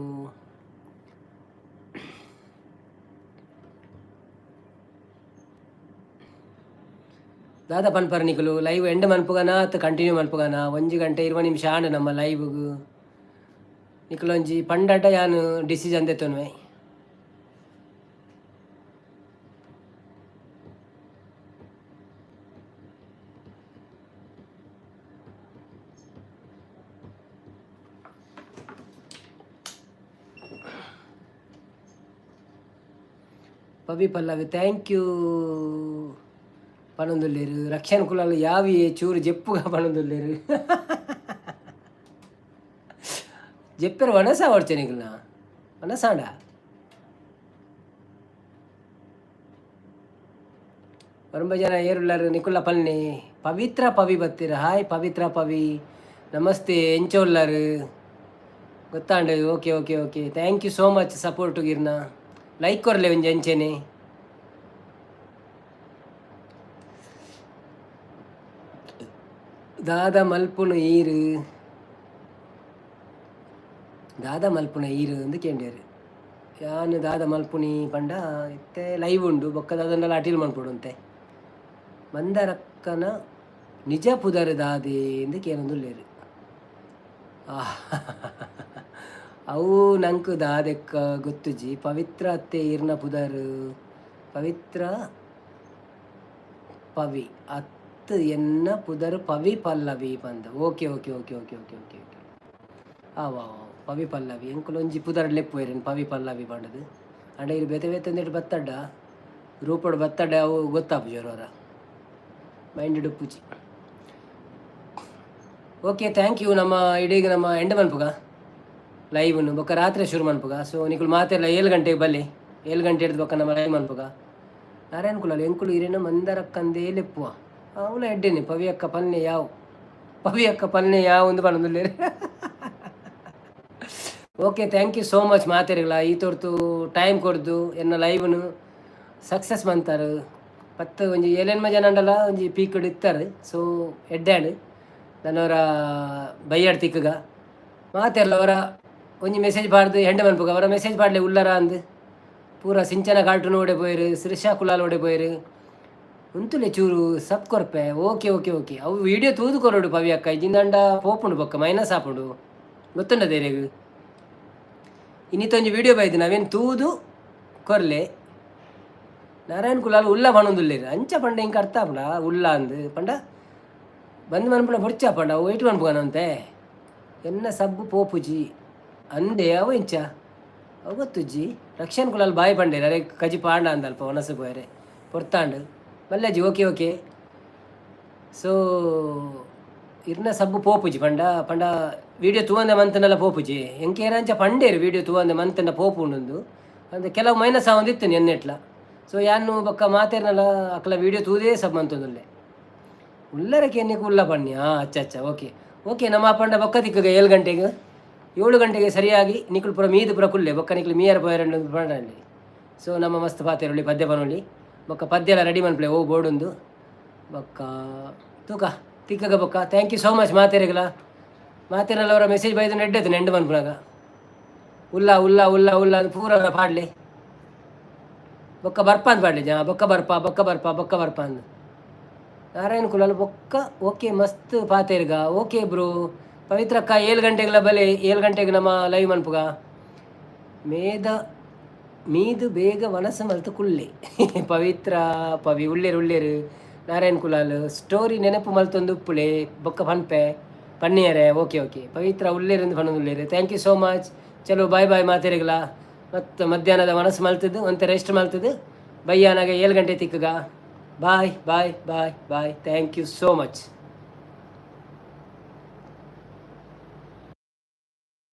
ದಾದ ಪನ್ಪರ ನಿಕಲು ಲೈವ್ ಎಂಡ್ ಮನ್ಪುಗನ ಅತ್ತ ಕಂಟಿನ್ಯೂ ಮನ್ಪುಗನ 1 ಗಂಟೆ 20 ನಿಮಿಷ ಆಂಡ್ ನಮ್ಮ ಲೈವ್ಗು ನಿಕಲೊಂಜಿ ಪಂಡಟ ಯಾನು ಡಿಸಿಷನ್ ದೆತ್ತೊನ್ವೆ. ಪವಿ ಪಲ್ಲವಿ ಥ್ಯಾಂಕ್ ಯು ಪಣೊಂದುಲ್ಲೇರು. ರಕ್ಷನ್ ಕುಲಾಲ್ ಯಾವಿ ಚೂರು ಜೆಪ್ಪುಗ ಪಣೊಂದುಲ್ಲೇರು. ಜೆಪ್ಪೆರು ವನಸ ಹೊಡ್ಚೆ ನಿಕಲ್ನ ವನಸಾಂಡ. ಒಂಬ ಜನ ಏರುಳ್ಳಾರು ನಿಕುಲ್ಲ ಪಲ್ನಿ. ಪವಿತ್ರ ಪವಿ ಬತ್ತೀರ ಹಾಯ್ ಪವಿತ್ರ ಪವಿ ನಮಸ್ತೆ ಎಂಚೋಲ್ಲಾರು ಗೊತ್ತಾಂಡು. Okay okay okay thank you so much support ಗಿರ್ನ ಲೈಕ್ ಕೊರ್ಲೆ ಒಂಜಿ ಎಂಚೆನೆ. ದಾದ ಮಲ್ಪುನ ಈರು ಎಂದು ಕೇಂಡೇರು. ಯಾನು ದಾದ ಮಲ್ಪುನಿ ಪಂಡ ಇತ್ತೆ ಲೈವ್ ಉಂಡು ಬೊಕ್ಕ ದಾದನ್ನೆಲ್ಲ ಅಟೀಲ್ ಮನ್ಪೊಡುಂತೆ. ಮಂದರಕ್ಕನ ನಿಜ ಪುದರ್ ದಾದೆ ಎಂದು ಕೇನೊಂದುಲ್ಲೇರು. ಅವು ನಂಕು ದಾದೆಕ್ಕ ಗೊತ್ತುಜಿ ಪವಿತ್ರ ಅತ್ತೆ ಈರ್ನ ಪುದರ್ ಪವಿತ್ರ ಪವಿ ಅತ್ತು ಎನ್ನ ಪುದರ್ ಪವಿ ಪಲ್ಲವಿ ಬಂದ okay okay okay okay okay okay okay ಆವಾ ಪವಿ ಪಲ್ಲವಿ ಎಂಕುಲೊಂಜಿ ಪುದರ್ ಲೆಪ್ಪುವೆರೇನು ಪವಿ ಪಲ್ಲವಿ ಪಂಡದು ಅಂಡ ಇಲ್ಲಿ ಬೇತೆ ಬೇತೆ ಅಂದೇಟು ಬತ್ತಡ್ಡ ರೂಪಡು ಬತ್ತಡ್ಡ ಅವು ಗೊತ್ತಾಪು ಜೋರವರ ಮೈಂಡ್ ಉಪ್ಪುಚಿ ಓಕೆ ಥ್ಯಾಂಕ್ ಯು ನಮ್ಮ ಇಡೀಗ ನಮ್ಮ ಎಂಡ ಮನ್ಪುಗ ಲೈವ್ನು ಬೊಕ್ಕ ರಾತ್ರಿ ಶುರು ಮನ್ಪುಗ ಸೊ ನಿಕುಲು ಮಾತೆಲ್ಲ 7 ಗಂಟೆಗೆ ಬಲ್ಲಿ 7 ಗಂಟೆ ಹಿಡಿದು ಬೊಕ್ಕ ನಮ್ಮ ಲೈವ್ ಮನ್ಪುಗ ನಾರಾಯಣ ಕುಲಾಲ್ ಎಂಕುಲು ಇರೇನ ಮಂದರಕ್ಕಂದೇ ಲೆಪ್ಪುವ ಅವನ ಎಡ್ಡೆನೆ ಪವಿ ಅಕ್ಕ ಪಲ್ನೆ ಯಾವ ಒಂದು ಪಣದಲ್ಲಿ okay thank you so much ಮಾತೆರಿಗಳ ಈ ತೋರ್ತು ಟೈಮ್ ಕೊಡ್ದು ಎನ್ನ ಲೈವ್ನು ಸಕ್ಸಸ್ ಬಂತಾರೆ ಪತ್ತು ಒಂಜಿ 7 ಜನ ಅಂಡಲ್ಲ ಒಂಜಿ ಪೀಕಡ್ ಇತ್ತಾರೆ ಸೊ ಎಡ್ಡ್ಯಾಡು ನನ್ನವರ ಬೈಯಾಡ್ ತಿಕ್ಕಗ ಮಾತೆರ್ಲ ಅವರ ಒಂಜಿ ಮೆಸೇಜ್ ಪಾಡ್ದು ಹೆಂಡ ಮನ್ಪುಗ ಅವರ ಮೆಸೇಜ್ ಪಾಡ್ಲೆ ಉಲ್ಲರ ಅಂದು ಪೂರ ಸಿಂಚನ ಕಾರ್ಟೂನ್ ಓಡೆ ಪೋಯರು ಶ್ರೀಶಾ ಕುಲಾಲ್ ಓಡೆ ಪೋಯರು ಉಂತುಲೆ ಚೂರು ಸಬ್ ಕೊರ್ಪೆ ಓಕೆ ಓಕೆ ಓಕೆ ಅವು ವಿಡಿಯೋ ತೂದು ಕೊರೋಡು ಪವಿ ಅಕ್ಕ ಇಜಿಂದಂಡ ಪೋಪುಂಡು ಬೊಕ್ಕ ಮೈನಸ್ ಆಪುಂಡು ಗೊತ್ತುಂಡ ದೇರೆಗು ಇನ್ನಿತ್ತೊಂಜಿ ವಿಡಿಯೋ ಬೈದು ನಾವೇನು ತೂದು ಕೊರ್ಲೆ ನಾರಾಯಣ ಕುಲಾಲ್ ಉಲ್ಲ ಪಣೊಂದುಲ್ಲೇರು ಅಂಚ ಪಂಡ ಹಿಂಗೆ ಅರ್ಥ ಆಪುಂಡ ಉಲ್ಲ ಅಂದು ಪಂಡ ಬಂದು ಮನ್ಪುಣ ಬೊಡ್ಚ ಪಂಡ ಅವು ಏಟು ಮನ್ಪುಗನಂತೆ ಎನ್ನ ಸಬ್ಬು ಪೋಪುಜಿ ಅಂದೆ ಅವು ಇಂಚ ಅವು ಗೊತ್ತುಜ್ಜಿ ರಕ್ಷಣ್ ಕುಲಾಲ್ ಬಾಯಿ ಪಂಡೇರು ಅರೆ ಕಜಿ ಪಾಂಡ ಅಂದಲ್ಪ ಒನಸು ಪೋಯರೆ ಪೊರ್ತಾಂಡು ಮಲ್ಲೆಜಿ ಓಕೆ ಓಕೆ ಸೊ ಇರ್ನ ಸಬ್ಬು ಪೋಪುಜಿ ಪಂಡ ಪಂಡ ವೀಡಿಯೋ ತೂವಂದೆ ಮಂತನೆಲ್ಲ ಪೋಪುಜಿ ಎಂಕೇರಂಚ ಪಂಡೇರು ವೀಡಿಯೋ ತೂವಂದೆ ಮಂತನ ಪೋಪು ಉಂಡು ಅಂದರೆ ಕೆಲವು ಮೈನಸ್ ಆವೊಂದಿತ್ತು ಎನ್ನೆಟ್ಲ ಸೊ ಯಾನು ಬೊಕ್ಕ ಮಾತೇರ್ನಲ್ಲ ಅಕ್ಕಲ ವೀಡಿಯೋ ತೂದೇ ಸಬ್ ಮಂತೊಂದುಲ್ಲೆ ಉಲ್ಲರಕ್ಕೆ ಎನ್ನಿಗೆ ಉಲ್ಲ ಪಣ್ಣಿ ಅಚ್ಚ ಅಚ್ಚ ಓಕೆ ಓಕೆ ನಮ್ಮ ಪಂಡ ಬೊಕ್ಕ ತಿಕ್ಕಗ 7 ಗಂಟೆಗೆ 7 ಗಂಟೆಗೆ ಸರಿಯಾಗಿ ನಿಕುಲು ಪುರ ಮೀದು ಪುರ ಕುಲ್ಲೆ ಬೊಕ್ಕ ನಿಕ್ಲು ಮೀಯರ್ ಪೋಯರಂಡು ಪಂಡಲ್ಲಿ ಸೊ ನಮ್ಮ ಮಸ್ತ್ ಪಾತೆರೊಳ್ಳಿ ಪದ್ಯ ಪನೊಳ್ಳಿ ಬೊಕ್ಕ ಪದ್ಯ ಎಲ್ಲ ರೆಡಿ ಮನ್ಪ್ಲೆ ಓ ಬೋರ್ಡೊಂದು ಬೊಕ್ಕ ತೂಕ ತಿಕ್ಕಗ ಬೊಕ್ಕ ಥ್ಯಾಂಕ್ ಯು ಸೋ ಮಚ್ ಮಾತೆರೆಗಲ ಮಾತೆರಲ್ಲ ಅವರ ಮೆಸೇಜ್ ಬೈದು ನೆಡ್ಡೆತು ನೆಂಡು ಮನ್ಪುನಾಗ ಉಲ್ಲ ಉಲ್ಲ ಉಲ್ಲ ಉಲ್ಲ ಅದು ಪೂರ ಪಾಡ್ಲಿ ಬೊಕ್ಕ ಬರ್ಪ ಅಂತ ಪಾಡ್ಲಿ ಜನ ಬೊಕ್ಕ ಬರ್ಪ ಅಂದು ನಾರಾಯಣ ಕುಲಾಲ್ ಬೊಕ್ಕ ಓಕೆ ಮಸ್ತ್ ಪಾತೆರ್ಗ ಓಕೆ ಬ್ರೋ ಪವಿತ್ರಕ್ಕ 7 ಗಂಟೆಗಳ ಬಲೆ 7 ಗಂಟೆಗೆ ನಮ್ಮ ಲೈವ್ ಮನ್ಪುಗ ಮೀದು ಬೇಗ ಮನಸ್ಸು ಮಲ್ತು ಕುಳ್ಳೆ ಪವಿತ್ರ ಪವಿ ಉಳ್ಳೇರು ನಾರಾಯಣ ಕುಲಾಲ್ ಸ್ಟೋರಿ ನೆನಪು ಮಲ್ತೊಂದು ಉಪ್ಪುಳೆ ಬೊಕ್ಕ ಪನ್ಪೆ ಪನ್ನಿಯರೆ ಓಕೆ ಓಕೆ ಪವಿತ್ರ ಉಳ್ಳೇರಿಂದ ಪಣ್ಣೊಂದುಳ್ಳೇರು ಥ್ಯಾಂಕ್ ಯು ಸೋ ಮಚ್ ಚಲೋ ಬಾಯ್ ಬಾಯ್ ಮಾತೆರೆಗಳ ಮತ್ತು ಮಧ್ಯಾಹ್ನದ ಮನಸ್ಸು ಮಲ್ತದ್ದು ಒಂತೆ ರೆಸ್ಟ್ ಮಲ್ತದ್ದು ಬಯ್ಯಾನಾಗ 7 ಗಂಟೆ ತಿಕ್ಕಗ bye bye bye bye thank you so much.